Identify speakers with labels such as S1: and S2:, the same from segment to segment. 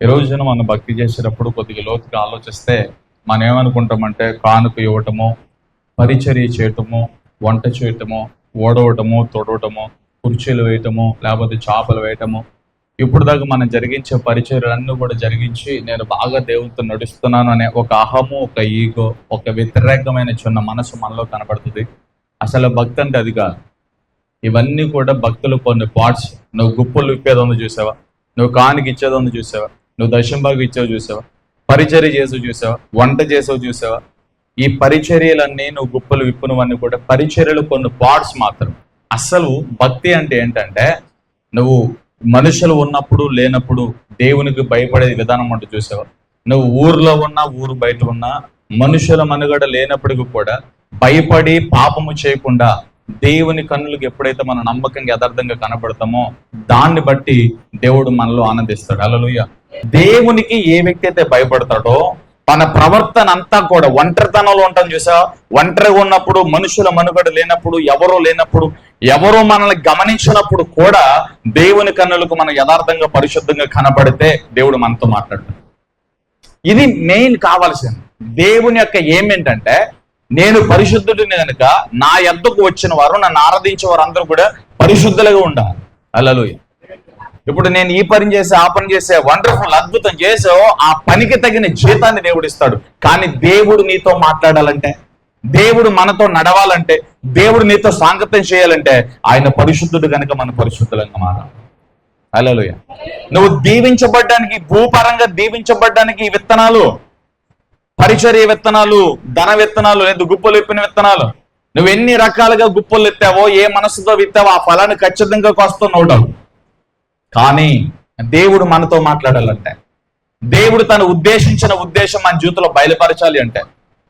S1: ఈ రోజున మనం భక్తి చేసేటప్పుడు కొద్దిగా లోతుగా ఆలోచిస్తే మనం ఏమనుకుంటామంటే కానుక ఇవ్వటము, పరిచర్య చేయటము, వంట చేయటము, ఓడవటము, తొడవటము, కుర్చీలు వేయటము, లేకపోతే చేపలు వేయటము, ఇప్పుడు దాకా మనం జరిగించే పరిచర్యలన్నీ కూడా జరిగించి నేను బాగా దేవునితో నడుస్తున్నాను అనే ఒక అహము, ఒక ఈగో, ఒక వ్యతిరేకమైన చిన్న మనసు మనలో కనబడుతుంది. అసలు భక్తి అంటే అది కాదు. ఇవన్నీ కూడా భక్తులు కొన్ని పార్ట్స్. నువ్వు గుప్పలు విప్పేది ఉంది చూసావా, నువ్వు కానికి ఇచ్చేది ఉంది చూసావా, నువ్వు దశంభాగం ఇచ్చేవి చూసావా, పరిచర్య చేసావు చూసావా, వంట చేసావు చూసావా, ఈ పరిచర్యలన్నీ నువ్వు గుప్పలు విప్పునవన్నీ కూడా పరిచర్యలు కొన్ని పార్ట్స్ మాత్రం. అసలు భక్తి అంటే ఏంటంటే నువ్వు మనుషులు ఉన్నప్పుడు లేనప్పుడు దేవునికి భయపడే విధానం అంటూ చూసావా, నువ్వు ఊర్లో ఉన్నా ఊరు బయట ఉన్నా మనుషుల మనుగడ లేనప్పటికీ కూడా భయపడి పాపము చేయకుండా దేవుని కన్నులకు ఎప్పుడైతే మనం నమ్మకంగా యథార్థంగా కనబడతామో దాన్ని బట్టి దేవుడు మనలో ఆనందిస్తాడు. హల్లెలూయా. దేవునికి ఏ వ్యక్తి అయితే భయపడతాడో తన ప్రవర్తన అంతా కూడా ఒంటరితనంలో ఉంటాం చూసా, ఒంటరిగా ఉన్నప్పుడు మనుషుల మనుగడ లేనప్పుడు ఎవరో లేనప్పుడు ఎవరో మనల్ని గమనించినప్పుడు కూడా దేవుని కన్నులకు మనం యథార్థంగా పరిశుద్ధంగా కనబడితే దేవుడు మనతో మాట్లాడతాడు. ఇది మెయిన్ కావాల్సింది. దేవుని యొక్క ఏమేంటంటే నేను పరిశుద్ధుడిని కనుక నా యొద్దకు వచ్చిన వారు నన్ను ఆరాధించే వారు అందరూ కూడా పరిశుద్ధులుగా ఉండాలి. హల్లెలూయా. ఇప్పుడు నేను ఈ పని చేసే ఆ పని చేసే వండర్ఫుల్ అద్భుతం చేసావు, ఆ పనికి తగిన జీతాన్ని దేవుడు ఇస్తాడు. కానీ దేవుడు నీతో మాట్లాడాలంటే, దేవుడు మనతో నడవాలంటే, దేవుడు నీతో సాంగత్యం చేయాలంటే ఆయన పరిశుద్ధుడు కనుక మనం పరిశుద్ధులంగా మారాలి. హల్లెలూయా. నువ్వు దీవించబడ్డానికి, భూపరంగా దీవించబడ్డానికి ఈ విత్తనాలు, పరిచర్య విత్తనాలు, ధన విత్తనాలు, లేదు గుప్పలు విప్పిన విత్తనాలు, నువ్వు ఎన్ని రకాలుగా గుప్పలు ఎత్తావో, ఏ మనసుతో విత్తావో ఆ ఫలాన్ని ఖచ్చితంగా కోస్తున్నావు. కానీ దేవుడు మనతో మాట్లాడాలంటే, దేవుడు తను ఉద్దేశించిన ఉద్దేశం మన జీవితంలో బయలుపరచాలి అంటే,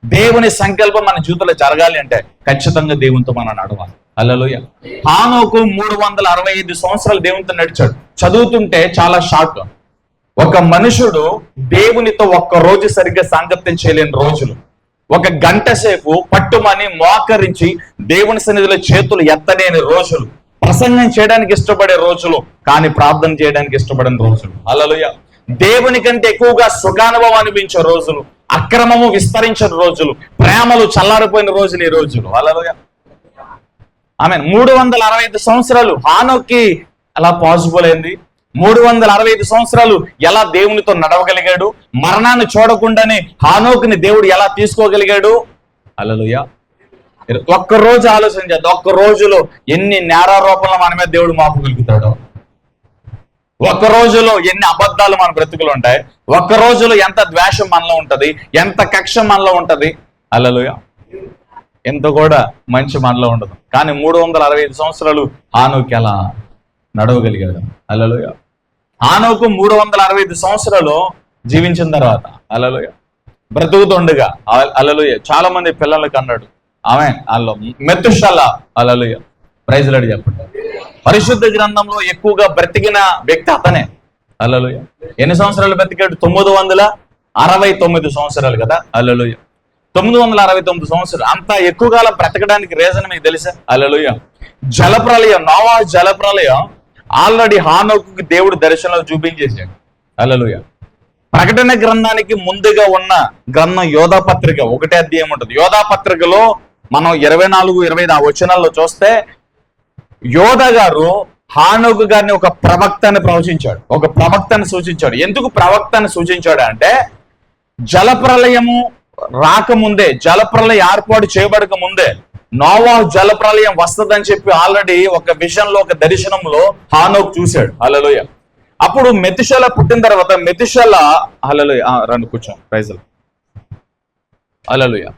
S1: దేవుని సంకల్పం మన జీవితంలో జరగాలి అంటే ఖచ్చితంగా దేవునితో మనం నడవాలి. హల్లెలూయా. హానోకు 365 సంవత్సరాలు దేవునితో నడిచాడు. చదువుతుంటే చాలా షాక్. ఒక మనుషుడు దేవునితో ఒక్క రోజు సరిగ్గా సాంగత్యం చేయలేని రోజులు, ఒక గంట సేపు పట్టుమని మోకరించి దేవుని సన్నిధిలో చేతులు ఎత్తలేని రోజులు, ప్రసంగం చేయడానికి ఇష్టపడే రోజులు కానీ ప్రార్థన చేయడానికి ఇష్టపడని రోజులు. హల్లెలూయా. దేవుని కంటే ఎక్కువగా సుఖానుభవం అనిపించే రోజులు, అక్రమము విస్తరించిన రోజులు, ప్రేమలు చల్లారిపోయిన రోజులు ఈ రోజులు. హల్లెలూయా. ఆమేన్. 365 సంవత్సరాలు హానోక్కి అలా పాసిబుల్ అయింది. 365 సంవత్సరాలు ఎలా దేవునితో నడవగలిగాడు, మరణాన్ని చూడకుండానే హానోకుని దేవుడు ఎలా తీసుకోగలిగాడు. హల్లెలూయా. ఒక్కరోజు ఆలోచన చేద్దాం, ఒక్క రోజులో ఎన్ని నేరారోపణలు మన మీద దేవుడు మాపగలుగుతాడో, ఒక్క రోజులో ఎన్ని అబద్ధాలు మన బ్రతుకులు ఉంటాయి, ఒక్క రోజులో ఎంత ద్వేషం మనలో ఉంటది, ఎంత కక్ష మనలో ఉంటది. హల్లెలూయా. ఎంత కూడా మంచి మనలో ఉండదు. కానీ 365 సంవత్సరాలు హానోకు ఎలా నడవగలిగాడు. హల్లెలూయా. హానోకు 365 సంవత్సరాలు జీవించిన తర్వాత హల్లెలూయా బ్రతుకుతుండగా హల్లెలూయా చాలా మంది పిల్లలకు అన్నాడు. ఆమేన్. వాళ్ళు మెతుషలా. హల్లెలూయా. ప్రైజ్ లార్డ్ చెప్పండి. పరిశుద్ధ గ్రంథంలో ఎక్కువగా బ్రతికిన వ్యక్తి అతనే. హల్లెలూయా. ఎన్ని సంవత్సరాలు బ్రతికాడు? 969 సంవత్సరాలు కదా. హల్లెలూయా. 969 సంవత్సరాలు. అంత ఎక్కువ కాలం బ్రతకడానికి రీజన్ మీకు తెలుసా? హల్లెలూయా. జలప్రలయం, నోవా జలప్రలయం ఆల్రెడీ హానోకుకి దేవుడు దర్శనంలో చూపించేశాడు. హల్లెలూయా. ప్రకటన గ్రంథానికి ముందుగా ఉన్న గ్రంథం యోధా పత్రిక 1వ అధ్యాయం ఉంటుంది. యోధా పత్రికలో మనం 24, 25 వచనాల్లో చూస్తే యోధా గారు హానోకు గారిని ఒక ప్రవక్తని ప్రవచించాడు, ఒక ప్రవక్తని సూచించాడు. ఎందుకు ప్రవక్తని సూచించాడు అంటే జలప్రలయము రాకముందే, జలప్రలయం ఏర్పాటు చేయబడక ముందే నోవాహు జలప్రలయం వస్తుందని చెప్పి ఆల్రెడీ ఒక విజన్లో, ఒక దర్శనంలో హానోకు చూశాడు. హల్లెలూయా. అప్పుడు మెతుషెల పుట్టిన తర్వాత మెతుషెల హల్లెలూయా రండి కూర్చోండి. ప్రైజ్ హల్లెలూయా.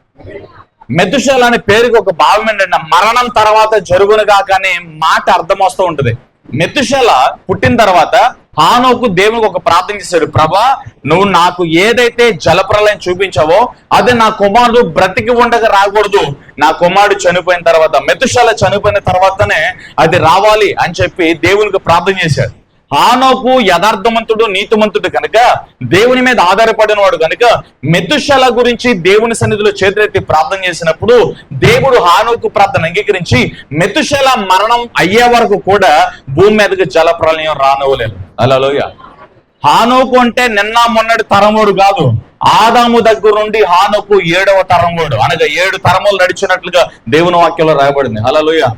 S1: మెతుషెల అనే పేరుకి ఒక భావం ఏంటంటే మరణం తర్వాత జరుగునుగా కానీ మాట అర్థం వస్తూ ఉంటుంది. మెతుషెల పుట్టిన తర్వాత హానోకు దేవునికి ఒక ప్రార్థన చేశాడు. ప్రభా, నువ్వు నాకు ఏదైతే జలప్రలయం చూపించావో అది నా కుమారుడు బ్రతికి ఉండగా రాకూడదు, నా కుమారుడు చనిపోయిన తర్వాత, మెతుషెల చనిపోయిన తర్వాతనే అది రావాలి అని చెప్పి దేవునికి ప్రార్థన చేశాడు. హానోకు యథార్థవంతుడు, నీతిమంతుడు కనుక, దేవుని మీద ఆధారపడిన వాడు కనుక మెతుషెల గురించి దేవుని సన్నిధిలో చేతులెత్తి ప్రార్థన చేసినప్పుడు దేవుడు హానోకు ప్రార్థన అంగీకరించి మెతుషెల మరణం అయ్యే వరకు కూడా భూమి మీదకి జలప్రలయం రానివ్వలేదు. హల్లెలూయా. హానోకు అంటే నిన్న మొన్నటి తరముడు కాదు. ఆదాము దగ్గర నుండి హానోకు 7వ తరముడు, అనగా 7 తరములు నడిచినట్లుగా దేవుని వాక్యంలో రాయబడింది. హల్లెలూయా,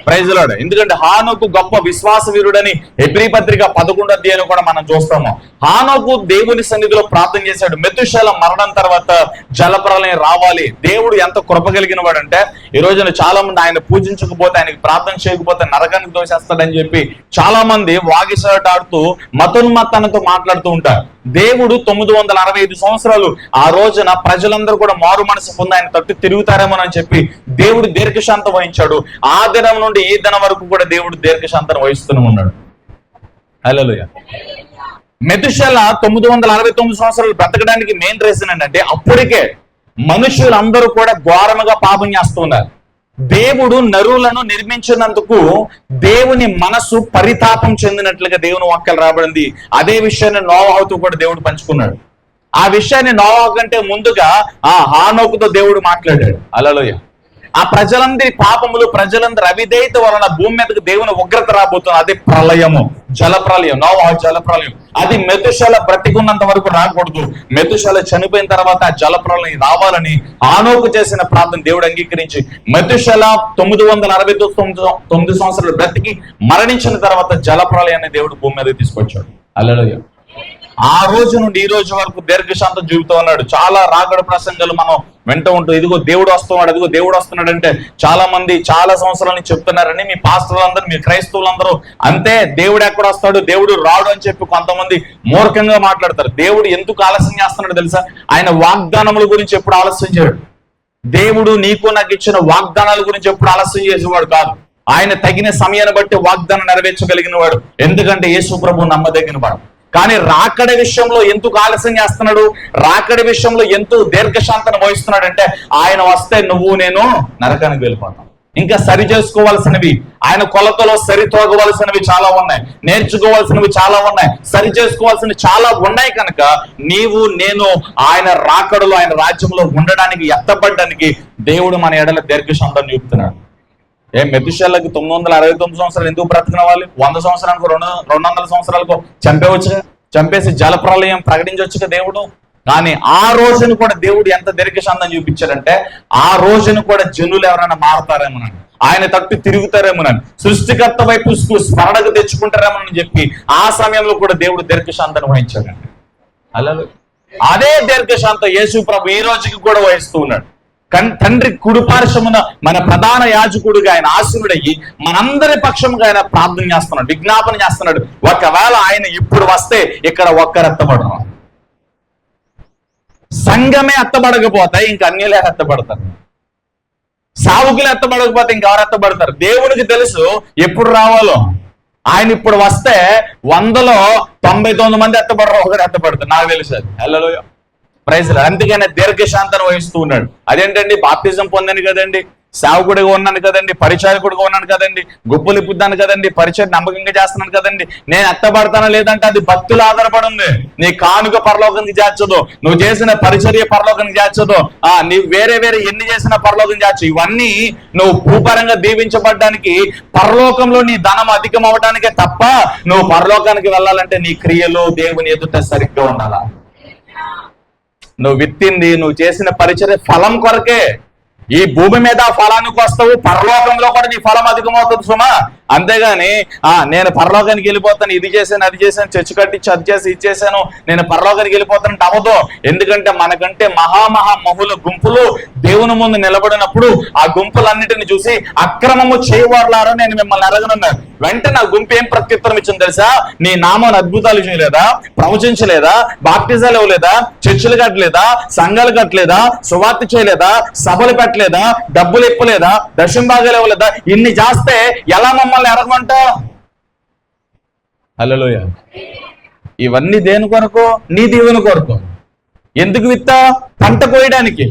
S1: ప్రైజ్ లార్డ్. ఎందుకంటే హానోకు గొప్ప విశ్వాస వీరుడని హెబ్రీ పత్రిక 11వ అధ్యాయంలో కూడా మనం చూస్తాము. హానోకు దేవుని సన్నిధిలో ప్రార్థన చేశాడు. మెతుషెల మరణం తర్వాత జలప్రలయం రావాలి. దేవుడు ఎంత కృప కలిగిన వాడంటే, ఈ రోజున చాలా మంది ఆయన పూజించకపోతే, ఆయనకి ప్రార్థన చేయకపోతే నరకానికి దోషేస్తాడని చెప్పి చాలా మంది వాగిసాటాడుతూ మతోన్మత్తనతో మాట్లాడుతూ ఉంటారు. దేవుడు 965 సంవత్సరాలు ఆ రోజున ప్రజలందరూ కూడా మారు మనసు పొంది ఆయన తట్టు తిరుగుతారేమోనని చెప్పి దేవుడు దీర్ఘశాంతం వహించాడు. ఆ దినం నుండి ఈ దినం వరకు కూడా దేవుడు దీర్ఘశాంతం వహిస్తూనే ఉన్నాడు. హల్లెలూయా. మెతుషెల 969 సంవత్సరాలు బ్రతకడానికి మెయిన్ రీజన్ ఏంటంటే, అప్పటికే మనుషులందరూ కూడా ఘోరముగా పాపం చేస్తున్నారు. దేవుడు నరులను నిర్మించినందుకు దేవుని మనసు పరితాపం చెందినట్లుగా దేవుని వాక్యాలు రాబడింది. అదే విషయాన్ని నోవాహుతో కూడా దేవుడు పంచుకున్నాడు. ఆ విషయాన్ని నోవాహు కంటే ముందుగా హానోకుతో దేవుడు మాట్లాడాడు. హల్లెలూయా. ఆ ప్రజలందరి పాపములు, ప్రజలందరి అవిధేయత వలన భూమి మీదకి దేవుని ఉగ్రత రాబోతుంది. అదే ప్రళయము, జలప్రలయం, నోవాహు జలప్రలయం. అది మెతుషెల బ్రతికున్నంత వరకు రాకూడదు. మెతుషెల చనిపోయిన తర్వాత ఆ జలప్రలయం రావాలని హానోకు చేసిన ప్రార్థన దేవుడు అంగీకరించి మెతుషెల 969 సంవత్సరాలు బ్రతికి మరణించిన తర్వాత జలప్రలయాన్ని దేవుడు భూమి మీద తీసుకొచ్చాడు. హల్లెలూయా. ఆ రోజు నుండి ఈ రోజు వరకు దీర్ఘశాంతం జీవితూ ఉన్నాడు. చాలా రాకడ ప్రసంగాలు మనం వెంట ఉంటూ, ఇదిగో దేవుడు వస్తున్నాడు, అదిగో దేవుడు వస్తున్నాడు అంటే చాలా మంది చాలా సంవత్సరాల నుంచి చెప్తున్నారని మీ పాస్టర్లందరూ, మీ క్రైస్తవులందరూ అంతే, దేవుడు ఎక్కడ వస్తాడు, దేవుడు రాడు అని చెప్పి కొంతమంది మూర్ఖంగా మాట్లాడతారు. దేవుడు ఎందుకు ఆలస్యం చేస్తున్నాడు తెలుసా? ఆయన వాగ్దానముల గురించి ఎప్పుడు ఆలస్యం చేయడు. దేవుడు నీకు నాకు ఇచ్చిన వాగ్దానాల గురించి ఎప్పుడు ఆలస్యం చేసేవాడు కాదు. ఆయన తగిన సమయాన్ని బట్టి వాగ్దానం నెరవేర్చగలిగిన వాడు. ఎందుకంటే యేసు ప్రభు నమ్మదగిన వాడు. కానీ రాకడ విషయంలో ఎందుకు ఆలస్యం చేస్తున్నాడు, రాకడ విషయంలో ఎందుకు దీర్ఘశాంతం వహిస్తున్నాడు అంటే, ఆయన వస్తే నువ్వు నేను నరకానికి వెళ్ళిపోతాం. ఇంకా సరి చేసుకోవాల్సినవి, ఆయన కొలతలో సరితూగవలసినవి చాలా ఉన్నాయి, నేర్చుకోవాల్సినవి చాలా ఉన్నాయి, సరి చేసుకోవాల్సినవి చాలా ఉన్నాయి. కనుక నీవు నేను ఆయన రాకడలో, ఆయన రాజ్యంలో ఉండడానికి, ఎత్తపడడానికి దేవుడు మన ఎడల దీర్ఘశాంతం చూపుతున్నాడు. మెతుషెలకి 969 సంవత్సరాలు ఎందుకు బ్రతకనవాలి? 100 సంవత్సరాలకు 200 సంవత్సరాలకు చంపేవచ్చు, చంపేసి జలప్రలయం ప్రకటించవచ్చుగా దేవుడు. కానీ ఆ రోజును కూడా దేవుడు ఎంత దీర్ఘశాంతం చూపించాడంటే, ఆ రోజును కూడా జనులు ఎవరైనా మారతారేమోనని, ఆయన తట్టు తిరుగుతారేమోనని, సృష్టికర్త వైపు స్మరణకు తెచ్చుకుంటారేమోనని చెప్పి ఆ సమయంలో కూడా దేవుడు దీర్ఘశాంతాన్ని వహించాడండి. అలా అదే దీర్ఘశాంతం యేసు ప్రభు ఈ రోజుకి కూడా వహిస్తూ ఉన్నాడు. తండ్రి కుడిపార్శ్వమున మన ప్రధాన యాజకుడిగా ఆయన ఆసీనుడయ్యి మనందరి పక్షంగా ఆయన ప్రార్థన చేస్తున్నాడు, విజ్ఞాపన చేస్తున్నాడు. ఒకవేళ ఆయన ఇప్పుడు వస్తే ఇక్కడ ఒక్కరు ఎత్తబడరు, సంఘమే ఎత్తబడకపోతే ఇంక అన్యులే ఎత్తబడతారు, సావుకులు ఎత్తబడకపోతే ఇంకెవరు ఎత్తబడతారు? దేవునికి తెలుసు ఎప్పుడు రావాలో. ఆయన ఇప్పుడు వస్తే 100లో 99 మంది ఎత్తబడరు, ఒకరు ఎత్తబడతారు. నాకు తెలుసు అది. హల్లెలూయా, ప్రైజ్ లార్డ్. అందుకనే దీర్ఘశాంతాన్ని వహిస్తూ ఉన్నాడు. అదేంటండి, బాప్తిజం పొందాను కదండి, సేవకుడిగా ఉన్నాను కదండి, పరిచారకుడిగా ఉన్నాను కదండి, గుప్పులు ఇప్పుద్దాను కదండి, పరిచయం నమ్మకంగా చేస్తున్నాను కదండి, నేను ఎత్తబడతానా లేదంటే అది భక్తులు ఆధారపడి ఉంది. నీ కానుక పరలోకానికి చేర్చదు, నువ్వు చేసిన పరిచర్య పరలోకానికి చేర్చదు, నీ వేరే ఎన్ని చేసిన పరలోకం చేర్చు. ఇవన్నీ నువ్వు భూపరంగా దీవించబడ్డానికి, పరలోకంలో నీ ధనం అధికం అవడానికే తప్ప నువ్వు పరలోకానికి వెళ్ళాలంటే నీ క్రియలు దేవుని ఎదుట సరిగ్గా ఉండాలా. నువ్వు విత్తింది, నువ్వు చేసిన పరిచర్య ఫలం కొరకే. ఈ భూమి మీద ఫలానికి వస్తావు, పరలోకంలో కూడా నీ ఫలం అధికమవుతుంది సుమా. అంతేగాని నేను పరలోకానికి వెళ్ళిపోతాను, ఇది చేశాను, అది చేశాను, చర్చి కట్టించి అది చేసి ఇది చేశాను, నేను పరలోకానికి వెళ్ళిపోతానంటే అవ్వదు. ఎందుకంటే మనకంటే మహుల గుంపులు దేవుని ముందు నిలబడినప్పుడు ఆ గుంపులన్నిటిని చూసి అక్రమము చేయవారులారా నేను మిమ్మల్ని ఎరగనున్నారు. వెంటనే ఆ గుంపు ఏం ప్రత్యుత్తరం ఇచ్చింది తెలుసా? నీ నామాన్ని అద్భుతాలు చేయలేదా, ప్రవచించలేదా, బాప్టిజాలు ఇవ్వలేదా, చర్చిలు కట్టలేదా, సంఘాలు కట్టలేదా, సువార్త చేయలేదా, సభలు పెట్టలేదా, డబ్బులు ఇప్పలేదా, దశంభాగాలు ఇవ్వలేదా, ఇన్ని చేస్తే ఎలా మమ్మల్ని ఎరగమంటావు? హల్లెలూయా. ఇవన్నీ దేని కొరకు? నీ దీవెన కొరకు. ఎందుకు విత్తా? పంట కోయడానికి.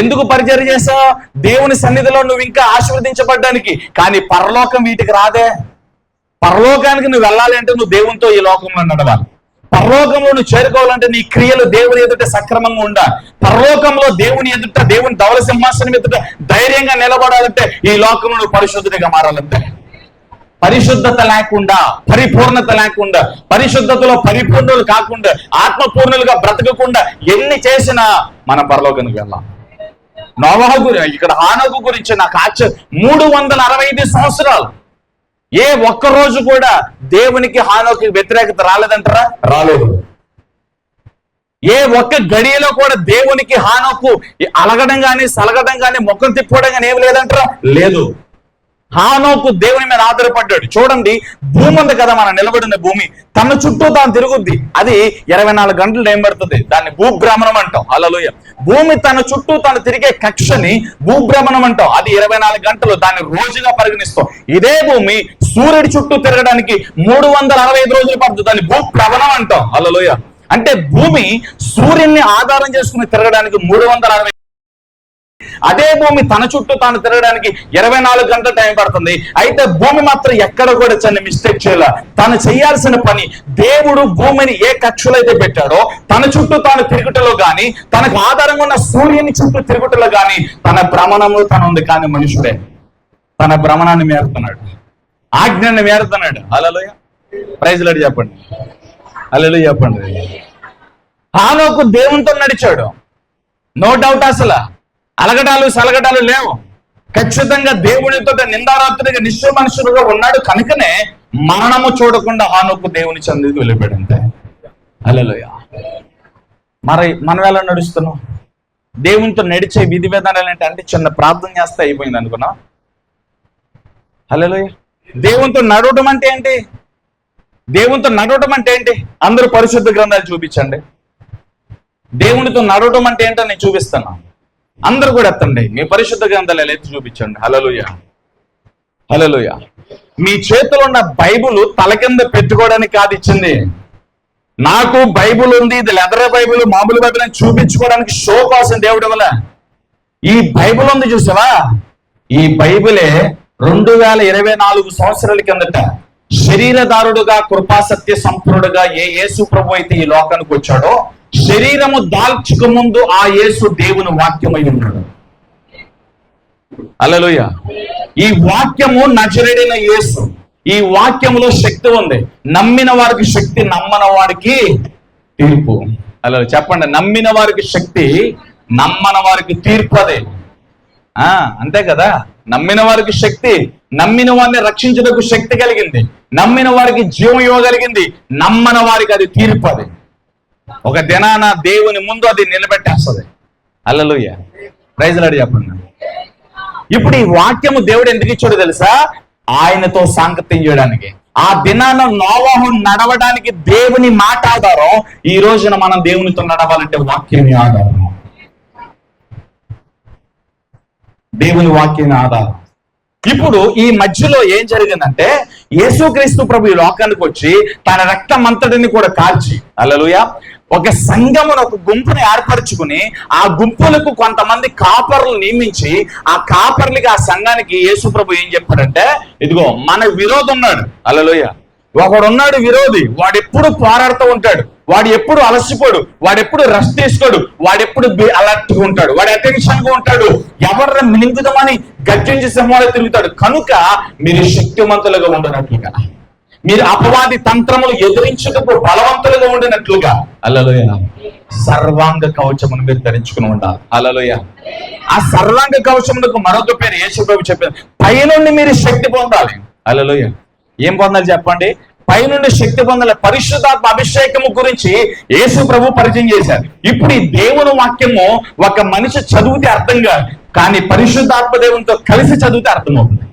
S1: ఎందుకు పరిచర్య చేసావు? దేవుని సన్నిధిలో నువ్వు ఇంకా ఆశీర్వదించబడ్డానికి. కానీ పరలోకం వీటికి రాదే. పరలోకానికి నువ్వు వెళ్ళాలి అంటే నువ్వు దేవునితో ఈ లోకంలో నడవాలి. పరలోకంలో నువ్వు చేరుకోవాలంటే నీ క్రియలు దేవుని ఎదుట సక్రమంగా ఉండాలి. పరలోకంలో దేవుని ఎదుట, దేవుని ధవల సింహాసనం ఎదుట ధైర్యంగా నిలబడాలంటే ఈ లోకంలో నువ్వు పరిశుద్ధుడిగా మారాలంటే. పరిశుద్ధత లేకుండా, పరిపూర్ణత లేకుండా, పరిశుద్ధతలో పరిపూర్ణులు కాకుండా, ఆత్మపూర్ణులుగా బ్రతకకుండా ఎన్ని చేసినా మన పరలోకానికి వెళ్ళాం. నోవహు గురించి, ఇక్కడ హానోకు గురించి నాకు 365 సంవత్సరాలు ఏ ఒక్క రోజు కూడా దేవునికి హానోకి వ్యతిరేకత రాలేదంటారా? రాలేదు. ఏ ఒక్క గడియలో కూడా దేవునికి హానోకు అలగడం కానీ సలగడం కానీ ముఖం తిప్పుకోవడం కానీ ఏమి లేదంటారా? లేదు. హానోకు దేవుని మీద ఆధారపడ్డాడు. చూడండి, భూమి ఉంది కదా, మనం నిలబడిన భూమి తన చుట్టూ తాను తిరుగుద్ది. అది 24 గంటలు టైం పడుతుంది. దాన్ని భూభ్రమణం అంటాం. హల్లెలూయా. భూమి తన చుట్టూ తను తిరిగే కక్షని భూభ్రమణం అంటాం. అది 24 గంటలు, దాన్ని రోజుగా పరిగణిస్తాం. ఇదే భూమి సూర్యుడి చుట్టూ తిరగడానికి 365 రోజులు పడుతుంది. దాన్ని భూభ్రమణం అంటాం. హల్లెలూయా. అంటే భూమి సూర్యుడిని ఆధారం చేసుకుని తిరగడానికి 360, అదే భూమి తన చుట్టూ తాను తిరగడానికి 24 గంటల టైం పడుతుంది. అయితే భూమి మాత్రం ఎక్కడ కూడా చిన్న మిస్టేక్ చేయాల. తను చేయాల్సిన పని, దేవుడు భూమిని ఏ కక్షలో అయితే పెట్టాడో తన చుట్టూ తాను తిరుగుటలో గాని, తనకు ఆధారంగా ఉన్న సూర్యుని చుట్టూ తిరుగుటలో గాని తన భ్రమణంలో తను ఉంది. కానీ మనుషుడే తన భ్రమణాన్ని మేరుతున్నాడు, ఆజ్ఞాన్ని మేరుతున్నాడు. హల్లెలూయా. ప్రైజ్ లార్డ్ చెప్పండి. హల్లెలూయా చెప్పండి. హానోకు దేవునితో నడిచాడు, నో డౌట్. అసలు అలగడాలు సలగడాలు లేవు. ఖచ్చితంగా దేవునితో నిందారాత్రిగా నిశ్చయ మనుషులుగా ఉన్నాడు. కనుకనే మరణము చూడకుండా హానోకు దేవుని చెందికి వెళ్ళిపోయాడు. అంతే. హల్లెలూయా. మరి మనం ఎలా నడుస్తున్నాం? దేవునితో నడిచే విధి విధానాలు అంటే చిన్న ప్రార్థన చేస్తే అయిపోయింది అనుకున్నా. హల్లెలూయా. దేవునితో నడవడం అంటే ఏంటి? దేవునితో నడవడం అంటే ఏంటి? అందరూ పరిశుద్ధ గ్రంథాలు చూపించండి. దేవునితో నడవడం అంటే ఏంటో నేను చూపిస్తాను. అందరూ కూడా ఎత్తండి మీ పరిశుద్ధ గ్రంథాలు ఎలా ఎత్తి చూపించండి. హల్లెలూయా. హల్లెలూయా. మీ చేతిలో ఉన్న బైబుల్ తల కింద పెట్టుకోవడానికి కాదు ఇచ్చింది. నాకు బైబుల్ ఉంది, ఇది లెదర్ బైబుల్, మామూలు బైబుల్ అని చూపించుకోవడానికి షో కోసం దేవుడి వల్ల ఈ బైబుల్ ఉంది. చూసావా? ఈ బైబులే 2024 సంవత్సరాల కిందట శరీరదారుడుగా కృపాసత్య సంపూర్ణుడుగా ఏ యేసు ప్రభు అయితే ఈ లోకానికి వచ్చాడో, శరీరము దాల్చుక ముందు ఆ యేసు దేవుని వాక్యమై ఉన్నాడు. హల్లెలూయా. ఈ వాక్యము నజరేయుడైన యేసు. ఈ వాక్యములో శక్తి ఉంది. నమ్మిన వారికి శక్తి, నమ్మని వారికి తీర్పు. అలా చెప్పండి. నమ్మిన వారికి శక్తి, నమ్మని వారికి తీర్పు. అదే అంతే కదా. నమ్మిన వారికి శక్తి, నమ్మిన వారిని రక్షించడానికి శక్తి కలిగింది, నమ్మిన వారికి జీవం ఇవ్వగలిగింది. నమ్మని వారికి అది తీర్పు. అది ఒక దినాన దేవుని ముందు అది నిలబెట్టేస్తుంది. హల్లెలూయా. ప్రైజ్ లార్డ్ చెప్పండి. ఇప్పుడు ఈ వాక్యము దేవుడు ఎందుకు ఇచ్చాడో తెలుసా? ఆయనతో సాంగత్యం చేయడానికి. ఆ దినాన నోవహు నడవడానికి దేవుని మాట ఆధారం. ఈ రోజున మనం దేవునితో నడవాలంటే వాక్యమే ఆధారం. దేవుని వాక్యమే ఆధారం. ఇప్పుడు ఈ మధ్యలో ఏం జరిగిందంటే, యేసుక్రీస్తు ప్రభు ఈ లోకానికి వచ్చి తన రక్తం అంతటిని కూడా కాల్చి, హల్లెలూయా, ఒక సంఘమును, ఒక గుంపుని ఏర్పరచుకుని ఆ గుంపులకు కొంతమంది కాపర్లు నియమించి ఆ కాపర్లకి, ఆ సంఘానికి యేసు ప్రభు ఏం చెప్పాడంటే, ఇదిగో మన విరోధి ఉన్నాడు. హల్లెలూయా. ఒకడున్నాడు విరోధి. వాడెప్పుడు పోరాడుతూ ఉంటాడు, వాడు ఎప్పుడు అలసిపోడు, వాడెప్పుడు రెస్ట్ తీసుకోడు, వాడెప్పుడు అలర్ట్ గా ఉంటాడు, వాడు అటెన్షన్ గా ఉంటాడు, ఎవరిని మినింగుదామని గర్జించి సింహాలు తిరుగుతాడు. కనుక మీరు శక్తివంతులుగా ఉండనట్లుగా, మీరు అపవాది తంత్రములు ఎదిరించుటకు బలవంతులుగా ఉండినట్లుగా, హల్లెలూయా, సర్వాంగ కవచమును మీరు ధరించుకుని ఉండాలి. హల్లెలూయా. ఆ సర్వాంగ కవచమునకు మరొక పేరు యేసు ప్రభు చెప్పారు, పైనుండి మీరు శక్తి పొందాలి. హల్లెలూయా. ఏం పొందాలి చెప్పండి? పైనుండి శక్తి పొందాలి. పరిశుద్ధాత్మ అభిషేకము గురించి యేసు ప్రభు పరిచయం చేశారు. ఇప్పుడు ఈ దేవుని వాక్యము ఒక మనిషి చదివితే అర్థం కాదు, కానీ పరిశుద్ధాత్మ దేవునితో కలిసి చదివితే అర్థమవుతుంది.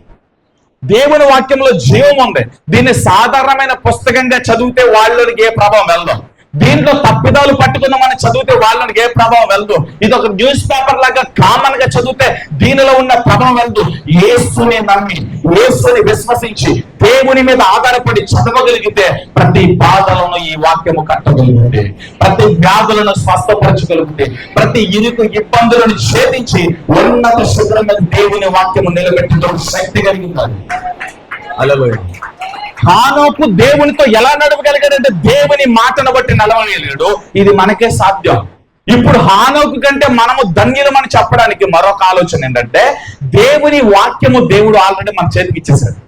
S1: దేవుని వాక్యంలో జీవం ఉంది. దీన్ని సాధారణమైన పుస్తకంగా చదివితే వాళ్ళకి ఏ ప్రభావం వెళ్దాం. దీంట్లో తప్పిదాలు పట్టుకుందామని చదివితే వాళ్ళకి ఏ ప్రభావం వెళ్దు. ఇది ఒక న్యూస్ పేపర్ లాగా కామన్ గా చదివితే దీనిలో ఉన్న ప్రభావం వెళ్దు. యేసుని నమ్మి, యేసుని విశ్వసించి, దేవుని మీద ఆధారపడి చదవగలిగితే ప్రతి బాధలను ఈ వాక్యము కట్టగలుగుతుంది, ప్రతి వ్యాధులను స్వస్థపరచగలుగుతుంది, ప్రతి ఇరుకు ఇబ్బందులను ఛేదించి ఉన్నత శుభ్రంగా దేవుని వాక్యము నిలబెట్టడం శక్తి కలిగింది. హల్లెలూయా. హానోకు దేవునితో ఎలా నడవగలిగాడంటే దేవుని మాటను బట్టి నడవగలిగాడు. ఇది మనకే సాధ్యం. ఇప్పుడు హానోకు కంటే మనము ధన్యులమని చెప్పడానికి మరొక ఆలోచన ఏంటంటే, దేవుని వాక్యము దేవుడు ఆల్రెడీ మన చేతికి ఇచ్చేసాడు.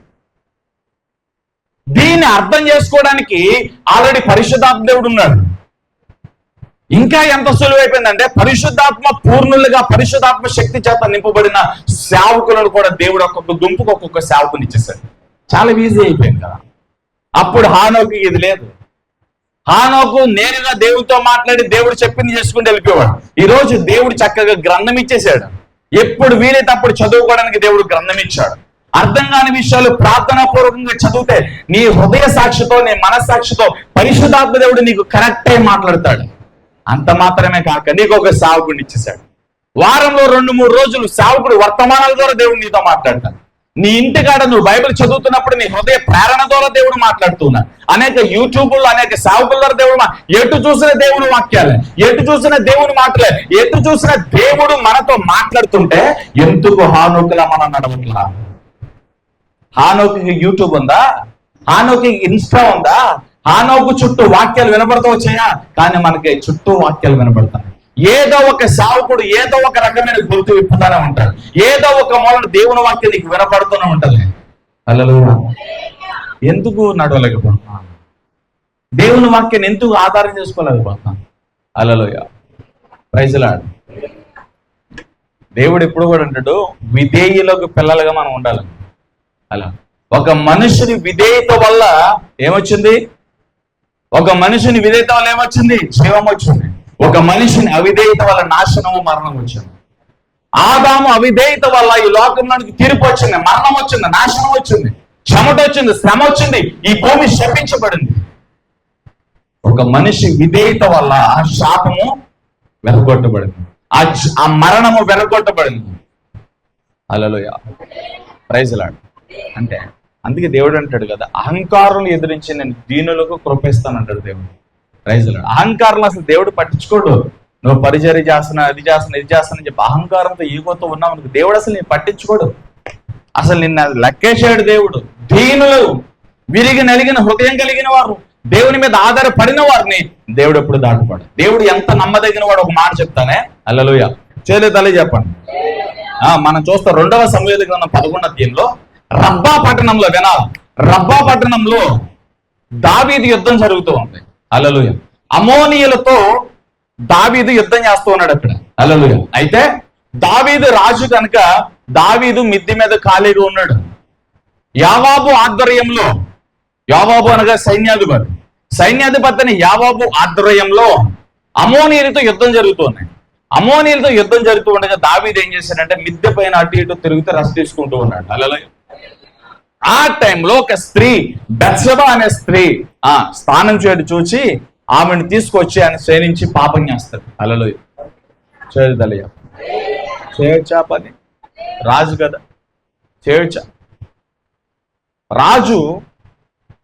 S1: దీన్ని అర్థం చేసుకోవడానికి ఆల్రెడీ పరిశుద్ధాత్మ దేవుడు ఉన్నాడు. ఇంకా ఎంత సులువైపోయిందంటే పరిశుద్ధాత్మ పూర్ణులుగా పరిశుద్ధాత్మ శక్తి చేత నింపబడిన సేవకులను కూడా దేవుడు ఒక్కొక్క గుంపుకు ఒక్కొక్క సేవకుని ఇచ్చేసాడు. చాలా ఈజీ అయిపోయింది కదా. అప్పుడు హానోకు ఇది లేదు. హానోకు నేరుగా దేవుడితో మాట్లాడి దేవుడు చెప్పింది చేసుకుని వెళ్ళిపోయాడు. ఈ రోజు దేవుడు చక్కగా గ్రంథం ఇచ్చేసాడు. ఎప్పుడు వీలైతే అప్పుడు చదువుకోవడానికి దేవుడు గ్రంథం ఇచ్చాడు. అర్థం కాని విషయాలు ప్రార్థనా పూర్వకంగా చదివితే నీ హృదయ సాక్షితో నీ మనస్సాక్షితో పరిశుద్ధాత్మ దేవుడు నీకు కరెక్టే మాట్లాడతాడు. అంత మాత్రమే కాక నీకు ఒక సేవకుడిని ఇచ్చేసాడు. వారంలో 2-3 రోజులు సేవకుడు వర్తమానాల ద్వారా దేవుడు నీతో మాట్లాడతాడు. నీ ఇంటికాడ నువ్వు బైబిల్ చదువుతున్నప్పుడు నీ హృదయ ప్రేరణ ద్వారా దేవుడు మాట్లాడుతున్నాడు. అనేక యూట్యూబ్లో అనేక సేవకుల ద్వారా దేవుడు ఎటు చూసిన దేవుని వాక్యాలే, ఎటు చూసిన దేవుని మాటలే, ఎటు చూసిన దేవుడు మనతో మాట్లాడుతుంటే ఎందుకు హానోకులా మనం నడవట్లా? హానోకి యూట్యూబ్ ఉందా? హానోకి ఇన్స్టా ఉందా? హానోకు చుట్టూ వాక్యాలు వినపడతా వచ్చాయా? కానీ మనకి చుట్టూ వాక్యాలు వినపడతాయి. ఏదో ఒక సావుకుడు ఏదో ఒక రకమైన గుర్తు విప్పుతానే ఉంటాడు. ఏదో ఒక మూలన దేవుని వాక్యం నీకు వినపడుతూనే ఉంటది. హల్లెలూయా. ఎందుకు నడవలేకపోతున్నాను? దేవుని వాక్యాన్ని ఎందుకు ఆధారం చేసుకోలేకపోతున్నాను? హల్లెలూయా. Praise lord. దేవుడు ఎప్పుడు కూడా అంటాడు, విధేయులకు పిల్లలుగా మనం ఉండాలి. అలా ఒక మనుషుని విధేయత వల్ల ఏమొచ్చింది? ఒక మనిషిని విధేయత వల్ల ఏమొచ్చింది? జీవం వచ్చింది. ఒక మనిషిని అవిధేయత వల్ల నాశనము, మరణం వచ్చింది. ఆదాము అవిధేయత వల్ల ఈ లోకంలోనికి తీర్పు వచ్చింది, మరణం వచ్చింది, నాశనం వచ్చింది, చెమట వచ్చింది, శ్రమ వచ్చింది, ఈ భూమి శపించబడింది. ఒక మనిషి విధేయత వల్ల ఆ శాపము వెలగొట్టబడింది, ఆ మరణము వెలగొట్టబడింది. హల్లెలూయా. Praise lord. అంటే అందుకే దేవుడు అంటాడు కదా, అహంకారులు ఎదిరించి నేను దీనులకు కృపిస్తాను అంటాడు దేవుడు. Praise lord. అహంకారులు అసలు దేవుడు పట్టించుకోడు. నువ్వు పరిచర్య చేస్తున్నా, అది చేస్తున్నా, ఇది చేస్తున్నా చెప్పి అహంకారంతో ఈగోతో ఉన్నావు అనుకో, దేవుడు అసలు నేను పట్టించుకోడు. అసలు నిన్న లెక్కేసాడు దేవుడు. దీనులు, విరిగి నలిగిన హృదయం కలిగిన వారు, దేవుని మీద ఆధారపడిన వారిని దేవుడు ఎప్పుడు దాటుపాడు. దేవుడు ఎంత నమ్మదగిన వాడు ఒక మాట చెప్తానే. హల్లెలూయా. చేయలేదలే చెప్పండి. మనం చూస్తాం 2వ సమూయేలు గ్రంథం 11వ అధ్యాయంలో రబ్బా పట్టణంలో వినాలి. రబ్బా పట్టణంలో దావీదు యుద్ధం జరుగుతూ ఉంది. హల్లెలూయా. అమోనీయులతో దావీదు యుద్ధం చేస్తూ ఉన్నాడు అక్కడ. హల్లెలూయా. అయితే దావీదు రాజు కనుక దావీదు మిద్ది మీద ఖాళీగా ఉన్నాడు. యావాబు ఆధ్వర్యంలో, యావాబు అనగా సైన్యాధిపతిని యావాబు ఆధ్వర్యంలో అమోనీయులతో యుద్ధం జరుగుతూ ఉన్నాయి. అమోనీయులతో యుద్ధం జరుగుతూ ఉండగా దావీదు ఏం చేశాడంటే మిద్దె పైన అటు ఇటు తిరుగుతూ రెస్ట్ తీసుకుంటూ ఉన్నాడు. హల్లెలూయా. ఆ టైంలో ఒక స్త్రీ, బెత్షెబా అనే స్త్రీ స్నానం చేయడం చూసి ఆమెను తీసుకొచ్చి ఆయన శ్రేణించి పాపం చేస్తాడు. హల్లెలూయా. చేయదలయ్యా. చేయొచ్చా పని? రాజు కదా, చేయొచ్చా? రాజు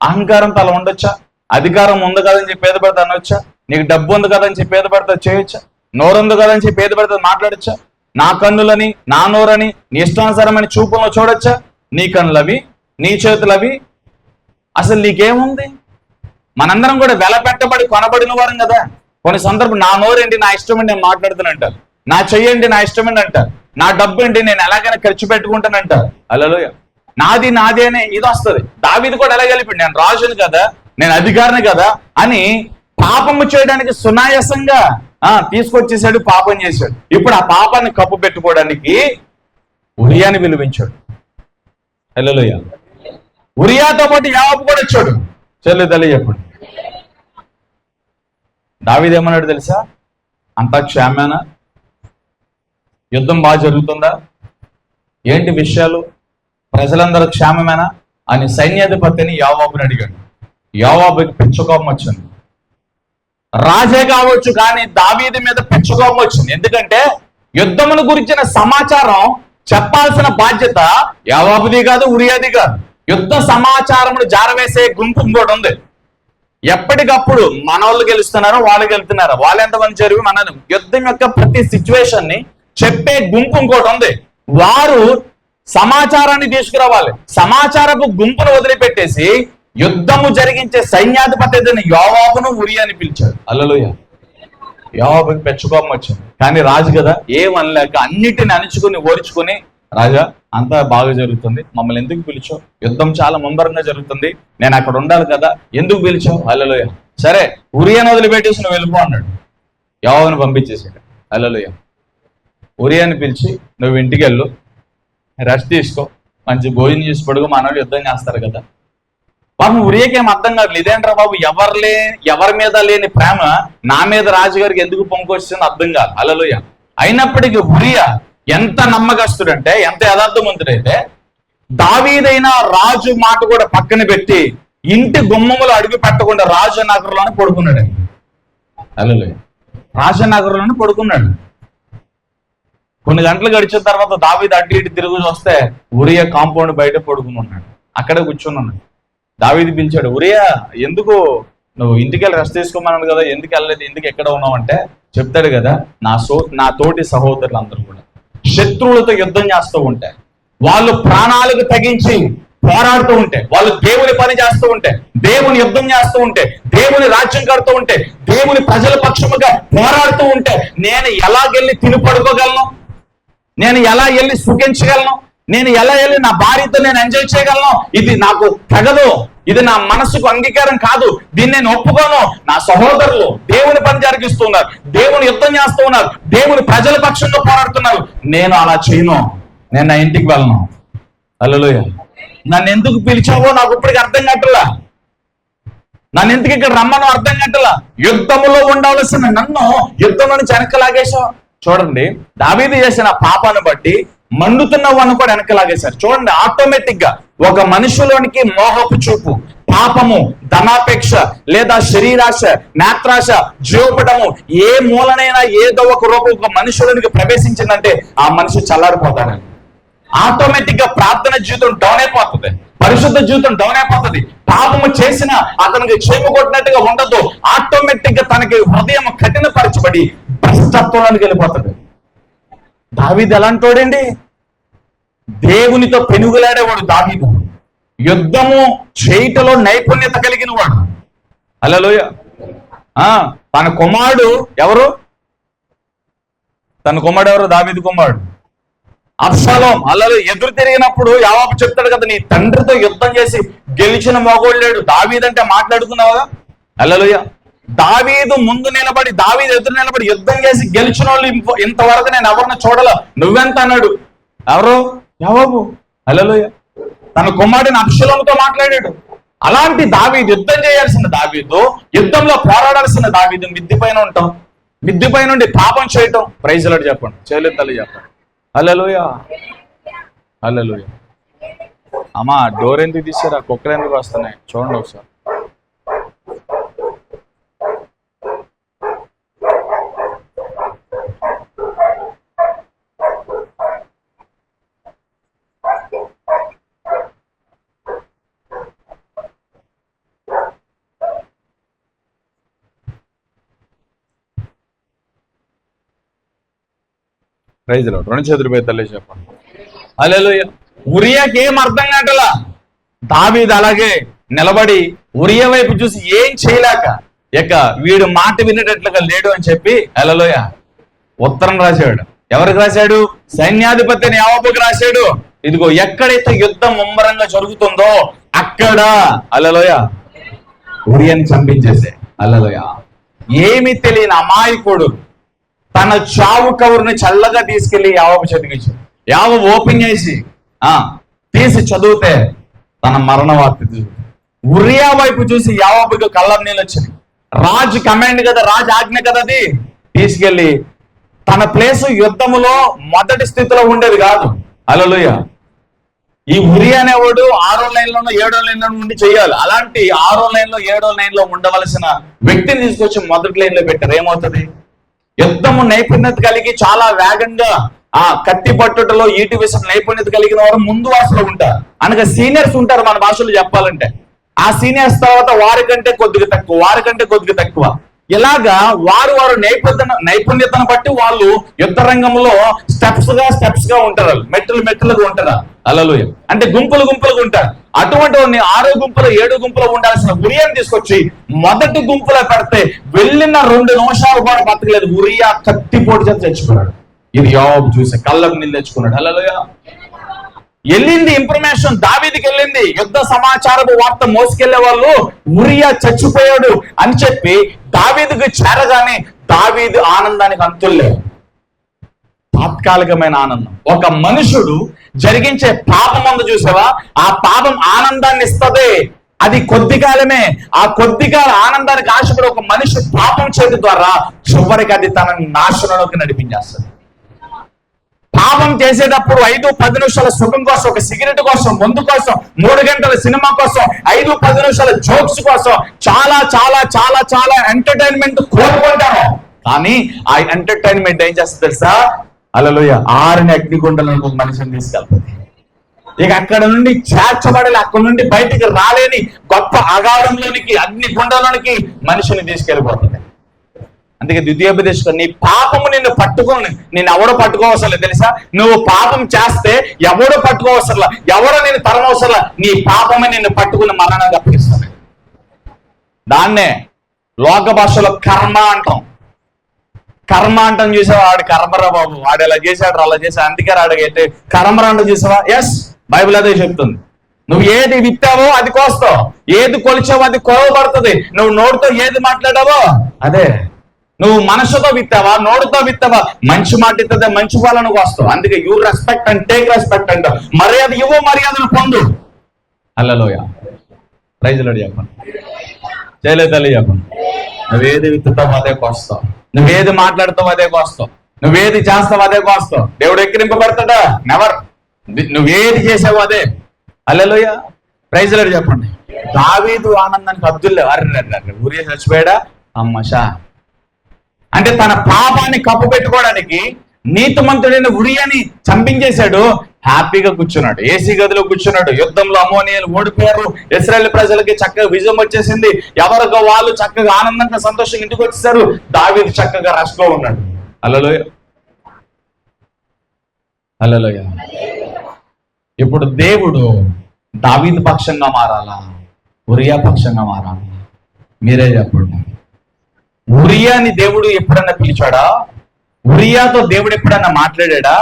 S1: అహంకారంతో అలా ఉండొచ్చా? అధికారం ఉంది కదని చెప్పి ఏది పడితే అనొచ్చా? నీకు డబ్బు ఉంది కదని చెప్పి ఏది పడితే చేయొచ్చా? నోరు ఉంది కదని చెప్పి ఏది పడితే మాట్లాడచ్చా? నా కన్నులని, నా నోరని, నీ ఇష్టానుసారమైన చూపులను చూడొచ్చా? నీ కన్నులవి, నీ చేతులవి, అసలు నీకేముంది? మనందరం కూడా వెలపెట్టబడి కొనబడిన వారం కదా. కొన్ని సందర్భం నా నోరేంటి, నా ఇష్టమేంటి నేను మాట్లాడుతాను అంటారు. నా చెయ్యండి, నా ఇష్టమేంటి అంటారు. నా డబ్బు ఏంటి, నేను ఎలాగైనా ఖర్చు పెట్టుకుంటాను అంటారు. హల్లెలూయా. నాది నాది అనే ఇది వస్తుంది. దావీదు కూడా ఎలా కలిపి నేను రాజుని కదా, నేను అధికారిని కదా అని పాపము చేయడానికి సునాయాసంగా తీసుకొచ్చేసాడు, పాపం చేశాడు. ఇప్పుడు ఆ పాపాన్ని కప్పు పెట్టుకోవడానికి ఉరియాని పిలిపించాడు. హల్లెలూయా. ఉరియాతో పాటు యావాబు కూడా వచ్చాడు. చెల్లి చెప్పండి. దావీదు ఏమన్నాడు తెలుసా? అంతా క్షేమేనా? యుద్ధం బాగా జరుగుతుందా? ఏంటి విషయాలు? ప్రజలందరూ క్షేమమేనా అని సైన్యాధిపతిని యావాబుని అడిగాడు. యావాబుకి పిచ్చకోపం వచ్చింది. రాజే కావచ్చు కానీ దావీదు మీద పిచ్చకోపం వచ్చింది. ఎందుకంటే యుద్ధమును గురించిన సమాచారం చెప్పాల్సిన బాధ్యత యావాబుది కాదు, ఉరియాది కాదు. యుద్ధ సమాచారమును జారవేసే గుంపు ఇంకోటి ఉంది. ఎప్పటికప్పుడు మన వాళ్ళు గెలుస్తున్నారో వాళ్ళు గెలుతున్నారో, వాళ్ళు ఎంతమంది జరిగి మన యుద్ధం యొక్క ప్రతి సిచ్యువేషన్ ని చెప్పే గుంపు ఇంకోటి ఉంది. వారు సమాచారాన్ని తీసుకురావాలి. సమాచారపు గుంపును వదిలిపెట్టేసి యుద్ధము జరిగించే సైన్యాధిపతి యోవాబును ఉరియాని పిలిచాడు. హల్లెలూయా. యోవాబుకి పెచ్చుకోపం వచ్చింది. కానీ రాజు కదా, ఏమనలేక అన్నిటిని అణుచుకుని ఓర్చుకుని, రాజా అంతా బాగా జరుగుతుంది, మమ్మల్ని ఎందుకు పిలిచావు? యుద్ధం చాలా ముమ్మరంగా జరుగుతుంది, నేను అక్కడ ఉండాలి కదా, ఎందుకు పిలిచావు? హల్లెలూయా. సరే, ఉరియాను వదిలిపెట్టేసి నువ్వు వెళ్ళిపో అన్నాడు. యోవాబుని పంపించేసాడు. హల్లెలూయా. ఉరియాని పిలిచి నువ్వు ఇంటికి వెళ్ళు, రెస్ట్ తీసుకో, మంచి భోజనం చేసి పడుకో, మనోళ్ళు యుద్ధం చేస్తారు కదా. పాపం ఉరియాకేం అర్థం కాదు. ఇదేంట్రా బాబు, ఎవరి మీద లేని ప్రేమ నా మీద రాజుగారికి ఎందుకు పొంకొచ్చిందో అర్థం కాదు. హల్లెలూయా. అయినప్పటికీ ఉరియా ఎంత నమ్మకస్తుడంటే, ఎంత యథార్థవంతుడైతే, దావీదైన రాజు మాట కూడా పక్కన పెట్టి ఇంటి గుమ్మములు అడుగు పెట్టకుండా రాజనగర్లోనే పడుకున్నాడు. హల్లెలూయా. రాజనగర్లోనే పడుకున్నాడు. కొన్ని గంటలు గడిచిన తర్వాత దావీదు అటు ఇటు తిరుగు చూస్తే ఉరియా కాంపౌండ్ బయట పడుకుని ఉన్నాడు. అక్కడే కూర్చుని ఉన్నాడు. దావీదు పిలిచాడు, ఉరియా ఎందుకు నువ్వు ఇంటికి వెళ్ళి రెస్ట్ తీసుకోమన్నాడు కదా, ఎందుకు వెళ్ళలేదు, ఎందుకు ఎక్కడ ఉన్నావు అంటే చెప్తాడు కదా, నా తోటి సహోదరులు అందరూ కూడా శత్రువులతో యుద్ధం చేస్తూ ఉంటే, వాళ్ళు ప్రాణాలకు తెగించి పోరాడుతూ ఉంటే, వాళ్ళు దేవుని పని చేస్తూ ఉంటే, దేవుని యుద్ధం చేస్తూ ఉంటే, దేవుని రాజ్యం కడుతూ ఉంటే, దేవుని ప్రజల పక్షముగా పోరాడుతూ ఉంటే నేను ఎలాగెళ్ళి తిని పడుకోగలను, నేను ఎలా వెళ్ళి సుఖించగలను, నేను ఎలా వెళ్ళి నా భార్యతో నేను ఎంజాయ్ చేయగలను? ఇది నాకు తగదు, ఇది నా మనసుకు అంగీకారం కాదు, దీన్ని నేను ఒప్పుకోను. నా సహోదరులు దేవుని పని జరిగిస్తున్నారు, దేవుని యుద్ధం చేస్తూ ఉన్నారు, దేవుని ప్రజల పక్షంగా పోరాడుతున్నారు, నేను అలా చేయను, నేను నా ఇంటికి వెళ్ళను. హల్లెలూయా. నన్ను ఎందుకు పిలిచావో నాకు ఇప్పటికి అర్థం కావట్లా, నన్ను ఎందుకు ఇక్కడ రమ్మనో అర్థం కావట్లా. యుద్ధములో ఉండవలసిన నన్ను యుద్ధంలో నుంచి వెనకలాగేశావు. చూడండి, దావీదు చేసిన పాపాన్ని బట్టి మండుతున్న వాడిని కూడా వెనకలాగేశారు. చూడండి, ఆటోమేటిక్ గా ఒక మనిషిలోనికి మోహపు చూపు, పాపము, ధనాపేక్ష లేదా శరీరాశ, నేత్రాశ, జీవపటము ఏ మూలనైనా ఏదో ఒక రూపం ఒక మనుషులోనికి ప్రవేశించిందంటే ఆ మనిషి చల్లారిపోతాడు. ఆటోమేటిక్ గా ప్రార్థన జీవితం డౌన్ అయిపోతుంది, పరిశుద్ధ జీవితం డౌన్ అయిపోతుంది. పాపము చేసిన అతనికి చేము కొట్టినట్టుగా ఉండదు. ఆటోమేటిక్ గా తనకి హృదయం కఠినపరచబడి భ్రష్టత్వానికి వెళ్ళిపోతుంది. దావీదు ఎలాంటోడండి? దేవునితో పెనుగులాడేవాడు దావీదు. యుద్ధము చేయటలో నైపుణ్యత కలిగిన వాడు. హల్లెలూయా. తన కుమారుడు ఎవరు? దావీదు కుమారుడు అబ్షాలోం. హల్లెలూయా. ఎదురు తిరిగినప్పుడు యోవాబు చెప్తాడు కదా, నీ తండ్రితో యుద్ధం చేసి గెలిచిన మగోడు లేడు. దావీదు అంటే మాట్లాడుకున్నావా? హల్లెలూయా. దావీదు ముందు నిలబడి, దావీదు ఎదురు నిలబడి యుద్ధం చేసి గెలిచిన వాళ్ళు ఇంతవరకు నేను ఎవరిని చూడాల, నువ్వెంత అన్నాడు? ఎవరు? యోవాబు. హల్లెలూయా. తన కుమారుడిని అబ్షాలోముతో మాట్లాడాడు. అలాంటి దావీదు, యుద్ధం చేయాల్సిన దావీదు, యుద్ధంలో పోరాడాల్సిన దావీదు మిద్ది పైన ఉంటాం, మిద్ది పైన నుండి పాపం చేయటం. ప్రైజ్ లార్డ్ చెప్పండి, చేయలేదు చెప్పండి. హల్లెలూయా. హల్లెలూయా. అమ్మా, డోర్ ఎందుకు తీసారా? కుక్కలు ఎందుకు వస్తున్నాయి చూడండి ఒకసారి. Praise lord. రెండు చేతులు పోయి తల్లి చెప్పండి. హల్లెలూయా. ఉరియాకి ఏం అర్థం కావట్లా. దావీదు అలాగే నిలబడి ఉరియా వైపు చూసి ఏం చేయలేక, ఇక వీడు మాట వినేటట్లుగా లేడు అని చెప్పి హల్లెలూయా ఉత్తరం రాశాడు. ఎవరికి రాశాడు? సైన్యాధిపతి యోవాబుకి రాశాడు. ఇదిగో ఎక్కడైతే యుద్ధం ముమ్మరంగా జరుగుతుందో అక్కడ హల్లెలూయా ఉరియాని చంపించేసే. హల్లెలూయా. ఏమి తెలియని అమాయకుడు తన చావు కవర్ని చల్లగా తీసుకెళ్లి యోవాబు చదివించాడు. యోవాబు ఓపెన్ చేసి తీసి చదివితే తన మరణ వార్త. ఉరియా వైపు చూసి యోవాబుకి కళ్ళ నీళ్ళు వచ్చినాయి. రాజు కమాండ్ కదా, రాజు ఆజ్ఞ కదా, అది తీసుకెళ్లి తన ప్లేస్ యుద్ధములో మొదటి స్థితిలో ఉండేది కాదు. హల్లెలూయా. ఈ ఉరియా అనేవాడు 6వ లైన్లోనో 7వ లైన్లో ఉండి చేయాలి. అలాంటి 6వ లైన్లో 7వ లైన్లో ఉండవలసిన వ్యక్తిని తీసుకొచ్చి మొదటి లైన్లో పెట్టారు. ఏమవుతుంది? యుద్ధము నైపుణ్యత కలిగి చాలా వేగంగా ఆ కత్తి పట్టుటలో ఈటి విషయం నైపుణ్యత కలిగిన వారు ముందు వరుసలో ఉంటారు. అనగా సీనియర్స్ ఉంటారు మన భాషలో చెప్పాలంటే. ఆ సీనియర్స్ తర్వాత వారికంటే కొద్దిగా తక్కువ, వారికంటే కొద్దిగా తక్కువ, ఇలాగా వారు నైపుణ్యతను బట్టి వాళ్ళు యుద్ధ రంగంలో స్టెప్స్ గా ఉంటారు, మెట్టులుగా ఉంటారు. హల్లెలూయా. అంటే గుంపులుగా ఉంటారు. అటువంటి 6 గుంపులు 7 గుంపులు ఉండాల్సిన ఉరియాని తీసుకొచ్చి మొదటి గుంపులో పెడితే వెళ్ళిన 2 నిమిషాలు కూడా బతకలేదు. ఉరియా కత్తిపోటు చేత చచ్చిపోయాడు. ఇది యోవాబు చూసి కళ్ళకు నీళ్ళు తెచ్చుకున్నాడు. హల్లెలూయా. వెళ్ళింది ఇన్ఫర్మేషన్, దావీదుకి వెళ్ళింది. యుద్ధ సమాచారపు వార్త మోసుకెళ్లే వాళ్ళు ఉరియా చచ్చిపోయాడు అని చెప్పి దావీదుకు చేరగానే దావీదు ఆనందానికి అంతుల్లేవు. తాత్కాలికమైన ఆనందం. ఒక మనుషుడు జరిగించే పాపం ఉంది చూసావా, ఆ పాపం ఆనందాన్ని ఇస్తుంది. అది కొద్ది కాలమే. ఆ కొద్ది కాల ఆనందానికి ఆశపడి ఒక మనిషి పాపం చేయడం ద్వారా చివరికి అది తన నాశనంలోకి నడిపించేస్తుంది. పాపం చేసేటప్పుడు 5-10 నిమిషాల సుఖం కోసం, ఒక సిగరెట్ కోసం, మందు కోసం, 3 గంటల సినిమా కోసం, 5-10 నిమిషాల జోక్స్ కోసం చాలా చాలా చాలా చాలా ఎంటర్టైన్మెంట్ కోరుకుంటాము. కానీ ఆ ఎంటర్టైన్మెంట్ ఏం చేస్తుంది తెలుసా? హల్లెలూయా, 6 అగ్నిగుండాలను ఒక మనిషిని తీసుకెళ్తుంది. ఇక అక్కడ నుండి చేర్చబడాలి, అక్కడ నుండి బయటికి రాలేని గొప్ప అగాధంలోనికి, అగ్నిగుండంలోనికి మనిషిని తీసుకెళ్ళిపోతుంది. అందుకే ద్వితీయోపదేశం, నీ పాపము నిన్ను పట్టుకోని, నిన్ను ఎవడో పట్టుకోవసరం లేదు తెలుసా? నువ్వు పాపం చేస్తే ఎవడో పట్టుకోవసరంలా, ఎవడో నేను తరమవసరంలా, నీ పాపమే నిన్ను పట్టుకుని మరణానికి అప్పగిస్తాను. దాన్నే లోక భాషలో కర్మ అంటాం. కర్మ అంటాం చూసావా? వాడు కర్మరా బాబు, వాడు ఎలా చేశాడు అలా చేశాడు, అందుకే రాడగైతే కర్మరా అంటాం చూసావా? ఎస్, బైబిల్ అదే చెప్తుంది. నువ్వు ఏది విత్తావో అది కోస్తావు, ఏది కొలిచావో అది కొలవబడుతుంది. నువ్వు నోటితో ఏది మాట్లాడావో అదే. నువ్వు మనసుతో విత్తావా, నోటితో విత్తావా, మంచి మాట ఇస్తే మంచి ఫలాన్ని వస్తావు. అందుకే you respect and take respect అంట. మర్యాద ఇవ్వు, మర్యాదను పొందు. హల్లెలూయా, ప్రైజ్ లార్డ్ చెప్పండి, జయలలిత చెప్పండి. నువ్వేది విత్తుతావు అదే కోస్తావు, నువ్వేది మాట్లాడతావు అదే కోస్తావు, నువ్వేది చేస్తావు అదే కోస్తావు. దేవుడు ఎక్కిరింపబడతాడా? నెవర్. నువ్వేది చేసావు అదే. హల్లెలూయా, ప్రైజ్ లార్డ్ చెప్పండి. దావీదు ఆనందానికి హద్దులు. అర్రే ఊరియా చచ్చిపోయాడా, అమ్మషా అంటే తన పాపాన్ని కప్పు పెట్టుకోవడానికి నీతిమంతుడైన ఉరియాని చంపించేశాడు. హ్యాపీగా కూర్చున్నాడు, ఏసీ గదిలో కూర్చున్నాడు. యుద్ధంలో అమ్మోనియలు ఓడిపోయారు, ఇశ్రాయేలు ప్రజలకి చక్కగా విజయం వచ్చేసింది. ఎవరికో వాళ్ళు చక్కగా ఆనందంగా సంతోషంగా ఇంటికి వచ్చేసారు. దావీదు చక్కగా రష్లో ఉన్నాడు. హల్లెలూయా, హల్లెలూయా. ఇప్పుడు దేవుడు దావీదు పక్షంగా మారాలా, ఉరియా పక్షంగా మారాలా? మీరే చెప్పండి. ఉరియాని దేవుడు ఎప్పుడన్నా పిలిచాడా? ఉరియాతో దేవుడు ఎప్పుడన్నా మాట్లాడా?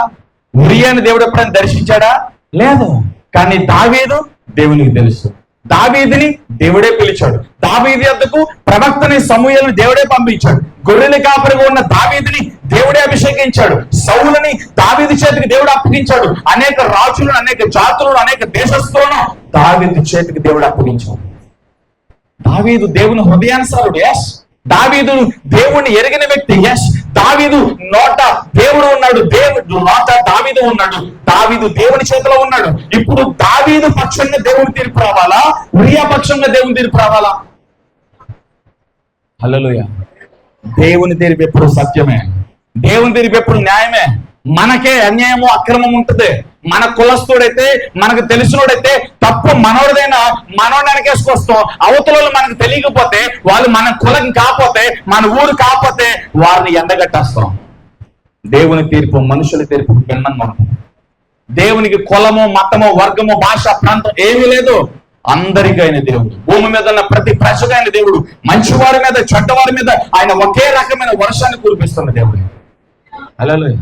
S1: ఉరియాని దేవుడు ఎప్పుడన్నా దర్శించాడా? లేదు. కానీ దావీదు దేవునికి తెలుసు. దావీదుని దేవుడే పిలిచాడు. దావీదు యొద్దకు ప్రవక్తని సమూయేలుని దేవుడే పంపించాడు. గొర్రెల కాపరిగా ఉన్న దావీదుని దేవుడే అభిషేకించాడు. సౌలుని దావీదు చేతికి దేవుడు అప్పగించాడు. అనేక రాజులను, అనేక జాతులను, అనేక దేశస్తులను దావీదు చేతికి దేవుడు అప్పగించాడు. దావీదు దేవుని హృదయానుసారుడు. ఎస్. దావీదు దేవుణ్ణి ఎరిగిన వ్యక్తి. ఎస్. దావీదు నోట దేవుడు ఉన్నాడు, దేవుడు నోట దావీదు ఉన్నాడు. దావీదు దేవుని చేతిలో ఉన్నాడు. ఇప్పుడు దావీదు పక్షంగా దేవుని తీర్పు రావాలా, ఉరియా పక్షంగా దేవుని తీర్పు రావాలా? హల్లెలూయా. దేవుని తీర్పు ఎప్పుడు సత్యమే, దేవుని తీర్పు ఎప్పుడు న్యాయమే. మనకే అన్యాయము అక్రమం ఉంటుంది. మన కులస్తుడైతే, మనకు తెలిసినోడైతే తప్పు మనోడిదైనా మనోడిని వెనకేసుకొస్తాం. అవతల మనకు తెలియకపోతే, వాళ్ళు మన కులం కాకపోతే, మన ఊరు కాకపోతే వారిని ఎండగట్టేస్తాం. దేవుని తీర్పు మనుషుల తీర్పు భిన్నంగా ఉంటుంది. దేవునికి కులము, మతము, వర్గము, భాష, ప్రాంతం ఏమీ లేదు. అందరికైన దేవుడు, భూమి మీద ఉన్న ప్రతి ప్రజకైన దేవుడు, మంచివారి మీద చెడ్డవారి మీద ఆయన ఒకే రకమైన వర్షాన్ని కురిపిస్తున్న దేవుడు. హల్లెలూయా.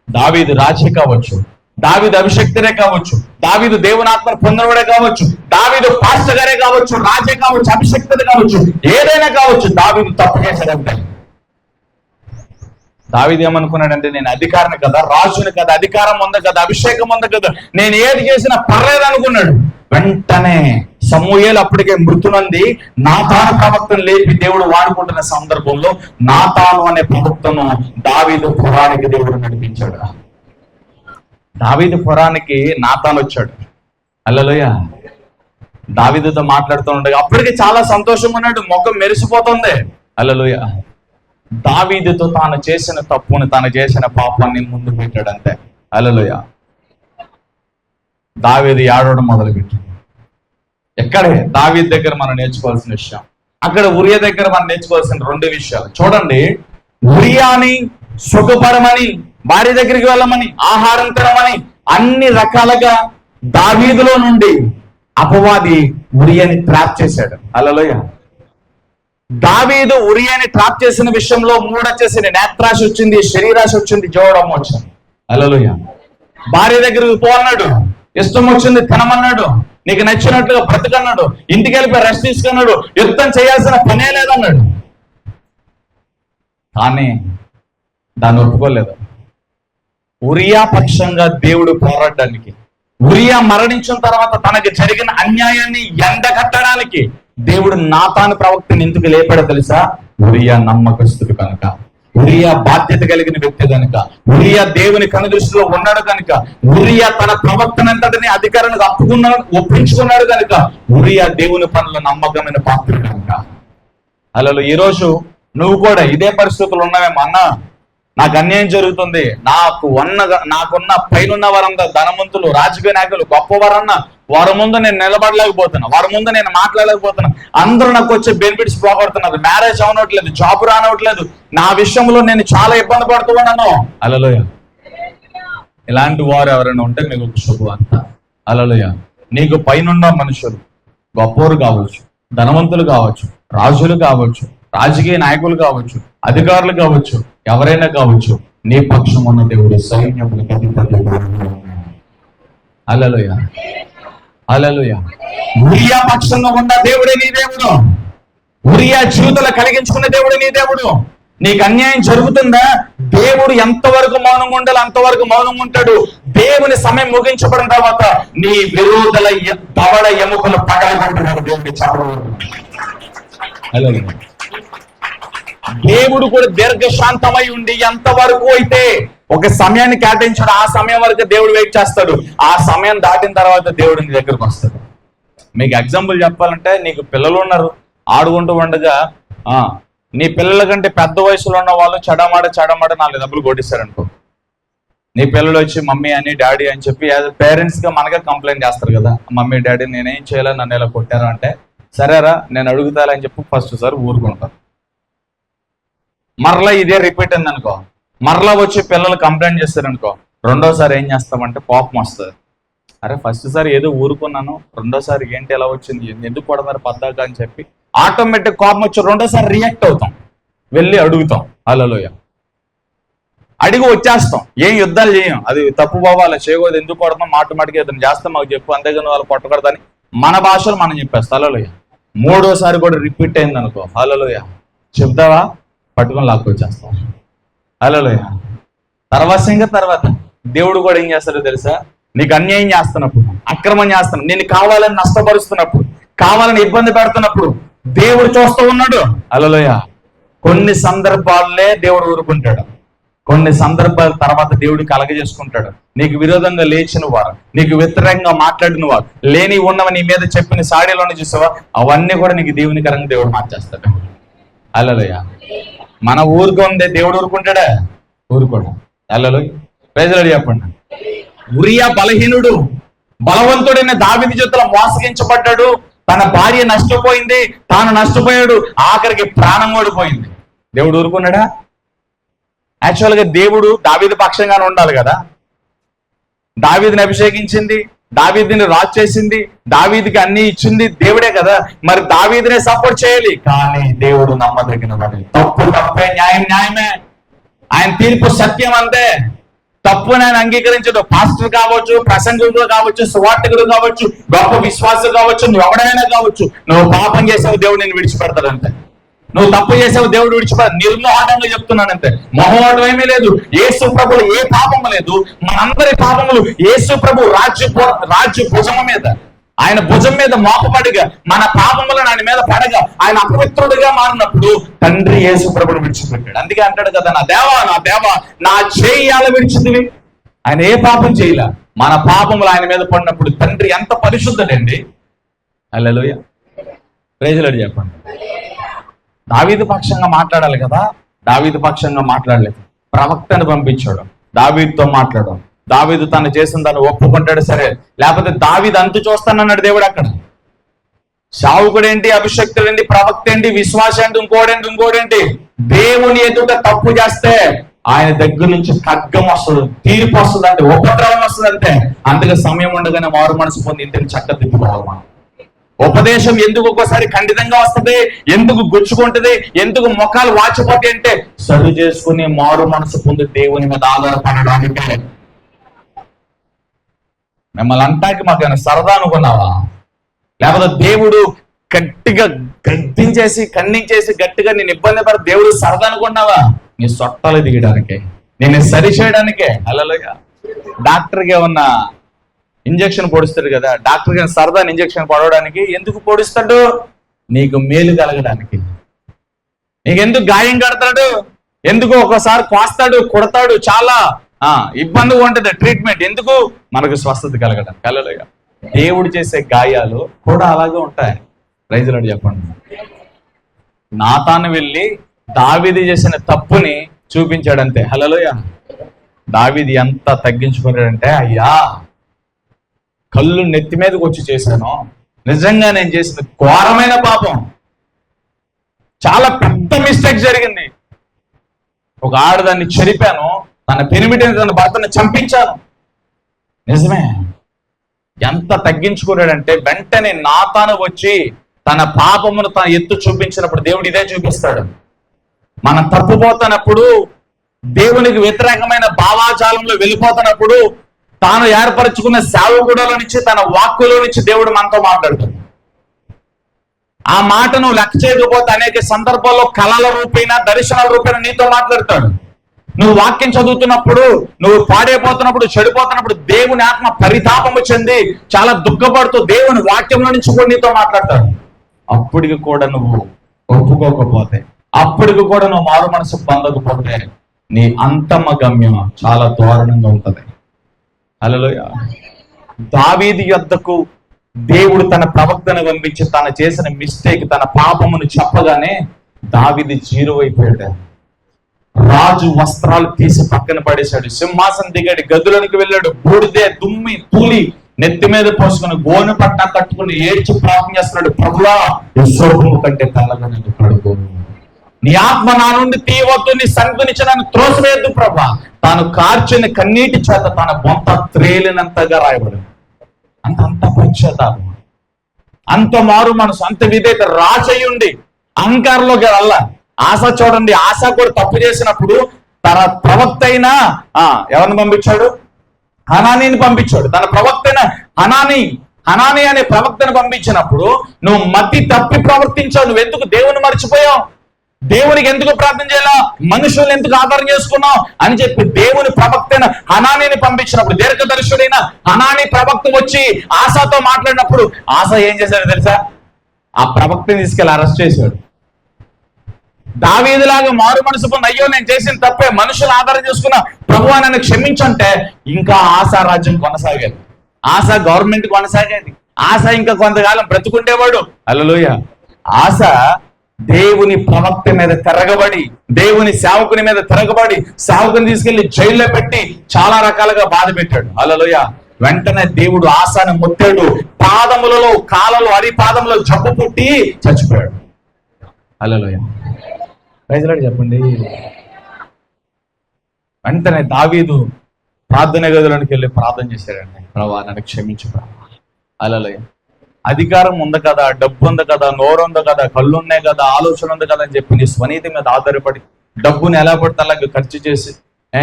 S1: దావీదు రాజే కావచ్చు, దావీదు అభిషక్తుడే కావచ్చు, దావీదు దేవుని ఆత్మను పొందినవాడే కావచ్చు, దావీదు పాస్టర్ గారే కావచ్చు, రాజే కావచ్చు, అభిషక్తుడే కావచ్చు, ఏదైనా కావచ్చు, దావీదు తప్పు చేశాడంటే దావీదు ఏమనుకున్నాడంటే, నేను అధికారిని కదా, రాజుని కదా, అధికారం ఉంది కదా, అభిషేకం ఉంది కదా, నేను ఏది చేసినా పర్లేదు అనుకున్నాడు. వెంటనే సమూయేలు అప్పటికే మృతునంది నాతాను ప్రవక్తను లేపి దేవుడు వాడుకుంటున్న సందర్భంలో నాతాను అనే ప్రవక్తను దావీదు పురానికి దేవుడు నడిపించాడు. దావీదు పురానికి నాతాను వచ్చాడు. హల్లెలూయా. దావీదుతో మాట్లాడుతూ ఉండగా అప్పటికి చాలా సంతోషంగా ఉన్నాడు, ముఖం మెరిసిపోతుంది. హల్లెలూయా. దావీదుతో తాను చేసిన తప్పుని, తాను చేసిన పాపాన్ని ముందు పెట్టాడు అంతే. హల్లెలూయా. దావీదు ఏడవడం మొదలుపెట్టాడు. ఎక్కడే దావీదు దగ్గర మనం నేర్చుకోవాల్సిన విషయం, అక్కడ ఉరియా దగ్గర మనం నేర్చుకోవాల్సిన 2 విషయాలు చూడండి. ఉరియాని సుఖపడమని, భార్య దగ్గరికి వెళ్ళమని, ఆహారం తినమని, అన్ని రకాలుగా దావీదులో నుండి అపవాది ఉరియాని ట్రాప్ చేశాడు. హల్లెలూయా. దావీదు ఉరియాని ట్రాప్ చేసిన విషయంలో 3 వచ్చేసింది. నేత్రాశ వచ్చింది, శరీరాశ వచ్చింది, జోడమ్మ వచ్చింది. హల్లెలూయా. భార్య దగ్గరికి పో అన్నాడు, ఇష్టం వచ్చింది తినమన్నాడు, నీకు నచ్చినట్లుగా బ్రతకన్నాడు, ఇంటికి వెళ్ళిపోయి రెస్ట్ తీసుకున్నాడు, యుద్ధం చేయాల్సిన పనే లేదన్నాడు. కానీ దాన్ని ఒప్పుకోలేదు. ఉరియా పక్షంగా దేవుడు పోరాడడానికి, ఉరియా మరణించిన తర్వాత తనకి జరిగిన అన్యాయాన్ని ఎండగట్టడానికి దేవుడు నాతాను ప్రవక్తని ఎందుకు లేపాడో తెలుసా? ఉరియా నమ్మకస్తుడు కనుక, ఉరియా బాధ్యత కలిగిన వ్యక్తి కనుక, ఉరియా దేవుని కనుదృష్టిలో ఉన్నాడు కనుక, ఉరియా తన ప్రవక్తనంతటిని అధికారానికి ఒప్పించుకున్నాడు కనుక, ఉరియా దేవుని పనుల నమ్మకమైన పాత్రుడు కనుక. అలా ఈరోజు నువ్వు కూడా ఇదే పరిస్థితులు ఉన్నావేమో, అన్నా నాకు అన్యాయం జరుగుతుంది, నాకున్న పైనున్న వారందరూ ధనవంతులు, రాజకీయ నాయకులు, గొప్పవారన్నా వారి ముందు నేను నిలబడలేకపోతున్నా, వారి ముందు నేను మాట్లాడలేకపోతున్నా, అందరూ నాకు వచ్చే బెనిఫిట్స్ పోగొడుతున్నారు, మ్యారేజ్ అవనట్లేదు, జాబ్ రానవట్లేదు, నా విషయంలో నేను చాలా ఇబ్బంది పడుతూ ఉన్నాను. హల్లెలూయా. ఇలాంటి వారు ఎవరైనా ఉంటే మీకు ఒక శుభవార్త. హల్లెలూయా. నీకు పైనున్న మనుషులు, గొప్పవారు కావచ్చు, ధనవంతులు కావచ్చు, రాజులు కావచ్చు, రాజకీయ నాయకులు కావచ్చు, అధికారులు కావచ్చు, ఎవరైనా కావచ్చు, నీ పక్షం ఉన్న దేవుడు సైన్యములకు అధిపతి. హల్లెలూయా. హల్లెలూయా. ఉరియా పక్షంగా ఉన్న దేవుడే నీ దేవుడు. ఉరియా జీవితంలో కలిగించుకున్న దేవుడే నీ దేవుడు. నీకు అన్యాయం జరుగుతుందా? దేవుడు ఎంతవరకు మౌనంగా ఉండాలి అంతవరకు మౌనంగా ఉంటాడు. దేవుని సమయం ముగించబడిన తర్వాత నీ విరోధుల దవడ ఎముకలు పగలగొంటున్నాడు దేవుడికి చెప్పడం. హల్లెలూయా. దేవుడు కూడా దీర్ఘశాంతమై ఉండి ఎంతవరకు అయితే ఒక సమయాన్ని కేటాయించాడు, ఆ సమయం వరకు దేవుడు వెయిట్ చేస్తాడు. ఆ సమయం దాటిన తర్వాత దేవుడు నీ దగ్గరకు వస్తాడు. మీకు ఎగ్జాంపుల్ చెప్పాలంటే, నీకు పిల్లలు ఉన్నారు, ఆడుకుంటూ ఉండగా నీ పిల్లల కంటే పెద్ద వయసులో ఉన్న వాళ్ళు చెడమాడ 4 డబ్బులు కొట్టిస్తారనుకో, నీ పిల్లలు వచ్చి మమ్మీ అని డాడీ అని చెప్పి యాజ్ పేరెంట్స్ గా మనగా కంప్లైంట్ చేస్తారు కదా, మమ్మీ డాడీ నేనేం చేయాలో నన్ను ఇలా కొట్టారు అంటే, సరేరా నేను అడుగుతానని చెప్పి ఫస్ట్ సార్ ఊరుకుంటారు. మరలా ఇదే రిపీట్ అయింది అనుకో, మరలా వచ్చి పిల్లలు కంప్లైంట్ చేస్తారనుకో, రెండోసారి ఏం చేస్తామంటే కోపం వస్తుంది. అరే ఫస్ట్ సారి ఏదో ఊరుకున్నాను, రెండోసారి ఏంటి ఎలా వచ్చింది, ఎందుకు కొడతారు పద్దాక అని చెప్పి ఆటోమేటిక్ కోపం వచ్చి రెండోసారి రియాక్ట్ అవుతాం, వెళ్ళి అడుగుతాం. హల్లెలూయా. అడిగి వచ్చేస్తాం, ఏం యుద్ధాలు చేయం, అది తప్పు బాబా అలా చేయకూడదు, ఎందుకు కొడతాం, మాటికి ఏదైనా చేస్తాం మాకు చెప్పు, అంతేగాని వాళ్ళు కొట్టకూడదని మన భాషలో మనం చెప్పేస్తాం. హల్లెలూయా. మూడోసారి కూడా రిపీట్ అయింది అనుకో, హల్లెలూయా చెప్తావా, పట్టుకొని లాక్కొచ్చేస్తాం. హల్లెలూయా. తర్వాత దేవుడు కూడా ఏం చేస్తాడో తెలుసా? నీకు అన్యాయం చేస్తున్నప్పుడు, అక్రమం చేస్తున్నప్పుడు, నేను కావాలని నష్టపరుస్తున్నప్పుడు, కావాలని ఇబ్బంది పెడుతున్నప్పుడు దేవుడు చూస్తూ ఉన్నాడు. హల్లెలూయా. కొన్ని సందర్భాలనే దేవుడు ఊరుకుంటాడు, కొన్ని సందర్భాల తర్వాత దేవుడు కలగజేసుకుంటాడు. నీకు విరోధంగా లేచిన వారు, నీకు వ్యతిరేకంగా మాట్లాడిన వారు, లేని ఉన్నవి నీ మీద చెప్పిన సాడీలోనే చూసావా, అవన్నీ కూడా నీకు దేవునికరంగా దేవుడు మార్చేస్తాడు. హల్లెలూయా. మన ఊరుకుందే దేవుడు ఊరుకుంటాడా? ఊరుకోడు. హల్లెలూయా. ప్రైజ్ లార్డ్ చెప్పండి. ఉరియా బలహీనుడు, బలవంతుడైన దావీదు చేతిలో మోసగించబడ్డాడు, తన భార్య నష్టపోయింది, తాను నష్టపోయాడు, ఆఖరికి ప్రాణం కూడా పోయింది. దేవుడు ఊరుకున్నాడా? యాక్చువల్గా దేవుడు దావీదు పక్షంగానే ఉండాలి కదా. దావీదుని అభిషేకించింది, దావీదుని రాజు చేసింది, దావీదుకి అన్ని ఇచ్చింది దేవుడే కదా, మరి దావీదునే సపోర్ట్ చేయాలి. కానీ దేవుడు నమ్మదగిన వాడు. తప్పు తప్పే, న్యాయం న్యాయమే, ఆయన తీర్పు సత్యం అంతే. తప్పు నేను అంగీకరించడు. పాస్టర్ కావచ్చు, ప్రసంగుడు కావచ్చు, సువార్తికుడు కావచ్చు, గొప్ప విశ్వాసం కావచ్చు, నువ్వు ఎవడైనా కావచ్చు, నువ్వు పాపం చేసావు దేవుడు నేను విడిచిపెడతాడంతే. నువ్వు తప్పు చేసావు దేవుడు విడిచిపెడ, నిర్మోహంగా చెప్తున్నానంతే. మొహమాటం ఏమీ లేదు. యేసు ప్రభులు ఏ పాపం లేదు, మనందరి పాపములు యేసు ప్రభు రాజ్య భుజం మీద, ఆయన భుజం మీద మోపబడిగా మన పాపములను ఆయన మీద పడగా ఆయన అపవిత్రుడిగా మారినప్పుడు తండ్రి యేసు ప్రభుని విడిచిపెట్టాడు. అందుకే అంటాడు కదా, నా దేవా నా చేయాల విడిచింది. ఆయన ఏ పాపం చేయలే, మన పాపములు ఆయన మీద పడినప్పుడు తండ్రి ఎంత పరిశుద్ధుడండి. హల్లెలూయా. ప్రైజ్ లార్డ్ చెప్పండి. దావీదు పక్షంగా మాట్లాడాలి కదా, దావీదు పక్షంగా మాట్లాడలేదు, ప్రవక్తను పంపించాడు దావీదుతో మాట్లాడు. దావీదు తను చేసిన దాన్ని ఒప్పుకుంటాడు సరే, లేకపోతే దావీదు అంతు చూస్తానన్నాడు దేవుడు. అక్కడ సావుకుడేంటి, అభిషక్తుడేంటి, ప్రవక్త ఏంటి, విశ్వాసం ఏంటి, ఇంకోడేంటి, దేవుని ఎదుట తప్పు చేస్తే ఆయన దగ్గర నుంచి ఖడ్గం వస్తుంది, తీర్పు వస్తుంది, అంటే ఉపద్రవం వస్తుంది అంతే. అందుకే సమయం ఉండగానే మారు మనసు పొంది ఇంటిని చక్క దిద్దుకోవాలి. మనం ఉపదేశం ఎందుకు ఒక్కోసారి ఖండితంగా వస్తుంది, ఎందుకు గుచ్చుకుంటుంది, ఎందుకు ముఖాలు వాచిపోతాయి అంటే సరి చేసుకుని మారు మనసు పొంది దేవుని మీద ఆధారపడడానికే. మిమ్మల్ని అంటాకి మాకేమైనా సరదా అనుకున్నావా? లేకపోతే దేవుడు గట్టిగా గద్దించేసి ఖండించేసి గట్టిగా నేను ఇబ్బంది పడి దేవుడు సరదా అనుకున్నావా? నీ సొట్టాలు దిగడానికే, నేను సరి చేయడానికే. హల్లెలూయా. డాక్టర్కి ఏమన్నా ఇంజక్షన్ పొడుస్తాడు కదా, డాక్టర్కి సరదాని ఇంజక్షన్ పొడవడానికి. ఎందుకు పొడుస్తాడు? నీకు మేలు కలగడానికి. నీకెందుకు గాయం కడతాడు? ఎందుకు ఒకసారి కోస్తాడు, కొడతాడు, చాలా ఇబ్బందిగా ఉంటుంది ట్రీట్మెంట్. ఎందుకు? మనకు స్వస్థత కలగడానికి. హల్లెలూయా. దేవుడు చేసే గాయాలు కూడా అలాగే ఉంటాయి. ప్రైజ్ లార్డ్ చెప్పండి. నాతాను వెళ్ళి దావీదు చేసిన తప్పుని చూపించాడంతే. హల్లెలూయా. దావీదు ఎంత తగ్గించుకున్నాడంటే, అయ్యా కళ్ళు నెత్తి మీదకి వచ్చి చేశాను, నిజంగా నేను చేసిన ఘోరమైన పాపం, చాలా పెద్ద మిస్టేక్ జరిగింది. ఒక ఆడదాన్ని చెరిపాను, తన పెనిమిటిని తన భర్తను చంపించాను. నిజమే. ఎంత తగ్గించుకున్నాడంటే వెంటనే నాతాను వచ్చి తన పాపమును తన ఎత్తు చూపించినప్పుడు దేవుడు ఇదే చూపిస్తాడు. మనం తప్పుపోతున్నప్పుడు, దేవునికి వ్యతిరేకమైన భావాజాలంలో వెళ్ళిపోతున్నప్పుడు, తాను ఏర్పరచుకున్న సేవకుడులో నుంచి, తన వాక్కులో నుంచి దేవుడు మనతో మాట్లాడుతాడు. ఆ మాట నువ్వు లెక్క చేయకపోతే అనేక సందర్భాల్లో కళల రూపేణ, దర్శనాల రూపేణ నీతో మాట్లాడతాడు. నువ్వు వాక్యం చదువుతున్నప్పుడు, నువ్వు పాడైపోతున్నప్పుడు, చెడిపోతున్నప్పుడు దేవుని ఆత్మ పరితాపము చెంది చాలా దుఃఖపడుతూ దేవుని వాక్యంలో నుంచి కూడా నీతో మాట్లాడతాడు. అప్పటికి కూడా నువ్వు ఒప్పుకోకపోతే, అప్పటికి కూడా నువ్వు మారు మనసు పొందకపోతే, నీ అంతమ గమ్యం చాలా దారుణంగా ఉంటది. హల్లెలూయా. దావీదు యొద్దకు దేవుడు తన ప్రవక్తను పంపించి తను చేసిన మిస్టేక్, తన పాపమును చెప్పగానే దావీదు జీరో అయిపోయాడు. రాజు వస్త్రాలు తీసి పక్కన పడేశాడు, సింహాసనం దిగాడు, గదులోనికి వెళ్ళాడు, బూడిదే దుమ్మి తూలి నెత్తి మీద పోసుకుని గోను పట్ట కట్టుకుని ఏడ్చి ప్రార్థన చేస్తున్నాడు. ప్రభువా, యెహోవా కంటే తెల్లగా నన్ను కడుగు, నీ ఆత్మ నా నుండి తీయవద్దు, నీ సన్నిధి నుంచి నన్ను త్రోసివేయద్దు ప్రభువా. తాను కార్చిన కన్నీటి చేత తన బొంత త్రేలినంతగా రాయబడింది. అంత పశ్చాత్తాపం, అంత మారు మనసు, అంత విధేయత. రాజయ్యుండి అహంకారంలోకి వెళ్ళ. ఆశ చూడండి, ఆశ కూడా తప్పు చేసినప్పుడు తన ప్రవక్త అయినా ఎవరిని పంపించాడు? హనానీని పంపించాడు. తన ప్రవక్త అయిన హనానీ అనే ప్రవక్తను పంపించినప్పుడు నువ్వు మతి తప్పి ప్రవర్తించావు. నువ్వు ఎందుకు దేవుని మర్చిపోయావు? దేవునికి ఎందుకు ప్రార్థన చేయాలా? మనుషులను ఎందుకు ఆధారం చేసుకున్నావు అని చెప్పి దేవుని ప్రవక్త అయిన హనానీని పంపించినప్పుడు, దీర్ఘదర్శుడైన హనానీ ప్రవక్త వచ్చి ఆశతో మాట్లాడినప్పుడు ఆశ ఏం చేశాడు తెలుసా? ఆ ప్రవక్తని తీసుకెళ్ళి అరెస్ట్ చేశాడు. దావీదులాగా మారు మనసు పొంది, అయ్యో నేను చేసిన తప్పే, మనుషులు ఆధారం చేసుకున్న ప్రభువా నన్ను క్షమించంటే ఇంకా ఆశా రాజ్యం కొనసాగేది, ఆశ గవర్నమెంట్ కొనసాగేది, ఆశ ఇంకా కొంతకాలం బ్రతుకుండేవాడు. హల్లెలూయా. ఆశ దేవుని ప్రవక్త మీద తిరగబడి, దేవుని సేవకుని మీద తిరగబడి, సేవకుని తీసుకెళ్లి జైల్లో పెట్టి చాలా రకాలుగా బాధ పెట్టాడు. హల్లెలూయా. వెంటనే దేవుడు ఆశను ముట్టాడు. పాదములలో, కాలలో, అరిపాదములో జబ్బు పుట్టి చచ్చిపోయాడు. హల్లెలూయా. ప్రైజ్ లార్డ్ చెప్పండి. వెంటనే దావీదు ప్రార్థన గదిలోనికి వెళ్ళి ప్రార్థన చేశాడండి. ప్రభువా నన్ను క్షమించు ప్రభువా. హల్లెలూయా. అధికారం ఉంది కదా, డబ్బు ఉంది కదా, నోరు ఉంది కదా, కళ్ళు ఉన్నాయి కదా, ఆలోచన ఉంది కదా అని చెప్పి నీ స్వనీతి మీద ఆధారపడి డబ్బుని ఎలా పడితే అలాగే ఖర్చు చేసి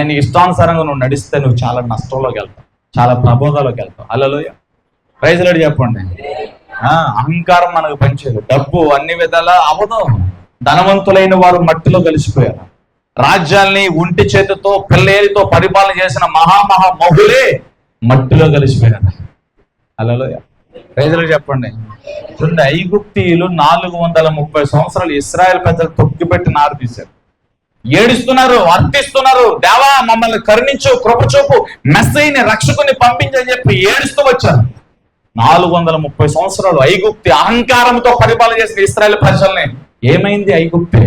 S1: నీ ఇష్టానుసారంగా నువ్వు నడిస్తే నువ్వు చాలా నష్టంలోకి వెళ్తావు, చాలా ప్రబోధాలోకి వెళ్తావు. హల్లెలూయా. ప్రైజ్ లార్డ్ చెప్పండి. అహంకారం మనకు పనిచేయదు, డబ్బు అన్ని విధాలా అవదు. ధనవంతులైన వారు మట్టిలో కలిసిపోయారు. రాజ్యాల్ని ఒంటి చేతితో పిల్లేరితో పరిపాలన చేసిన మహులే మట్టిలో కలిసిపోయారు. హల్లెలూయా. ప్రజలు చెప్పండి. చూడండి, ఐగుప్తీయులు 430 సంవత్సరాలు ఇశ్రాయేల్ ప్రజలు తొక్కిపెట్టి నారు తీశారు. ఏడుస్తున్నారు, అర్థిస్తున్నారు, దేవా మమ్మల్ని కరుణించు, కృపచూపు, మెస్సీని రక్షకుని పంపించని చెప్పి ఏడుస్తూ వచ్చారు. 430 సంవత్సరాలు ఐగుప్తి అహంకారంతో పరిపాలన చేసిన ఇశ్రాయేల్ ప్రజల్ని ఏమైంది? ఐగుప్తి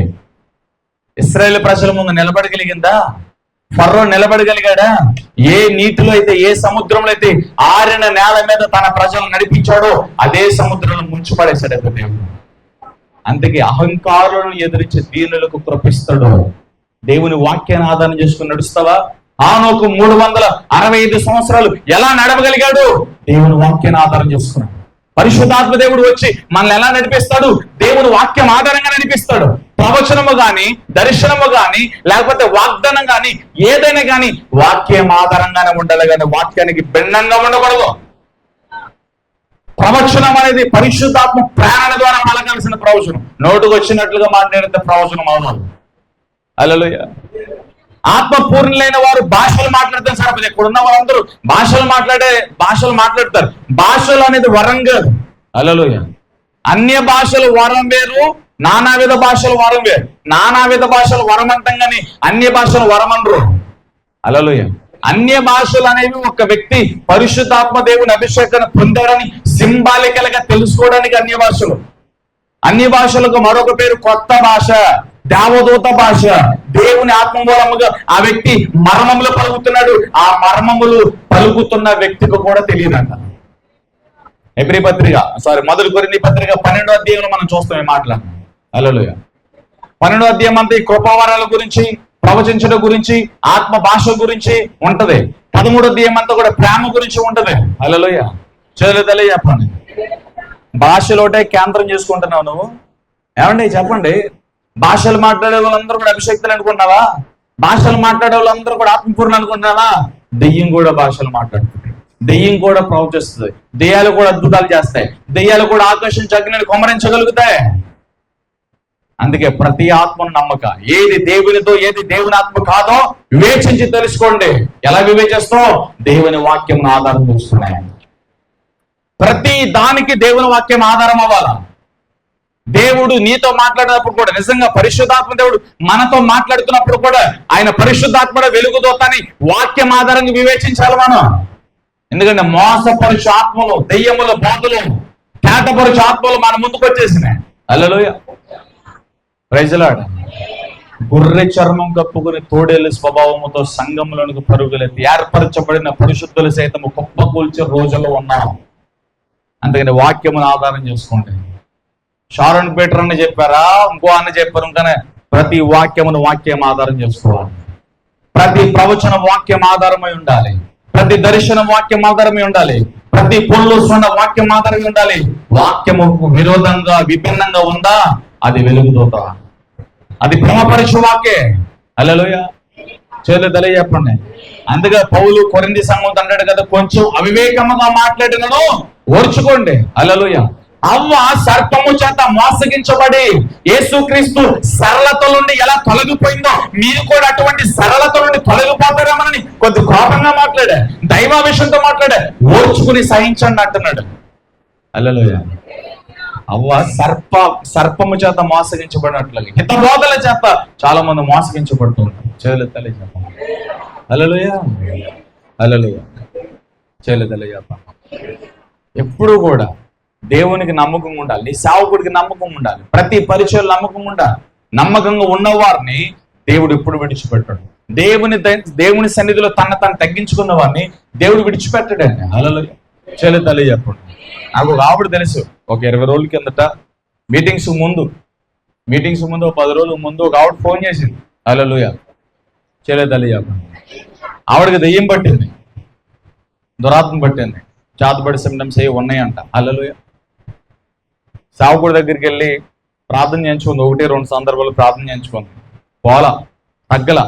S1: ఇశ్రాయేల్ ప్రజల ముందు నిలబడగలిగిందా? ఫరో నిలబడగలిగాడా? ఏ నీటిలో అయితే, ఏ సముద్రంలో అయితే ఆరిన నేల మీద తన ప్రజలను నడిపించాడో అదే సముద్రంలో ముంచిపడేశాడు దేవుడు. అందుకే అహంకారులను ఎదిరించి దీనులకు కృపిస్తాడు. దేవుని వాక్యాన్ని ఆధారం చేసుకుని నడుస్తావా? ఆనోకు 365 సంవత్సరాలు ఎలా నడవగలిగాడు? దేవుని వాక్యాన్ని ఆధారం చేసుకున్నాడు. పరిశుద్ధాత్మ దేవుడు వచ్చి మనల్ని ఎలా నడిపిస్తాడు? దేవుని వాక్యం ఆధారంగా నడిపిస్తాడు. ప్రవచనము గాని, దర్శనము గాని, లేకపోతే వాగ్దానం గాని, ఏదైనా గాని వాక్యం ఆధారంగానే ఉండాలి, కానీ వాక్యానికి భిన్నంగా ఉండకూడదు. ప్రవచనం అనేది పరిశుద్ధాత్మ ప్రేరణ ద్వారా పలకాల్సిన ప్రవచనం. నోటుకు వచ్చినట్లుగా మాట్లాడితే ప్రవచనం అవును. హల్లెలూయా. ఆత్మపూర్ణులైన వారు భాషలు మాట్లాడితే సరిపోదు. ఇక్కడ ఉన్న వారందరూ భాషలు మాట్లాడతారు. భాషలు అనేది వరం కాదు. హల్లెలూయా. అన్య భాషలు వరం వేరు, నానావిధ భాషలు వరం వేరు. నానావిధ భాషలు వరం అంటాం కానీ అన్య భాషలు వరం అనరు. హల్లెలూయా. అన్య భాషలు అనేవి ఒక వ్యక్తి పరిశుద్ధాత్మ దేవుని అభిషేకాన్ని పొందాడని సింబాలికల్ గా తెలుసుకోవడానికి అన్య భాషలకు మరొక పేరు కొత్త భాష, దేవదూత భాష. దేవుని ఆత్మ మూలముగా ఆ వ్యక్తి మర్మములు పలుకుతున్నాడు. ఆ మర్మములు పలుకుతున్న వ్యక్తికి కూడా తెలియదంట. మొదటి కొరింథీ పత్రిక 12వ అధ్యాయంలో మనం చూస్తాం ఈ మాటలు. హల్లెలూయా. 12వ అధ్యాయం అంతా ఈ కృపావరాల గురించి, ప్రవచించడం గురించి, ఆత్మ భాష గురించి ఉంటది. 13వ అధ్యాయం అంతా కూడా ప్రేమ గురించి ఉంటది. హల్లెలూయా. చేయలేదలే చెప్పండి. భాషలోటే కేంద్రం చేసుకుంటున్నావు నువ్వు. ఏమండి చెప్పండి, భాషలు మాట్లాడే వాళ్ళందరూ కూడా అభిషేక్తులు అనుకుంటున్నావా? భాషలు మాట్లాడే వాళ్ళందరూ కూడా ఆత్మపూర్ణ అనుకుంటున్నావా? దెయ్యం కూడా భాషలు మాట్లాడుతుంది, దెయ్యం కూడా ప్రవచిస్తుంది, దెయ్యాలు కూడా అద్భుతాలు చేస్తాయి, దెయ్యాలు కూడా ఆకర్షించి అగ్నిని కొమ్మరించగలుగుతాయి. అందుకే ప్రతి ఆత్మను నమ్మక, ఏది దేవునితో ఏది దేవుని ఆత్మ కాదో వివేచించి తెలుసుకోండి. ఎలా వివేచిస్తావు? దేవుని వాక్యం ఆధారం చేసుకున్నాయి. ప్రతి దానికి దేవుని వాక్యం ఆధారం అవ్వాలా. దేవుడు నీతో మాట్లాడినప్పుడు కూడా, నిజంగా పరిశుద్ధాత్మ దేవుడు మనతో మాట్లాడుతున్నప్పుడు కూడా ఆయన పరిశుద్ధాత్మ వెలుగుదోతని వాక్యం ఆధారంగా వివేచించాలి మనం. ఎందుకంటే మోసపరుచు ఆత్మలు, దెయ్యములు, బాధలు, కేటపరుచు ఆత్మలు మన ముందుకు వచ్చేసినాయి. హల్లెలూయా. Praise the lord. గొర్రె చర్మం కప్పుకుని తోడేలు స్వభావముతో సంఘములకు పరుగులెత్తి ఏర్పరచబడిన పరిశుద్ధులు సైతము కుప్పకూల్చే రోజుల్లో ఉన్నాం. అందుకని వాక్యమును ఆధారం చేసుకోండి. షారోన్ పీటర్ అని చెప్పారా, ఇంకో అన్న చెప్పారు, కానీ ప్రతి వాక్యమును వాక్యం ఆధారం చేసుకోవాలి. ప్రతి ప్రవచనం వాక్యం ఆధారమై ఉండాలి. ప్రతి దర్శనం వాక్యం ఆధారమై ఉండాలి. ప్రతి పొల్లు స్వంత వాక్యం ఆధారమై ఉండాలి. వాక్యము విరోధంగా విభిన్నంగా ఉందా, అది వెలుగుదోత, అది భ్రమపరిచే వాక్యే. హల్లెలూయా. చేయలేదలే చెప్పండి. అందుకే పౌలు కొరింథీ సంఘంతో అంటాడు కదా, కొంచెం అవివేకముగా మాట్లాడినను ఓర్చుకోండి. హల్లెలూయా. అవ్వ సర్పము చేత మోసగించబడి యేసుక్రీస్తు సరళత నుండి ఎలా తొలగిపోయిందో మీరు కూడా అటువంటి సరళత నుండి తొలగిపోతారేమని కొద్ది కోపంగా మాట్లాడా, దైవావేశంతో మాట్లాడా, ఓర్చుకుని సహించండి అంటున్నాడు. హల్లెలూయా. అవ్వ సర్పము చేత మోసగించబడినట్లుగా హిత బోధల చేత చాలా మంది మోసగించబడుతూ ఉంటారు. చేయలేదలే చెప్పండి. హల్లెలూయా. హల్లెలూయా. చేయలేదలే చెప్పండి. ఎప్పుడు కూడా దేవునికి నమ్మకంగా ఉండాలి, నీ సేవకుడికి నమ్మకం ఉండాలి, ప్రతి పరిచయం నమ్మకం ఉండాలి. నమ్మకంగా ఉన్నవారిని దేవుడు ఎప్పుడు విడిచిపెట్టాడు. దేవుని సన్నిధిలో తను తగ్గించుకున్న వారిని దేవుడు విడిచిపెట్టాడండి. హల్లెలూయా. చేయలేదలే చెప్పండి. నాకు ఒక ఆవిడ తెలుసు, ఒక 20 రోజుల కిందట మీటింగ్స్ ముందు 10 రోజుల ముందు ఒక ఆవిడ ఫోన్ చేసింది. హల్లెలూయా. చేయలేదలే చెప్పండి. ఆవిడకి దెయ్యం పట్టింది, దురాత్మ పట్టింది, చేతబడి సిమ్టమ్స్ అవి ఉన్నాయంట. హల్లెలూయా. సేవకుడి దగ్గరికి వెళ్ళి ప్రార్థన చేయించుకుంది. 1-2 సందర్భాలు ప్రార్థన చేయించుకుంది. పోలా, తగ్గల.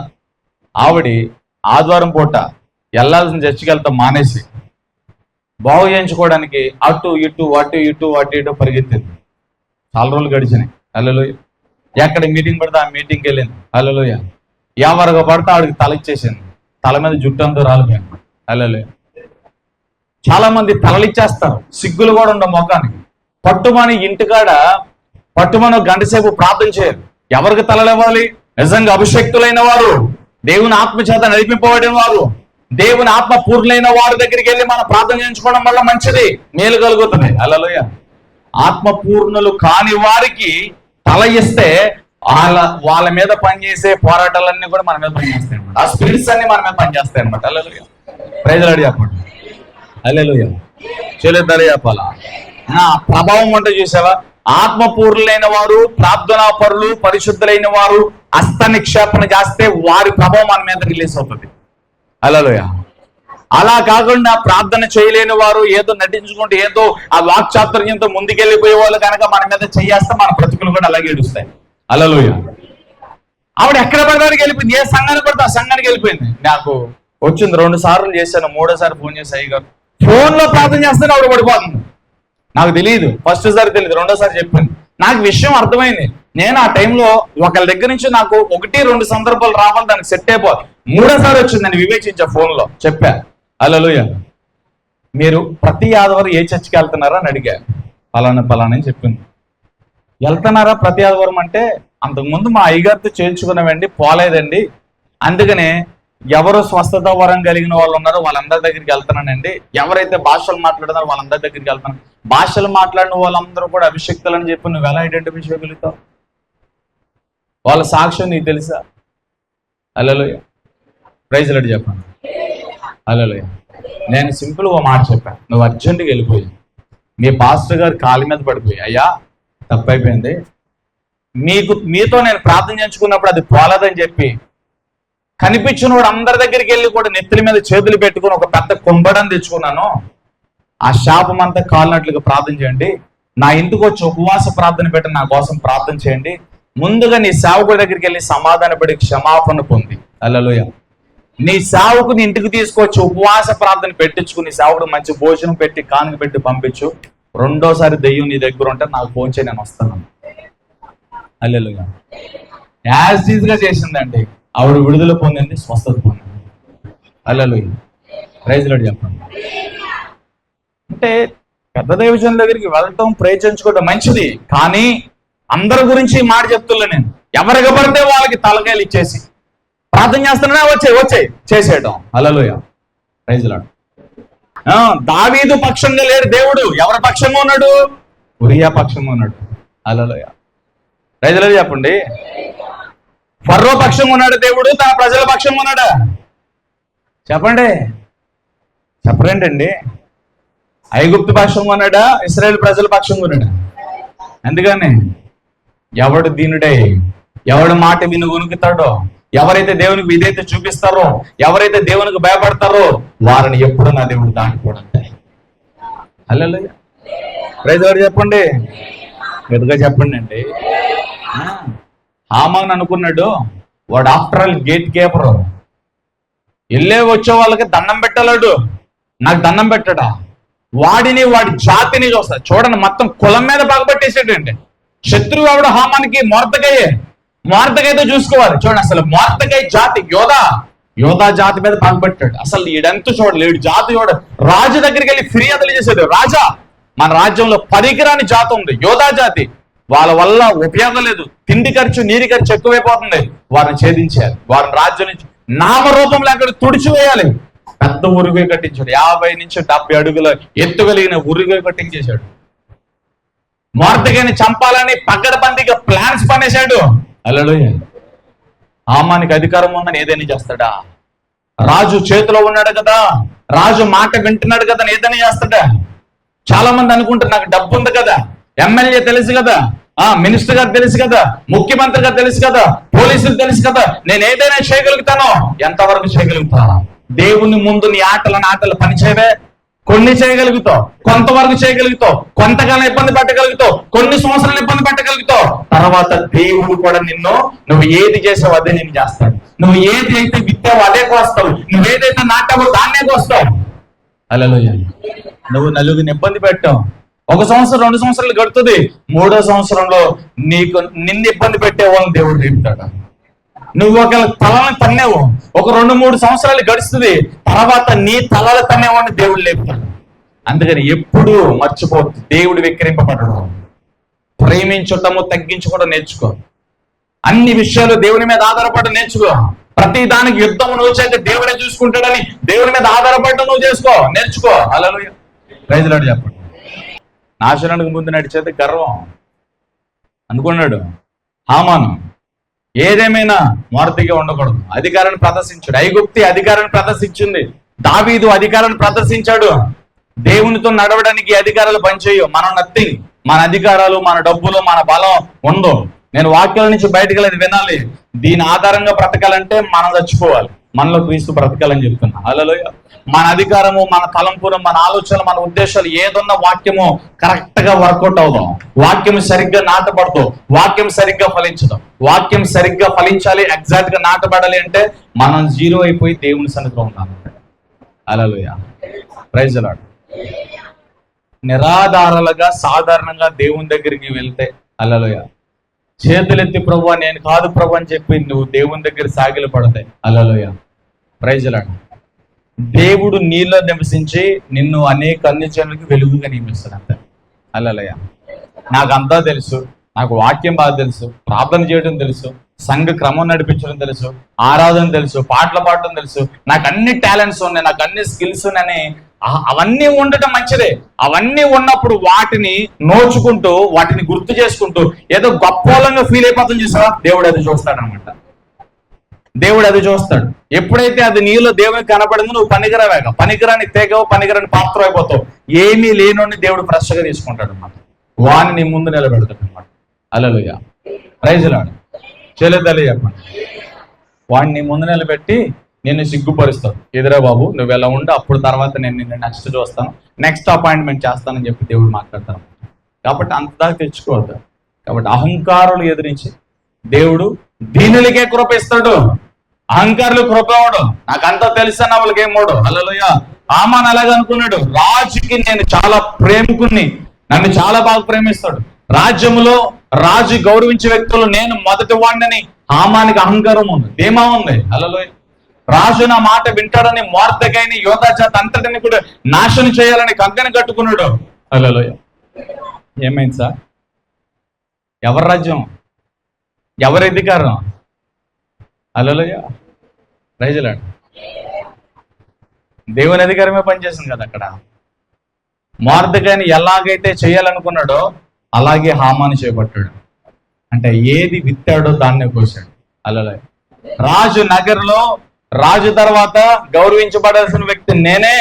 S1: ఆవిడి ఆదివారం పూట వెళ్ళాల్సిన చర్చికి వెళ్తా మానేసి బాగు చేయించుకోవడానికి అటు ఇటు పరిగెత్తింది. చాలా రోజులు గడిచినాయి. హల్లెలూయా. ఎక్కడ మీటింగ్ పడితే ఆ మీటింగ్కి వెళ్ళింది. హల్లెలూయా. ఎవరిగా పడితే ఆవిడకి తలయిచ్చేసింది, తల మీద జుట్టు అంతా రాలిపోయింది. హల్లెలూయా. చాలా మంది తలలిచ్చేస్తారు, సిగ్గులు కూడా ఉండవు మొఖానికి. పట్టుమని ఇంటికాడ ఒక గంట సేపు ప్రార్థన చేయరు. ఎవరికి తలలివ్వాలి? నిజంగా అభిషేక్తులైన వారు, దేవుని ఆత్మచేత నడిపింపబడిన వారు, దేవుని ఆత్మ పూర్ణులైన వారి దగ్గరికి వెళ్ళి మనం ప్రార్థన చేయించుకోవడం వల్ల మంచిది, మేలు కలుగుతుంది. హల్లెలూయా. ఆత్మ పూర్ణులు కాని వారికి తల ఇస్తే వాళ్ళ మీద పనిచేసే పోరాటాలన్నీ కూడా మన మీద పనిచేస్తాయి అనమాట. ఆ స్పిరిట్స్ అన్ని మన మీద పనిచేస్తాయి అనమాట. హల్లెలూయా. ప్రైజ్ లార్డ్ చెప్పండి. హల్లెలూయా. చేయలేదలే చెప్పాలా. ప్రభావం అంటే చూసావా? ఆత్మపూర్ణులైన వారు, ప్రార్థనా పరులు, పరిశుద్ధులైన వారు హస్త నిక్షేపణ చేస్తే వారి ప్రభావం మన మీద రిలీజ్ అవుతుంది. హల్లెలూయా. అలా కాకుండా ప్రార్థన చేయలేని వారు ఏదో నటించుకుంటూ ఏదో ఆ వాక్చాతుర్యంతో ముందుకెళ్ళిపోయే వాళ్ళు కనుక మన మీద చేయేస్తే మన బ్రతుకులు కూడా అలాగే ఏడుస్తాయి. హల్లెలూయా. ఆవిడ ఎక్కడ పడడానికి వెళ్ళిపోయింది, ఏ సంఘానికి పడితే ఆ సంఘానికి వెళ్ళిపోయింది. నాకు వచ్చింది 2 సార్లు చేశాను, 3వ సారి ఫోన్ చేసి అయ్యగారు ఫోన్ లో ప్రార్థన చేస్తే ఆవిడ పడిపోతుంది. నాకు తెలియదు, ఫస్ట్ సారి తెలియదు, రెండోసారి చెప్పింది. నాకు విషయం అర్థమైంది. నేను ఆ టైంలో ఒకళ్ళ దగ్గర నుంచి నాకు 1-2 సందర్భాలు రావాలి, దానికి సెట్ అయిపోవాలి. మూడోసారి వచ్చింది, నేను వివేచించా, ఫోన్లో చెప్పా. హల్లెలూయా. మీరు ప్రతి ఆదివారం ఏ చర్చికి వెళ్తున్నారా అని అడిగా. పలానా అని చెప్పింది. వెళ్తున్నారా ప్రతి ఆదివారం అంటే, అంతకుముందు మా అయ్యగారితో చేర్చుకున్నామండి, పోలేదండి. అందుకనే ఎవరు స్వస్థత వరం కలిగిన వాళ్ళు ఉన్నారో వాళ్ళందరి దగ్గరికి వెళ్తున్నానండి. ఎవరైతే భాషలు మాట్లాడుతున్నారో వాళ్ళందరి దగ్గరికి వెళ్తున్నాను. భాషలు మాట్లాడిన వాళ్ళందరూ కూడా అభిషక్తులని చెప్పి నువ్వు ఎలా ఐడెంటిఫై చేయగలుగుతావు? వాళ్ళ సాక్ష్యం నీకు తెలుసా? హల్లెలూయా. ప్రైజ్ లార్డ్ చెప్పండి. హల్లెలూయా. నేను సింపుల్గా ఒక మాట చెప్పాను, నువ్వు అర్జెంటుగా వెళ్ళిపోయి మీ పాస్టర్ గారి కాళ్ళ మీద పడిపోయి, అయ్యా తప్పైపోయింది, మీతో నేను ప్రార్థన చేయించుకున్నప్పుడు అది పోలేదని చెప్పి కనిపించిన వాడు అందరి దగ్గరికి వెళ్ళి కూడా నెత్తుల మీద చేతులు పెట్టుకుని ఒక పెద్ద కుంభడం తెచ్చుకున్నాను, ఆ శాపం అంతా కాలినట్లుగా ప్రార్థన చేయండి, నా ఇంటికి వచ్చి ఉపవాస ప్రార్థన పెట్టి నా కోసం ప్రార్థన చేయండి, ముందుగా నీ సేవకుడి దగ్గరికి వెళ్ళి సమాధానపడి క్షమాపణ పొంది, హల్లెలూయా, నీ సేవకుని ఇంటికి తీసుకొచ్చి ఉపవాస ప్రార్థన పెట్టించుకుని సేవకుడు మంచి భోజనం పెట్టి కానుక పెట్టి పంపించు, రెండోసారి దెయ్యం నీ దగ్గర ఉంటే నాకు ఫోన్ చేయి, నేను వస్తాను. హల్లెలూయా. యాజ్ ఈజ్ గా చేసిందండి. ఆవిడ విడుదల పొందింది, స్వస్థత పొందింది. హల్లెలూయా. ప్రైజ్ లార్డ్ చెప్పండి. అంటే పెద్ద దైవజనుల దగ్గరికి వెళ్ళటం ప్రయత్నించుకోవడం మంచిది, కానీ అందరి గురించి మాట చెప్తున్నా నేను. ఎవరికి పడితే వాళ్ళకి తలకాయలు ఇచ్చేసి ప్రార్థన చేస్తున్నా వచ్చే చేసేయటం. హల్లెలూయా. Praise lord. దావీదు పక్షంగా లేడు దేవుడు, ఎవరి పక్షంగా ఉన్నాడు? ఉరియా పక్షంగా ఉన్నాడు. హల్లెలూయా. ప్రైజ్ లార్డ్ చెప్పండి. ఫరో పక్షంగా ఉన్నాడు దేవుడు, తన ప్రజల పక్షంగా ఉన్నాడా? చెప్పండి, చెప్పరేంటండి? ఐగుప్తు పక్షంగా ఉన్నాడా? ఇశ్రాయేల్ ప్రజల పక్షంగా ఉన్నాడా? ఎందుకని ఎవడు దీనుడై ఎవడు మాట విను ఉనుకుతాడో, ఎవరైతే దేవునికి విధేయత చూపిస్తారో, ఎవరైతే దేవునికి భయపడతారో వారిని ఎప్పుడు నా దేవుడు దాటిపోడంటే. హల్లెలూయా. ప్రైజ్ లార్డ్ చెప్పండి, గట్టిగా చెప్పండి అండి. హామాన్ అనుకున్నాడు వాడు ఆఫ్టర్ ఆల్ గేట్ కీపర్, వెళ్ళే వచ్చే వాళ్ళకి దండం పెట్టలేడు, నాకు దండం పెట్టడా? వాడిని వాడి జాతిని చూస్తాడు. చూడండి, మొత్తం కులం మీద పగబట్టేసాడండి. శత్రువు ఆవిడ హామానికి మోర్దెకైతో చూసుకోవాలి. చూడండి, అసలు మోర్దెకై జాతి యోధా జాతి మీద పగబట్టాడు. అసలు ఈడంతా చూడలేడు, జాతి చూడ రాజు దగ్గరికి వెళ్ళి ఫిర్యాదులు చేశాడు. రాజా, మన రాజ్యంలో పనికిరాని జాతి ఉంది, యోధా జాతి, వాళ్ళ వల్ల ఉపయోగం లేదు, తిండి ఖర్చు నీరు ఖర్చు ఎక్కువైపోతుంది, వారిని ఛేదించారు, వారిని రాజ్యం నుంచి నామరూపం లేకుండా తుడిచివేయాలి. పెద్ద ఉరుగు కట్టించాడు, 50 నుంచి 70 అడుగుల ఎత్తు కలిగిన ఉరుగు కట్టించేశాడు. మోర్దెకైని చంపాలని పకడ్బందీగా ప్లాన్స్ పనేశాడు. హల్లెలూయా. హామానికి అధికారం ఉందని ఏదైనా చేస్తాడా? రాజు చేతిలో ఉన్నాడు కదా, రాజు మాట వింటున్నాడు కదా, ఏదైనా చేస్తాడా? చాలా మంది అనుకుంటారు నాకు డబ్బు ఉంది కదా, ఎమ్మెల్యే తెలుసు కదా, మినిస్టర్ గారు తెలుసు కదా, ముఖ్యమంత్రి గారు తెలుసు కదా, పోలీసులు తెలుసు కదా, నేను ఏదైనా చేయగలుగుతాను. ఎంతవరకు చేయగలుగుతా? దేవుని ముందు నీ ఆటలు పనిచేయవే. కొన్ని చేయగలుగుతావు, కొంతవరకు చేయగలుగుతావు, కొంతకాలం ఇబ్బంది పెట్టగలుగుతావు, కొన్ని సంవత్సరాలు ఇబ్బంది పెట్టగలుగుతావు. తర్వాత దేవుడు కూడా నువ్వు ఏది చేసావు అదే నేను చేస్తాడు. నువ్వు ఏది అయితే విత్తావో అదే కోస్తావు, నువ్వు ఏదైతే నాటావో దాన్నే కోస్తావు. హల్లెలూయా. నువ్వు నలుగురిని ఇబ్బంది పెట్టావు, 1 సంవత్సరం 2 సంవత్సరాలు గడుతుంది, 3వ సంవత్సరంలో నిన్ను ఇబ్బంది పెట్టే వాళ్ళని దేవుడు రేపుతాడు. నువ్వు ఒకవేళ తలని తన్నేవు, ఒక 2-3 సంవత్సరాలు గడుస్తుంది, తర్వాత నీ తలలు తన్నేవాడిని దేవుడు లేపుతాడు. అందుకని ఎప్పుడు మర్చిపోద్దు, దేవుడు వెక్కిరింపబడడు. ప్రేమించటము తగ్గించుకోవడం నేర్చుకో. అన్ని విషయాలు దేవుని మీద ఆధారపడడం నేర్చుకో. ప్రతి దానికి యుద్ధం నువ్వు చేస్తే దేవుడే చూసుకుంటాడని దేవుని మీద ఆధారపడడం నువ్వు నేర్చుకో. హల్లెలూయా. ప్రైజ్ లార్డ్ చెప్పండి. నాశనానికి ముందు నడిచేది గర్వం అనుకున్నాడు హామాను. ఏదేమైనా మోర్దెకై ఉండకూడదు, అధికారాన్ని ప్రదర్శించాడు. ఐగుప్తి అధికారాన్ని ప్రదర్శించింది, దావీదు అధికారాన్ని ప్రదర్శించాడు. దేవునితో నడవడానికి అధికారాలు పనిచేయవు. మనం నథింగ్. మన అధికారాలు, మన డబ్బులు, మన బలం ఉందో. నేను వాక్యాల నుంచి బయటకు వెళ్ళేది వినాలి. దీని ఆధారంగా బ్రతకాలంటే మనం చచ్చిపోవాలి, మనలో క్రీస్తు బ్రతకాలని చెప్తున్నా. హల్లెలూయా. మన అధికారము, మన తలంపులు, మన ఆలోచనలు, మన ఉద్దేశాలు ఏదున్న వాక్యము కరెక్ట్ గా వర్కౌట్ అవుదాం. వాక్యం సరిగ్గా నాటబడదు, వాక్యం సరిగ్గా ఫలించదు. వాక్యం సరిగ్గా ఫలించాలి, ఎగ్జాక్ట్ గా నాటబడాలి అంటే మనం 0 అయిపోయి దేవుని సన్నిధిలో ఉండాలి. హల్లెలూయా. Praise the lord. నిరాధారాలుగా సాధారణంగా దేవుని దగ్గరికి వెళ్తే, హల్లెలూయా, చేతులెత్తి ప్రభువా నేను కాదు ప్రభు అని చెప్పి నువ్వు దేవుని దగ్గర సాగిల పడతాయి. హల్లెలూయా, ప్రైజ్ లార్డ్. దేవుడు నీలో నివసించి నిన్ను అనేక అన్ని జనులకు వెలుగుగా నియమిస్తాడు అంతే. హల్లెలూయా. నాకు అంతా తెలుసు, నాకు వాక్యం బాగా తెలుసు, ప్రార్థన చేయడం తెలుసు, సంఘ క్రమం నడిపించడం తెలుసు, ఆరాధన తెలుసు, పాటలు పాడటం తెలుసు, నాకు అన్ని టాలెంట్స్ ఉన్నాయి, నాకు అన్ని స్కిల్స్ ఉన్నాయని అవన్నీ ఉండటం మంచిదే. అవన్నీ ఉన్నప్పుడు వాటిని నోచుకుంటూ వాటిని గుర్తు చేసుకుంటూ ఏదో గొప్పలంగా ఫీల్ అయిపోతుంది చూసావా, దేవుడు అది చూస్తాడు అనమాట. దేవుడు అది చూస్తాడు. ఎప్పుడైతే అది నీలో దేవునికి కనపడిందో నువ్వు పనికిరావేగా, పనికిరాని తెగవు, పనికిరాని పాత్ర అయిపోతావు. ఏమీ లేనోని దేవుడు ఫ్రెష్గా తీసుకుంటాడు అనమాట, వాని నీ ముందు నిలబెడతాడు అనమాట. హల్లెలూయా, ప్రైజ్ లార్డ్. చెల్లెతల్లి చెప్పండి, వాడిని నీ ముందు నిలబెట్టి నిన్ను సిగ్గుపరుస్తాడు. ఎదురా బాబు నువ్వు ఎలా ఉండు, అప్పుడు తర్వాత నేను నిన్ను నెక్స్ట్ చూస్తాను, నెక్స్ట్ అపాయింట్మెంట్ చేస్తానని చెప్పి దేవుడు మాట్లాడతాను. కాబట్టి అంతదాకా తెచ్చుకోవద్దు. కాబట్టి అహంకారులు ఎదిరించి దేవుడు దీనులకే కృప ఇస్తాడు, అహంకారులు కృప ఇవ్వడు. నాకంతా తెలుసన్న వాళ్ళకి ఏమోడు. హల్లెలూయా. హామాను అలాగే అనుకున్నాడు, రాజుకి నేను చాలా ప్రేమికుణ్ణి, నన్ను చాలా బాగా ప్రేమిస్తాడు, రాజ్యములో రాజు గౌరవించే వ్యక్తులు నేను మొదటి వాడిని. హామానికి అహంకారం ఉంది, ధీమా ఉంది. హల్లెలూయా. రాజు నా మాట వింటాడని మొర్దెకైని యోధా జాతి అంతటిని కూడా నాశనం చేయాలని కంకణం కట్టుకున్నాడు. హల్లెలూయా. ఏమైంది సార్? ఎవరి రాజ్యం, ఎవరి అధికారం? హల్లెలూయా, ప్రైజ్ లార్డ్. దేవుని అధికారమే పనిచేస్తుంది కదా అక్కడ. మొర్దెకైని ఎలాగైతే చేయాలనుకున్నాడో అలాగే హామాను చేపట్టాడు. అంటే ఏది విత్తాడో దాన్నే కోసాడు. హల్లెలూయా. రాజు నగర్లో రాజు తర్వాత గౌరవించబడాల్సిన వ్యక్తి నేనే,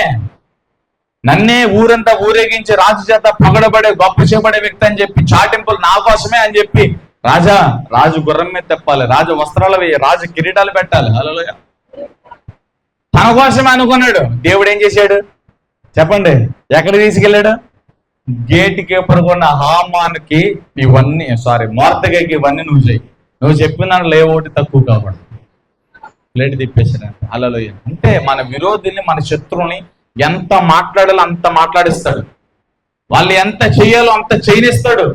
S1: నన్నే ఊరంతా ఊరేగించి రాజు చేత పొగడబడే గొప్ప చేయబడే వ్యక్తి అని చెప్పి చాటింపులు నా కోసమే అని చెప్పి రాజు గుర్రం మీద తెప్పాలి, రాజు వస్త్రాలు వేయి, రాజు కిరీటాలు పెట్టాలి. హల్లెలూయా. తన కోసమే అనుకున్నాడు. దేవుడు ఏం చేశాడు చెప్పండి? ఎక్కడ తీసుకెళ్ళాడు? గేటుకి ఎప్పుడుకున్న హామానికి ఇవన్నీ మొర్దెకైకి ఇవన్నీ నువ్వు చెయ్యి, నువ్వు చెప్పిన లేవోటి తక్కువ కాబట్టి ప్లేట్ తిప్పేసాడు. హల్లెలూయా. అంటే మన విరోధిని, మన శత్రువుని ఎంత మాట్లాడాలో అంత మాట్లాడిస్తాడు, వాళ్ళు ఎంత చెయ్యాలో అంత చేయనిస్తాడు.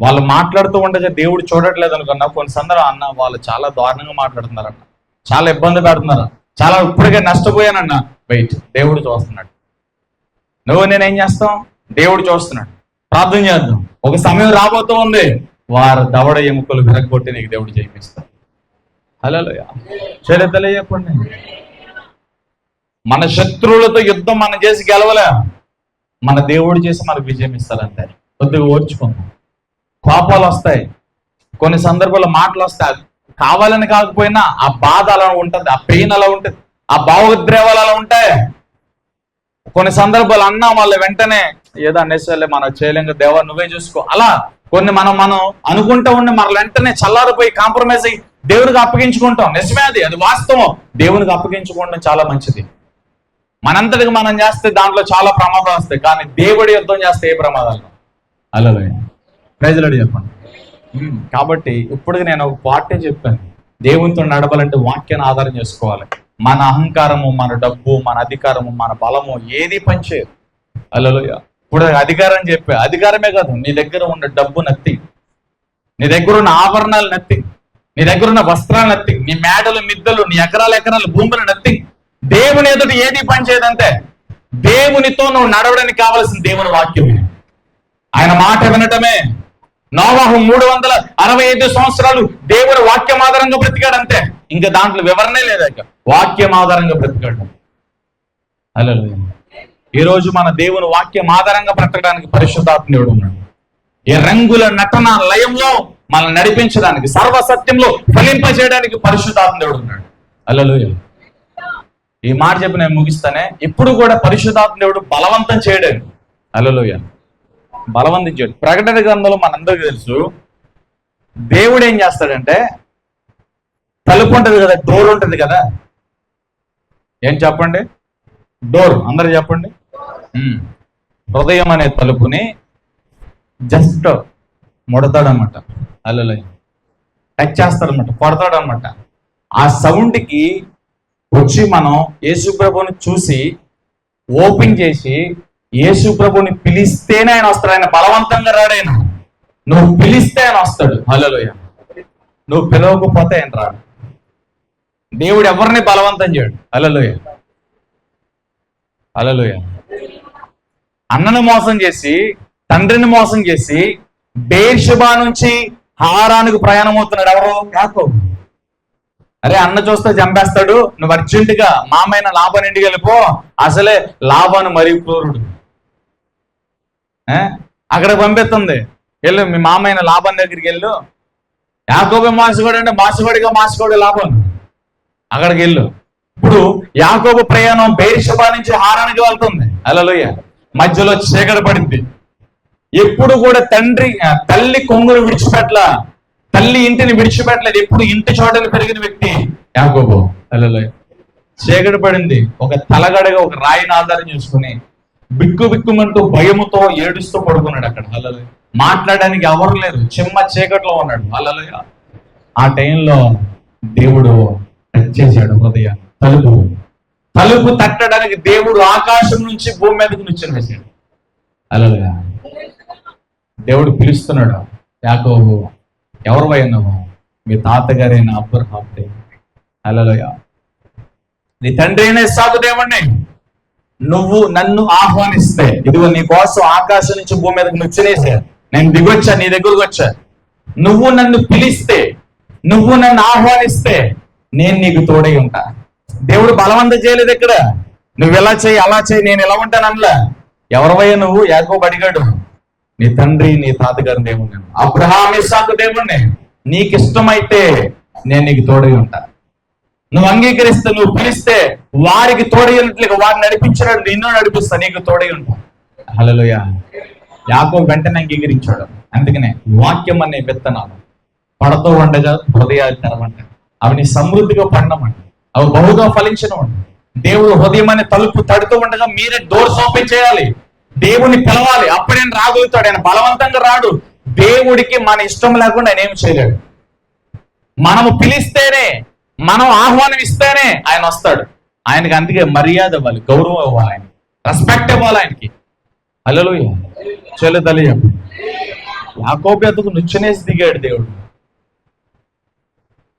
S1: వాళ్ళు మాట్లాడుతూ ఉండగా దేవుడు చూడట్లేదు అనుకున్నా. కొన్ని సందర్భం అన్న వాళ్ళు చాలా దారుణంగా మాట్లాడుతున్నారన్న, చాలా ఇబ్బంది పెడుతున్నారు, చాలా ఇప్పటికే నష్టపోయానన్న. వెయిట్, దేవుడు చూస్తున్నాడు. నువ్వు నేనేం చేస్తాం? దేవుడు చూస్తున్నాడు. ప్రార్థన చేద్దాం. ఒక సమయం రాబోతూ ఉంది, వారు దవడ ఎముకలు విరగొట్టి నీకు దేవుడు జయిస్తాడు. హల్లెలూయా. చెల్లెతలే చెప్పండి, మన శత్రువులతో యుద్ధం మనం చేసి గెలవలే, మన దేవుడు చేసి మనకు విజయం ఇస్తాడంటే కొద్దిగా ఓర్చుకుందాం. కోపాలు వస్తాయి, కొన్ని సందర్భాల్లో మాటలు వస్తాయి, కావాలని కాకపోయినా ఆ బాధ అలా ఉంటుంది, ఆ పెయిన్ అలా ఉంటుంది, ఆ భావోద్రేవాలు అలా ఉంటాయి. కొన్ని సందర్భాలు అన్నా వాళ్ళ వెంటనే ఏదో అనేసలే మనం చేయలేక దేవా నువ్వే చూసుకో, అలా కొన్ని మనం అనుకుంటూ ఉండి మన వెంటనే చల్లారిపోయి కాంప్రమైజ్ అయ్యి దేవునికి అప్పగించుకుంటాం. నిజమే, అది వాస్తవం. దేవునికి అప్పగించుకోవడం చాలా మంచిది. మనంతటికి మనం చేస్తే దాంట్లో చాలా ప్రమాదాలు వస్తాయి, కానీ దేవుడి యుద్ధం చేస్తే ఏ ప్రమాదాలు? హల్లెలూయా, ప్రైజ్ లార్డ్ చెప్పండి. కాబట్టి ఇప్పటికి నేను ఒక పార్టీ చెప్పాను, దేవునితో నడవాలంటే వాక్యాన్ని ఆధారం చేసుకోవాలి. మన అహంకారము, మన డబ్బు, మన అధికారము, మన బలము ఏది పనిచేయదు. హల్లెలూయా. ఇప్పుడు అధికారం చెప్పే, అధికారమే కాదు, నీ దగ్గర ఉన్న డబ్బు నత్తి, నీ దగ్గర ఉన్న ఆభరణాలు నత్తి, నీ దగ్గర ఉన్న వస్త్రాలు నత్తి, నీ మేడలు మిద్దలు, నీ ఎకరాలు భూములు నత్తి. దేవుని ఎదుటి ఏది పనిచేయదంటే దేవునితో నువ్వు నడవడానికి కావలసిన దేవుని వాక్యం, ఆయన మాట వినటమే. నోవాహు 365 సంవత్సరాలు దేవుని వాక్యం ఆధారంగా బ్రతికాడంతే, ఇంకా దాంట్లో వివరణే లేదా, వాక్యం ఆధారంగా బ్రతికాడు. హల్లెలూయా. ఈ రోజు మన దేవుని వాక్యం ఆధారంగా బ్రతకడానికి పరిశుద్ధాత్ముడు ఉన్నాడు. ఈ రంగుల నటన లయంలో మనల్ని నడిపించడానికి, సర్వసత్యంలో ఫలింపజేయడానికి పరిశుద్ధాత్ముడు ఉన్నాడు. హల్లెలూయా. ఈ మాట చెప్పి నేను ముగిస్తానే. ఇప్పుడు కూడా పరిశుద్ధాత్ముడు బలవంతం చేయడానికి, హల్లెలూయా, బలవంతం చేయడు. ప్రకటన గ్రంథంలో మనందరికీ తెలుసు, దేవుడు ఏం చేస్తాడంటే తలుపు ఉంటుంది కదా, డోర్ ఉంటుంది కదా, ఏం చెప్పండి? డోర్, అందరూ చెప్పండి. హృదయం అనే తలుపుని జస్ట్ ముడతాడనమాట. హల్లెలూయా. టచ్ చేస్తాడనమాట, కొడతాడనమాట. ఆ సౌండ్కి వచ్చి మనం యేసు ప్రభువుని చూసి ఓపెన్ చేసి యేసు ప్రభుని పిలిస్తేనే ఆయన వస్తాడు. ఆయన బలవంతంగా రాడాయన. నువ్వు పిలిస్తే ఆయన వస్తాడు. హల్లెలూయా. నువ్వు పిలవకపోతే ఆయన రాడు. దేవుడు ఎవరిని బలవంతం చేయడు. హల్లెలూయా. హల్లెలూయా. అన్నను మోసం చేసి, తండ్రిని మోసం చేసి బేర్షెబా నుంచి హారానికి ప్రయాణం అవుతున్నాడు ఎవరు? యాకోబు. అరే అన్న చూస్తే చంపేస్తాడు, నువ్వు అర్జెంటుగా మామైన లాభాన్ని ఇంటికి వెళ్ళిపో. అసలే లాభాన్ని మరీ క్రూరుడు. అక్కడ పంపిస్తుంది, వెళ్ళు మీ మామైన లాభం దగ్గరికి వెళ్ళు. యాకోబు మాసుకోడు అంటే మాసుకోడు లాభం. అక్కడికి వెళ్ళు. ఇప్పుడు యాకోబు ప్రయాణం బేర్షెబా నుంచి హారానికి వెళ్తుంది. హల్లెలూయా. మధ్యలో చీకటి పడింది. ఎప్పుడు కూడా తల్లి కొంగును విడిచిపెట్టల, తల్లి ఇంటిని విడిచిపెట్టలేదు. ఎప్పుడు ఇంటి చోటలు పెరిగిన వ్యక్తి యాకోబు. హల్లెలూయా. చీకటి పడింది. ఒక తలగడగా ఒక రాయిని ఆధారం చేసుకుని బిక్కుమంటూ భయముతో ఏడుస్తూ పడుకున్నాడు అక్కడ. హల్లెలూయా. మాట్లాడడానికి ఎవరు లేరు, చిమ్మ చీకట్లో ఉన్నాడు. హల్లెలూయా. ఆ టైంలో దేవుడు టచ్ చేశాడు హృదయాన్ని. తలుపు తట్టడానికి దేవుడు ఆకాశం నుంచి భూమి మీదకి నిచ్చెన వేశాడు. హల్లెలూయా. దేవుడు పిలుస్తున్నాడు, యాకోబు ఎవరు అయినావు? మీ తాతగారైన అబ్రహాము దేవుడు. హల్లెలూయా. నీ తండ్రి అయిన ఇస్సాకు దేవుణ్ణి. నువ్వు నన్ను ఆహ్వానిస్తే, ఇదిగో నీ కోసం ఆకాశం నుంచి భూమి మీదకి నిచ్చెనేసా, నేను దిగొచ్చా, నీ దగ్గరకు వచ్చా. నువ్వు నన్ను పిలిస్తే, నువ్వు నన్ను ఆహ్వానిస్తే నేను నీకు తోడై ఉంటా. దేవుడు బలవంతం చేయలేదు ఇక్కడ. నువ్వు ఎలా చేయి అలా చేయి, నేను ఎలా ఉంటాను అనలా. ఎవరివయ్యా నువ్వు? యాకోబు అడిగాడు. నీ తండ్రి నీ తాతగారి దేవుణ్ణి, అబ్రహాము ఇస్సాకు దేవుణ్ణి. నీకు ఇష్టమైతే నేను నీకు తోడై ఉంటా. నువ్వు అంగీకరిస్తే, నువ్వు పిలిస్తే వారికి తోడైనట్లుగా వారిని నడిపించినట్టు నిన్ను నడిపిస్తా, నీకు తోడై ఉంటా. హల్లెలూయా. యాకోబు వెంటనే అంగీకరించాడు. అందుకనే వాక్యం అనే విత్తనాలు పడతో ఉండగా హృదయాలు తెరవంట. అవి నీ సమృద్ధిగా పండమంట, అవి బహుగా ఫలించడం. దేవుడు హృదయం అనే తలుపు తడుతూ ఉండగా మీరే డోర్స్ ఓపెన్ చేయాలి. దేవుని పిలవాలి, అప్పుడే రాగలుగుతాడు. ఆయన బలవంతంగా రాడు. దేవుడికి మన ఇష్టం లేకుండా ఆయన ఏమి చేయలేడు. మనము పిలిస్తేనే, మనం ఆహ్వానం ఇస్తేనే ఆయన వస్తాడు. ఆయనకి అందుకే మర్యాద ఇవ్వాలి, గౌరవం ఇవ్వాలి, ఆయన రెస్పెక్ట్ ఇవ్వాలి ఆయనకి. హల్లెలూయా. చెల్లి తల్లి యాకోబు ఎద్దుకు నిచ్చెనేసి దిగాడు దేవుడు.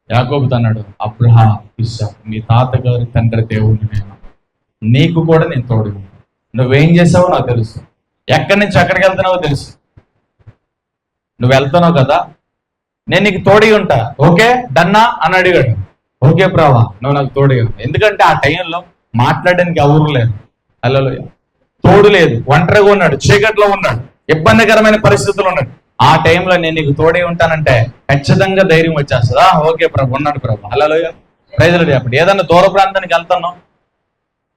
S1: యాకోబుతో అన్నాడు, అబ్రహాము ఇస్సాకు మీ తాతగారి తండ్రి దేవుడిని నేను, నీకు కూడా నేను తోడు. నువ్వేం చేసావో నాకు తెలుసు, ఎక్కడి నుంచి ఎక్కడికి వెళ్తున్నావో తెలుసు. నువ్వు వెళ్తున్నావు కదా, నేను నీకు తోడి ఉంటా. ఓకే డన్నా అని అడిగాడు. ఓకే ప్రభా, నువ్వు నాకు తోడి. ఎందుకంటే ఆ టైంలో మాట్లాడడానికి ఎవరు లేదు. హల్లెలూయా. తోడు లేదు, ఒంటరిగా ఉన్నాడు, చీకట్లో ఉన్నాడు, ఇబ్బందికరమైన పరిస్థితులు ఉన్నాడు. ఆ టైంలో నేను నీకు తోడే ఉంటానంటే ఖచ్చితంగా ధైర్యం వచ్చేస్తుందా? ఓకే ప్రభు, ఉన్నాడు ప్రభు. హల్లెలూయా. Praise lord. అప్పుడు ఏదన్నా దూర ప్రాంతానికి వెళ్తున్నావు,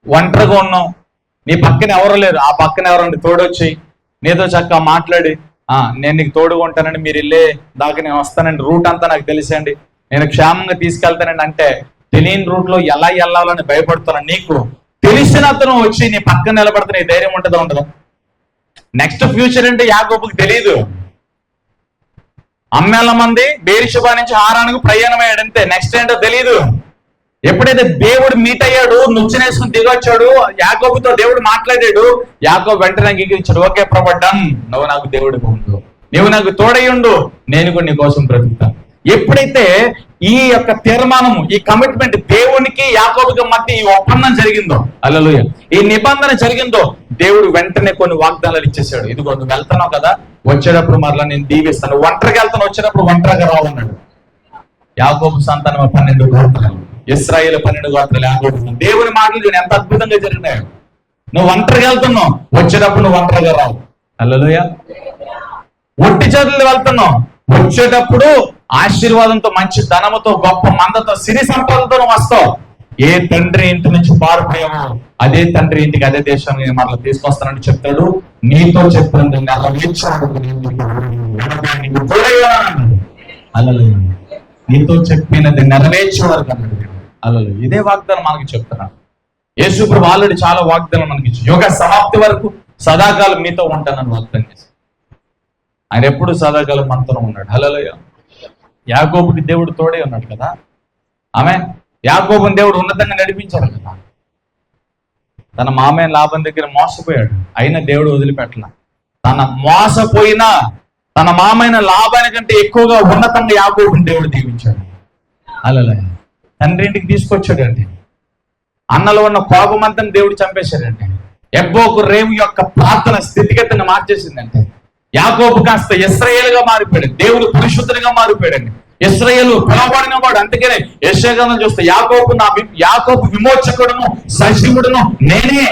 S1: ఒంటరిగా ఉన్నావు, నీ పక్కన ఎవరు లేరు, ఆ పక్కన ఎవరండి తోడొచ్చి నీతో చక్కగా మాట్లాడి, నేను నీకు తోడుగా ఉంటానండి, మీరు వెళ్ళే దాకా నేను వస్తానండి, రూట్ అంతా నాకు తెలిసండి, నేను క్షేమంగా తీసుకెళ్తానండి అంటే తెలియని రూట్ లో ఎలా వెళ్ళాలని భయపడుతున్నాను. నీకు తెలిసిన అతను వచ్చి నీ పక్కన నిలబడితే నీ ధైర్యం ఉంటుందా? ఉండదా? నెక్స్ట్ ఫ్యూచర్ అంటే యాకోబుకి తెలియదు. అమ్మేళ్ళ మంది బేర్షెబా నుంచి హారానికి ప్రయాణం అయ్యాడంతే. నెక్స్ట్ ఏంటో తెలియదు. ఎప్పుడైతే దేవుడు మీట్ అయ్యాడు, నిచ్చెనేసుకుని దిగొచ్చాడు, యాకోబుతో దేవుడు మాట్లాడాడు. యాకోబు వెంటనే అంగీకరించాడు. ఓకే ప్రభు, డన్, నువ్వు నాకు దేవుడు ఉండు, నువ్వు నాకు తోడయ్యుండు, నేను కూడా నీ కోసం బ్రతుకుతాను. ఎప్పుడైతే ఈ యొక్క తీర్మానము, ఈ కమిట్మెంట్ దేవునికి యాకోబుకి మధ్య ఈ ఒప్పందం జరిగిందో, హల్లెలూయా, ఈ నిబంధన జరిగిందో, దేవుడు వెంటనే కొన్ని వాగ్దానాలు ఇచ్చేసాడు. ఇదిగో నువ్వు వెళ్తున్నావు కదా, వచ్చేటప్పుడు మరలా నేను దీవిస్తాను. ఒంటరిగా వెళ్తాను, వచ్చేటప్పుడు ఒంటరిగా రావన్నాడు. యాకోబు సంతానం 12 గోత్రాలు, ఇశ్రాయేలు 12 గోత్రాలు యాకోబు. దేవుని మాటలు ఎంత అద్భుతంగా జరిగినాయి. నువ్వు ఒంటరిగా వెళ్తున్నావు, వచ్చేటప్పుడు నువ్వు ఒంటరిగా రావు. హల్లెలూయా. ఒట్టి చేతులు వెళ్తున్నావు, వచ్చేటప్పుడు ఆశీర్వాదంతో, మంచి ధనముతో, గొప్ప మందతో, సిరి సంపదలతో నువ్వు వస్తావు. ఏ తండ్రి ఇంటి నుంచి పారిపోయామో అదే తండ్రి ఇంటికి, అదే దేశాన్ని మరలా తీసుకొస్తానని చెప్తాడు. నీతో చెప్తాను, నీతో చెప్పినది నెరవేర్చేవారు కన్నాడు. అలా ఇదే వాగ్దానం మనకి చెప్తున్నాడు. యేసు ప్రభు ఆల్రెడీ చాలా వాగ్దానం మనకి ఇచ్చి, యుగ సమాప్తి వరకు సదాకాలం మీతో ఉంటానని వాగ్దానం చేశాడు. ఆయన ఎప్పుడు సదాకాలం మనతో ఉన్నాడు. హల్లెలూయా. యాకోబుకి దేవుడు తోడే ఉన్నాడు కదా. ఆమె యాకోబుని దేవుడు ఉన్నతంగా నడిపించాడు కదా. తన మామయ్య లాభం దగ్గర మోసపోయాడు, అయినా దేవుడు వదిలిపెట్టల. తన మోసపోయినా తన మామైన లాభానికంటే ఎక్కువగా ఉన్నతంగా యాకోబుని దేవుడు దీవించాడు. అలా తండ్రి ఇంటికి తీసుకొచ్చాడండి. అన్నలో ఉన్న కోపమంతా దేవుడు చంపేశాడంటే. ఎబ్బోకు రేవు యొక్క ప్రార్థన స్థితిగతిని మార్చేసిందంటే. యాకోబు కాస్త ఇశ్రాయేలుగా మారిపోయాడు, దేవుడు పరిశుద్ధునిగా మారిపోయాడండి. ఇశ్రాయేలు పిలవబడిన వాడు. అందుకనే యెషయా గ్రంథం చూస్తే యాకోబు విమోచకుడును సజీవుడును నేనే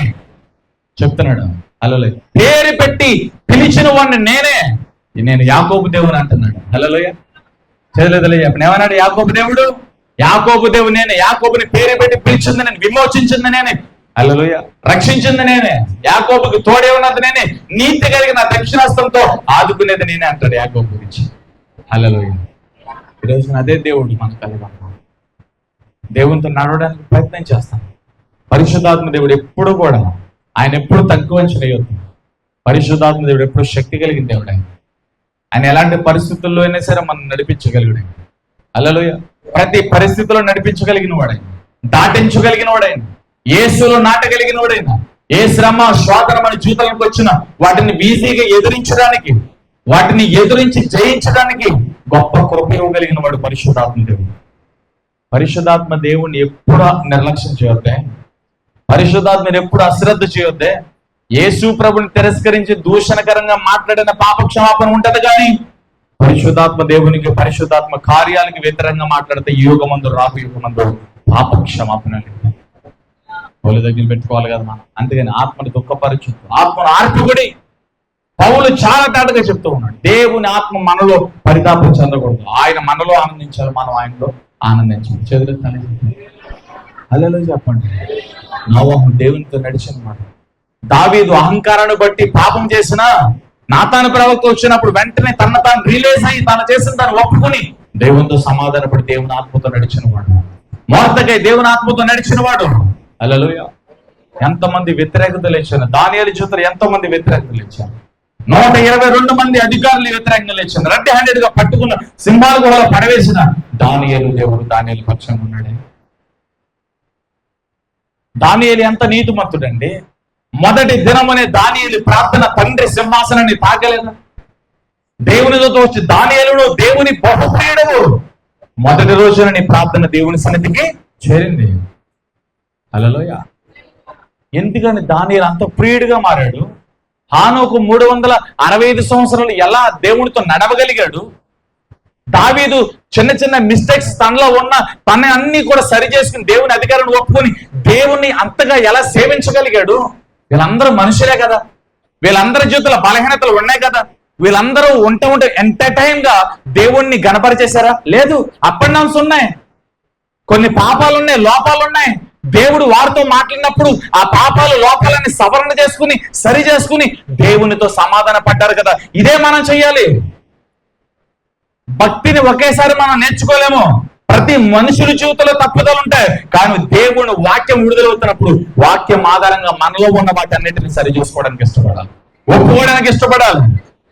S1: చెప్తున్నాడు. హల్లెలూయా. పేరు పెట్టి పిలిచిన వాడిని నేనే, నేను యాకోబు దేవుని అంటున్నాడు. హల్లెలూయా. చదవలేదలే చెప్పండి, ఏమన్నాడు యాకోబు దేవుడు? యాకోబు దేవుడు నేనే. యాకోబుని పేరు పెట్టి పిలిచింది నేను, విమోచించింది నేనే. హల్లెలూయా. రక్షించింది నేనే, యాకోబుకి తోడే ఉన్నది నేనే, నీతి కలిగిన దక్షిణాస్తంతో ఆదుకునేది నేనే అంటాడు యాకోబు గురించి. హల్లెలూయా. ఈరోజు అదే దేవుడు మనకు కలిగి. దేవునితో నడవడానికి ప్రయత్నం చేస్తాం. పరిశుద్ధాత్మ దేవుడు ఎప్పుడు కూడా, ఆయన ఎప్పుడు తక్కువ చేయొద్దు. పరిశుద్ధాత్మ దేవుడు ఎప్పుడు శక్తి కలిగిన దేవుడు. ఆయన ఎలాంటి పరిస్థితుల్లో అయినా సరే మనం నడిపించగలిగాడు. హల్లెలూయా. ప్రతి పరిస్థితిలో నడిపించగలిగిన వాడైన, దాటించగలిగిన వాడైన, యేసులో నాటగలిగిన వాడైన, ఏ శ్రమ శోధన మన జీవితానికి వచ్చిన వాటిని ఈజీగా ఎదిరించడానికి, వాటిని ఎదిరించి జయించడానికి గొప్ప కృప ఇవ్వగలిగిన వాడు పరిశుద్ధాత్మ దేవుడు. పరిశుద్ధాత్మ దేవుణ్ణి ఎప్పుడు నిర్లక్ష్యం చేయొద్దే. పరిశుద్ధాత్మని ఎప్పుడు అశ్రద్ధ చేయొద్దే. యేసు ప్రభుని తిరస్కరించి దూషణకరంగా మాట్లాడిన పాప క్షమాపణ ఉంటది, కానీ పరిశుద్ధాత్మ దేవునికి, పరిశుద్ధాత్మ కార్యాలకి వ్యతిరేకంగా మాట్లాడితే ఈ యుగమందు రాహు యుగమందు పాప క్షమాపణ వాళ్ళ దగ్గర పెట్టుకోవాలి కదా మనం. అందుకని ఆత్మని దుఃఖపరచొద్దు, ఆత్మను ఆర్పుకుడి. పౌలు చాలా తాటగా చెప్తూ ఉన్నాడు, దేవుని ఆత్మ మనలో పరితాపం చెందకూడదు. ఆయన మనలో ఆనందించాలి, మనం ఆయనలో ఆనందించాలి. చదువుతాను అల్లెలో చెప్పండి. నోవహు దేవునితో నడిచిన మాట. దావీదు అహంకారాన్ని బట్టి పాపం చేసిన నాతాను ప్రవక్త వచ్చినప్పుడు వెంటనే తన తాను రిలీజ్ అయ్యి తను చేసిన దాన్ని ఒప్పుకుని దేవునితో సమాధానపడి దేవుని ఆత్మతో నడిచిన వాడు. మోర్దెకై దేవుని ఆత్మతో నడిచిన వాడు. హల్లెలూయా. ఎంతమంది వ్యతిరేకతలు ఇచ్చారు. దానియేలు జీవితంలో ఎంతో మంది వ్యతిరేకతలు ఇచ్చారు. 122 మంది అధికారులు వ్యతిరేకంగా లేచారు. రెడ్ హ్యాండెడ్ గా పట్టుకున్న సింహాల గుహలో పడవేసిన దానియేలు దేవుడు దానియేలు పక్షంగా ఉన్నాడే. దానియేలు ఎంత నీతిమంతుడండి. మొదటి దినమనే దానియేలు ప్రార్థన తండ్రి సింహాసనాన్ని తాకలేదు. దేవునితో వచ్చి దానియేలును దేవుని బహుప్రియుడు, మొదటి రోజున నీ ప్రార్థన దేవుని సన్నిధికి చేరింది. హల్లెలూయా. ఎందుకని దానియేలు అంత ప్రియుడిగా మారాడు? హానోకు 365 సంవత్సరాలు ఎలా దేవునితో నడవగలిగాడు? దావీదు చిన్న చిన్న మిస్టేక్స్ తనలో ఉన్న తన అన్ని కూడా సరి చేసుకుని దేవుని అధికారాన్ని ఒప్పుకొని దేవుణ్ణి అంతగా ఎలా సేవించగలిగాడు? వీళ్ళందరూ మనుషులే కదా, వీళ్ళందరి జీవితంలో బలహీనతలు ఉన్నాయి కదా. వీళ్ళందరూ ఉంటే ఎంటర్టైన్ గా దేవుణ్ణి గణపరిచేశారా? లేదు. అప్ అండ్ డౌన్స్ ఉన్నాయి, కొన్ని పాపాలు ఉన్నాయి, లోపాలు ఉన్నాయి. దేవుడు వారితో మాట్లాడినప్పుడు ఆ పాపాలు లోపాలని సవరణ చేసుకుని సరి చేసుకుని దేవునితో సమాధాన పడ్డారు కదా. ఇదే మనం చెయ్యాలి. భక్తిని ఒకేసారి మనం నేర్చుకోలేము. ప్రతి మనుషుల జీవితంలో తప్పుదలు ఉంటాయి, కానీ దేవుని వాక్యం విడుదలవుతున్నప్పుడు వాక్యం ఆధారంగా మనలో ఉన్న వాటి అన్నిటిని సరి చేసుకోవడానికి ఇష్టపడాలి, ఒప్పుకోవడానికి ఇష్టపడాలి.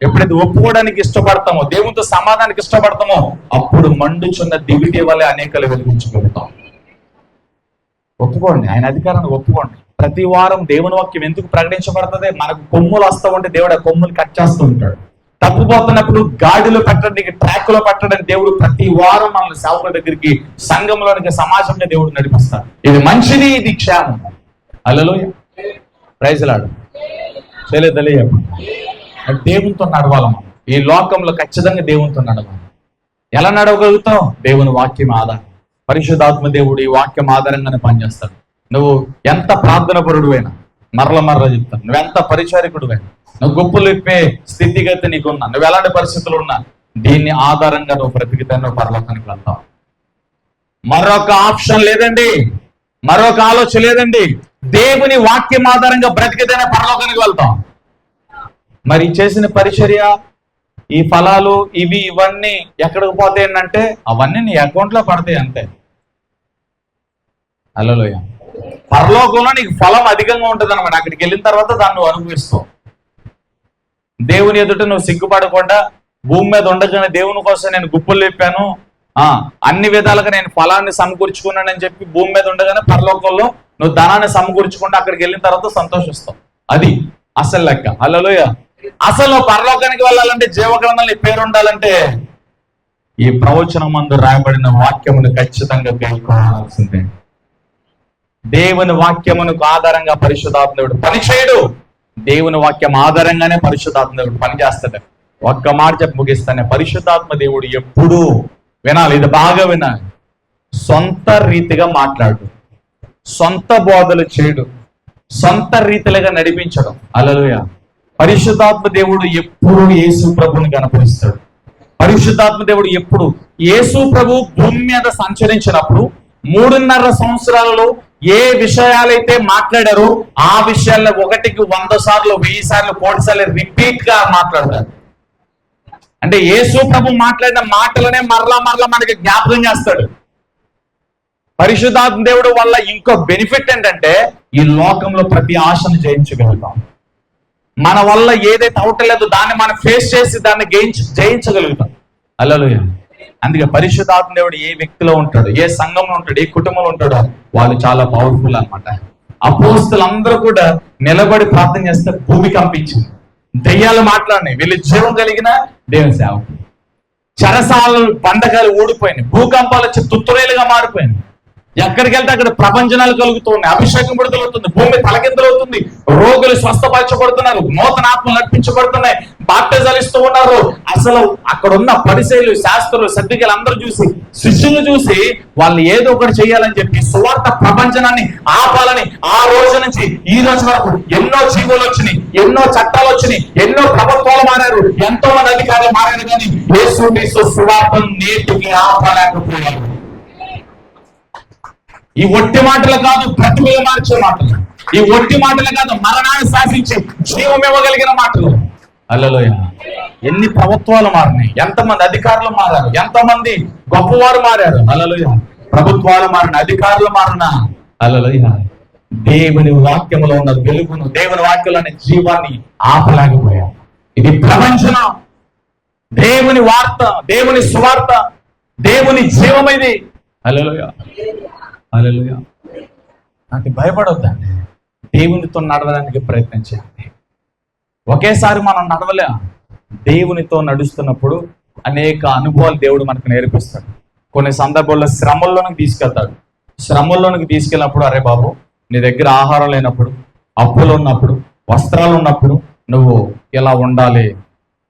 S1: ఎప్పుడైతే ఒప్పుకోవడానికి ఇష్టపడతామో, దేవునితో సమాధానానికి ఇష్టపడతామో, అప్పుడు మండుచున్న దివిటి వల్ల అనేకలు వెలిగించగలుగుతాం. ఒప్పుకోండి, ఆయన అధికారాన్ని ఒప్పుకోండి. ప్రతి వారం దేవుని వాక్యం ఎందుకు ప్రకటించబడుతుంది? మనకు కొమ్ములు వస్తూ ఉంటే దేవుడు ఆ కొమ్ములు కట్ చేస్తూ ఉంటాడు. తప్పుపోతున్నప్పుడు గాడిలో పెట్టడానికి, ట్రాక్ లో పెట్టడానికి దేవుడు ప్రతి వారం మనల్ని సేవకుల దగ్గరికి, సంఘంలోనికి, సమాజంలో దేవుడు నడిపిస్తాడు. ఇది మంచిది, ఇది క్షేమం. హల్లెలూయా. Praise lord. దేవునితో నడవాలి మనం. ఈ లోకంలో ఖచ్చితంగా దేవునితో నడవాలి. ఎలా నడవగలుగుతావు? దేవుని వాక్యం ఆధారం. పరిశుద్ధాత్మ దేవుడు ఈ వాక్యం ఆధారంగానే పనిచేస్తాడు. నువ్వు ఎంత ప్రార్థన పరుడువైనా, మరల చెప్తాను, నువ్వెంత పరిచారికుడువైనా, నువ్వు గొప్పలు ఇప్పే స్థితిగతి నీకున్నా, నువ్వు ఎలాంటి పరిస్థితులు ఉన్నా, దీన్ని ఆధారంగా నువ్వు బ్రతికితే నువ్వు పరలోకానికి వెళ్తావు. మరొక ఆప్షన్ లేదండి, మరొక ఆలోచన లేదండి. దేవుని వాక్యం ఆధారంగా బ్రతికితేనే పరలోకానికి వెళ్తాం. మరి చేసిన పరిచర్య, ఈ ఫలాలు, ఇవన్నీ ఎక్కడికి పోతాయి అంటే అవన్నీ నీ అకౌంట్ లో పడతాయి అంతే. హల్లెలూయా. పరలోకంలో నీకు ఫలం అధికంగా ఉంటుంది అన్నమాట. అక్కడికి వెళ్ళిన తర్వాత దాన్ని నువ్వు అనుభవిస్తావు. దేవుని ఎదుట నువ్వు సిగ్గుపడకుండా, భూమి మీద ఉండగానే దేవుని కోసం నేను గుప్పులు లేపాను, అన్ని విధాలుగా నేను ఫలాన్ని సమకూర్చుకున్నానని చెప్పి భూమి మీద ఉండగానే పరలోకంలో నువ్వు ధనాన్ని సమకూర్చుకుంటే అక్కడికి వెళ్ళిన తర్వాత సంతోషిస్తావు. అది అసలు లెక్క. హల్లెలూయా. అసలు నువ్వు పరలోకానికి వెళ్ళాలంటే, జీవగ్రంథంలో నీ పేరు ఉండాలంటే ఈ ప్రవచనం మందు రాయబడిన వాక్యమును ఖచ్చితంగా గైకొనాల్సిందే. దేవుని వాక్యమునకు ఆధారంగా పరిశుద్ధాత్మ దేవుడు పనిచేయడు. దేవుని వాక్యం ఆధారంగానే పరిశుద్ధాత్మ దేవుడు పనిచేస్తాడు. ఒక్క మాట చెప్పి ముగిస్తానే, పరిశుద్ధాత్మ దేవుడు ఎప్పుడూ వినాలి, ఇది బాగా వినాలి, సొంత రీతిగా మాట్లాడు, సొంత బోధలు చేయడు, సొంత రీతిలుగా నడిపించడం. హల్లెలూయా. పరిశుద్ధాత్మ దేవుడు ఎప్పుడు యేసు ప్రభుని కనపరుస్తాడు. పరిశుద్ధాత్మ దేవుడు ఎప్పుడు, యేసు ప్రభు భూమి మీద సంచరించినప్పుడు 3.5 సంవత్సరాలలో ఏ విషయాలైతే మాట్లాడారో ఆ విషయాల్లో 1కి 100 సార్లు, 1000 సార్లు, 1,000 సార్లు రిపీట్ గా మాట్లాడతారు. అంటే యేసు ప్రభు మాట్లాడిన మాటలనే మరలా మనకి జ్ఞాపకం చేస్తాడు. పరిశుద్ధాత్మ దేవుడు వల్ల ఇంకో బెనిఫిట్ ఏంటంటే, ఈ లోకంలో ప్రతి ఆశను జయించగలుగుతాం. మన వల్ల ఏదైతే అవటలేదో దాన్ని మనం ఫేస్ చేసి దాన్ని జయించగలుగుతాం. హల్లెలూయా. అందుకే పరిశుద్ధాత్మ దేవుడు ఏ వ్యక్తిలో ఉంటాడు, ఏ సంఘంలో ఉంటాడు, ఏ కుటుంబంలో ఉంటాడో వాళ్ళు చాలా పవర్ఫుల్ అన్నమాట. అపోస్తలులందరూ కూడా నిలబడి ప్రార్థన చేస్తే భూమి కంపించింది. దెయ్యాలు మాట్లాడినాయి, వీళ్ళు జీవం కలిగిన దేవుని సేవకులు. చెరసాలు బండకాలు ఊడిపోయినాయి, భూకంపాలు వచ్చి తుత్తురేలుగా మారిపోయింది. ఎక్కడికి వెళ్తే అక్కడ ప్రపంచనాలు కలుగుతున్నాయి, అభిషేకం విడుదలవుతుంది, భూమి తలకిందులవుతుంది, రోగులు స్వస్థపరచబడుతున్నారు, నూతన ఆత్మలు నడిపించబడుతున్నాయి, బాప్టిజాలు ఇస్తూ ఉన్నారు. అసలు అక్కడ ఉన్న పరిసయ్యులు, శాస్త్రులు, సద్దుకలు అందరూ చూసి, శిష్యులు చూసి వాళ్ళు ఏదో ఒకటి చేయాలని చెప్పి సువార్త ప్రపంచనాన్ని ఆపాలని ఆ రోజు నుంచి ఈ రోజు వరకు ఎన్నో జీవోలు వచ్చినాయి, ఎన్నో చట్టాలు వచ్చినాయి, ఎన్నో ప్రభుత్వాలు మారారు, ఎంతో మంది అధికారులు మారారు, కానీ యేసు సువార్తను నేటికి ఆపలేకపోయారు. ఈ ఒట్టి మాటలు కాదు, బ్రతుకులు మార్చే మాటలు. ఈ ఒట్టి మాటలు కాదు, మరణాన్ని శాసించి జీవం ఇవ్వగలిగిన మాటలు. హల్లెలూయా. ఎన్ని ప్రభుత్వాలు మారినాయి, ఎంతమంది అధికారులు మారారు, ఎంతమంది గొప్పవారు మారారు. హల్లెలూయా. ప్రభుత్వాలు మారిన, అధికారులు మారిన. హల్లెలూయా. దేవుని వాక్యంలో ఉన్న వెలుగును, దేవుని వాక్యంలో అనే జీవాన్ని ఆపలేకపోయారు. ఇది ప్రపంచం, దేవుని వార్త, దేవుని సువార్త, దేవుని జీవం ఇది. హల్లెలూయా. హల్లెలూయా. నాకు భయపడొద్దండి, దేవునితో నడవడానికి ప్రయత్నం చేయాలి. ఒకేసారి మనం నడవలే. దేవునితో నడుస్తున్నప్పుడు అనేక అనుభవాలు దేవుడు మనకు నేర్పిస్తాడు. కొన్ని సందర్భాల్లో శ్రమల్లోనికి తీసుకెళ్తాడు. శ్రమల్లోనికి తీసుకెళ్ళినప్పుడు, అరే బాబు, నీ దగ్గర ఆహారం లేనప్పుడు, అప్పులు ఉన్నప్పుడు, వస్త్రాలు ఉన్నప్పుడు నువ్వు ఇలా ఉండాలి,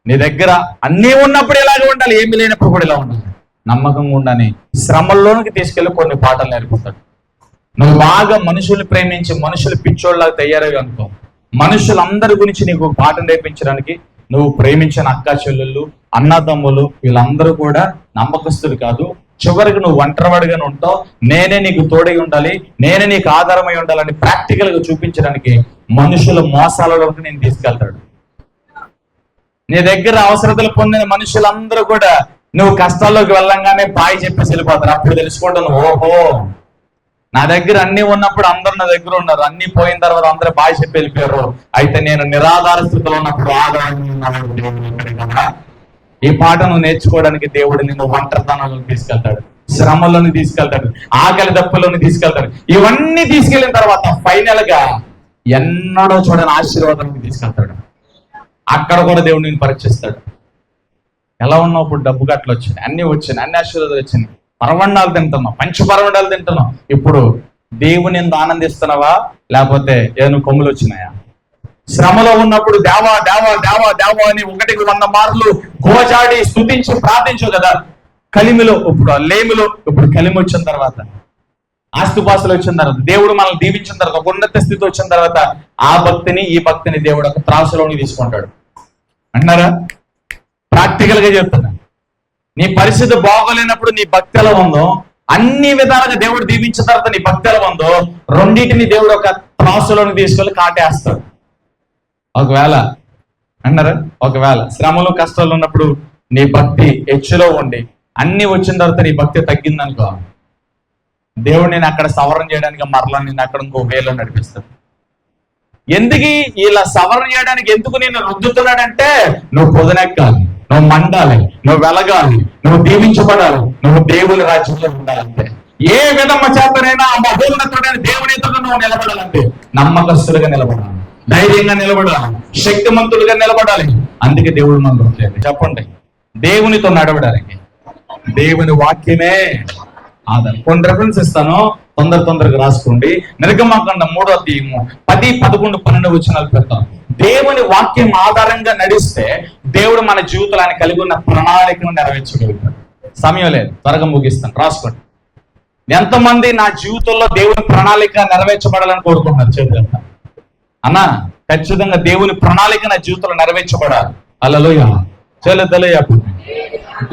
S1: నీ దగ్గర అన్నీ ఉన్నప్పుడు ఇలాగే ఉండాలి, ఏమి లేనప్పుడు కూడా ఇలా ఉండాలి, నమ్మకంగా ఉండని శ్రమల్లోనికి తీసుకెళ్లి కొన్ని పాఠాలు నేర్పుతాడు. నువ్వు బాగా మనుషుల్ని ప్రేమించి మనుషులు పిచ్చోళ్ళలాగా తయారవి అనుకో, మనుషులందరి గురించి నీకు పాఠం నేర్పించడానికి నువ్వు ప్రేమించిన అక్కా చెల్లెళ్ళు, అన్నదమ్ములు వీళ్ళందరూ కూడా నమ్మకస్తులు కాదు. చివరికి నువ్వు ఒంటరివాడిగానే ఉంటావు. నేనే నీకు తోడై ఉండాలి, నేనే నీకు ఆధారమై ఉండాలని ప్రాక్టికల్ గా చూపించడానికి మనుషుల మోసాలలోకి నేను తీసుకెళ్తాడు. నీ దగ్గర అవసరతలు పొందిన మనుషులందరూ కూడా నువ్వు కష్టాల్లోకి వెళ్ళంగానే బాయ్ చెప్పేసి వెళ్ళిపోతారు. అప్పుడు తెలుసుకుంటాను, ఓహో, నా దగ్గర అన్ని ఉన్నప్పుడు అందరూ నా దగ్గర ఉన్నారు, అన్ని పోయిన తర్వాత అందరూ బాయ్ చెప్పి వెళ్ళిపోయారు, అయితే నేను నిరాధార స్థితిలో ఉన్నప్పుడు ఆధారంగా. ఈ పాట నువ్వు నేర్చుకోవడానికి దేవుడు నిన్ను ఒంటరితనంలోకి తీసుకెళ్తాడు, శ్రమలోని తీసుకెళ్తాడు, ఆకలి దప్పులోని తీసుకెళ్తాడు. ఇవన్నీ తీసుకెళ్ళిన తర్వాత ఫైనల్ గా ఎన్నడో చూడని ఆశీర్వాదానికి తీసుకెళ్తాడు. అక్కడ కూడా దేవుడు నేను పరీక్షిస్తాడు. ఎలా ఉన్నావు? ఇప్పుడు డబ్బు గట్లు వచ్చినాయి, అన్ని వచ్చినాయి, అన్ని ఆశీర్వాదాలు వచ్చినాయి, పరవండాలు తింటున్నావు, పంచ పరవండాలు తింటున్నావు. ఇప్పుడు దేవుని ఎందుకు ఆనందిస్తున్నావా, లేకపోతే ఏదైనా కొమ్ములు వచ్చినాయా? శ్రమలో ఉన్నప్పుడు దేవా దేవా దేవా దేవా అని 1కి 100 మార్లు గోజాడి స్తుతించి ప్రార్థించు కదా. కలిమిలో ఇప్పుడు లేమిలో ఇప్పుడు కలిమి వచ్చిన తర్వాత, ఆస్తుపాస్తులు వచ్చిన తర్వాత, దేవుడు మనల్ని దీవించిన తర్వాత, ఒక ఉన్నత స్థితి వచ్చిన తర్వాత ఆ భక్తిని ఈ భక్తిని దేవుడు ఒక త్రాసులోని తీసుకుంటాడు. అంటారా? ప్రాక్టికల్ గా చెప్తున్నా. నీ పరిస్థితి బాగోలేనప్పుడు నీ భక్తి ఎలా ఉందో, అన్ని విధాలుగా దేవుడు దీవించిన తర్వాత నీ భక్తి ఎలా ఉందో, రెండింటిని దేవుడు ఒక త్రాసులోని తీసుకెళ్ళి కాటేస్తాడు. ఒకవేళ శ్రమలు కష్టాలు ఉన్నప్పుడు నీ భక్తి హెచ్చులో ఉండి అన్ని వచ్చిన తర్వాత నీ భక్తి తగ్గిందనుకో, దేవుడు నేను అక్కడ సవరణ చేయడానికి మరలా నేను అక్కడ ఇంకో వేలో నడిపిస్తాడు. ఎందుకు ఇలా సవరణ చేయడానికి ఎందుకు నేను రుద్దుతున్నాడంటే, నువ్వు పొదనెక్కాలి, నువ్వు మండాలి, నువ్వు వెలగాలి, నువ్వు దీవించబడాలి, నువ్వు దేవుని రాజ్యంలో ఉండాలంటే. ఏ విధమ్మ చేతనైనా ఆ మహోన్నతుడైన దేవుని ఎదుట నువ్వు నిలబడాలంటే నమ్మకస్తులుగా నిలబడాలి, ధైర్యంగా నిలబడాలి, శక్తిమంతులుగా నిలబడాలి. అందుకే దేవుడు మనం చెప్పండి, దేవునితో నడవడానికి దేవుని వాక్యమే ఆధారం. కొన్ని రెఫరెన్స్ ఇస్తాను, తొందరగా రాసుకోండి. నిర్గమాకాండం 3వ అధ్యాయము 10, 11, 12 వచనాలు పెడతాం. దేవుని వాక్యం ఆధారంగా నడిస్తే దేవుడు మన జీవితంలో ఆయన కలిగి ఉన్న ప్రణాళికను నెరవేర్చగలుగుతాడు. సమయం లేదు, త్వరగా ముగిస్తాను, రాసుకోండి. ఎంతమంది నా జీవితంలో దేవుని ప్రణాళిక నెరవేర్చబడాలని కోరుకుంటున్నారు? చేతులంతా అన్నా, ఖచ్చితంగా దేవుని ప్రణాళిక నా జీవితంలో నెరవేర్చబడాలి. హల్లెలూయా.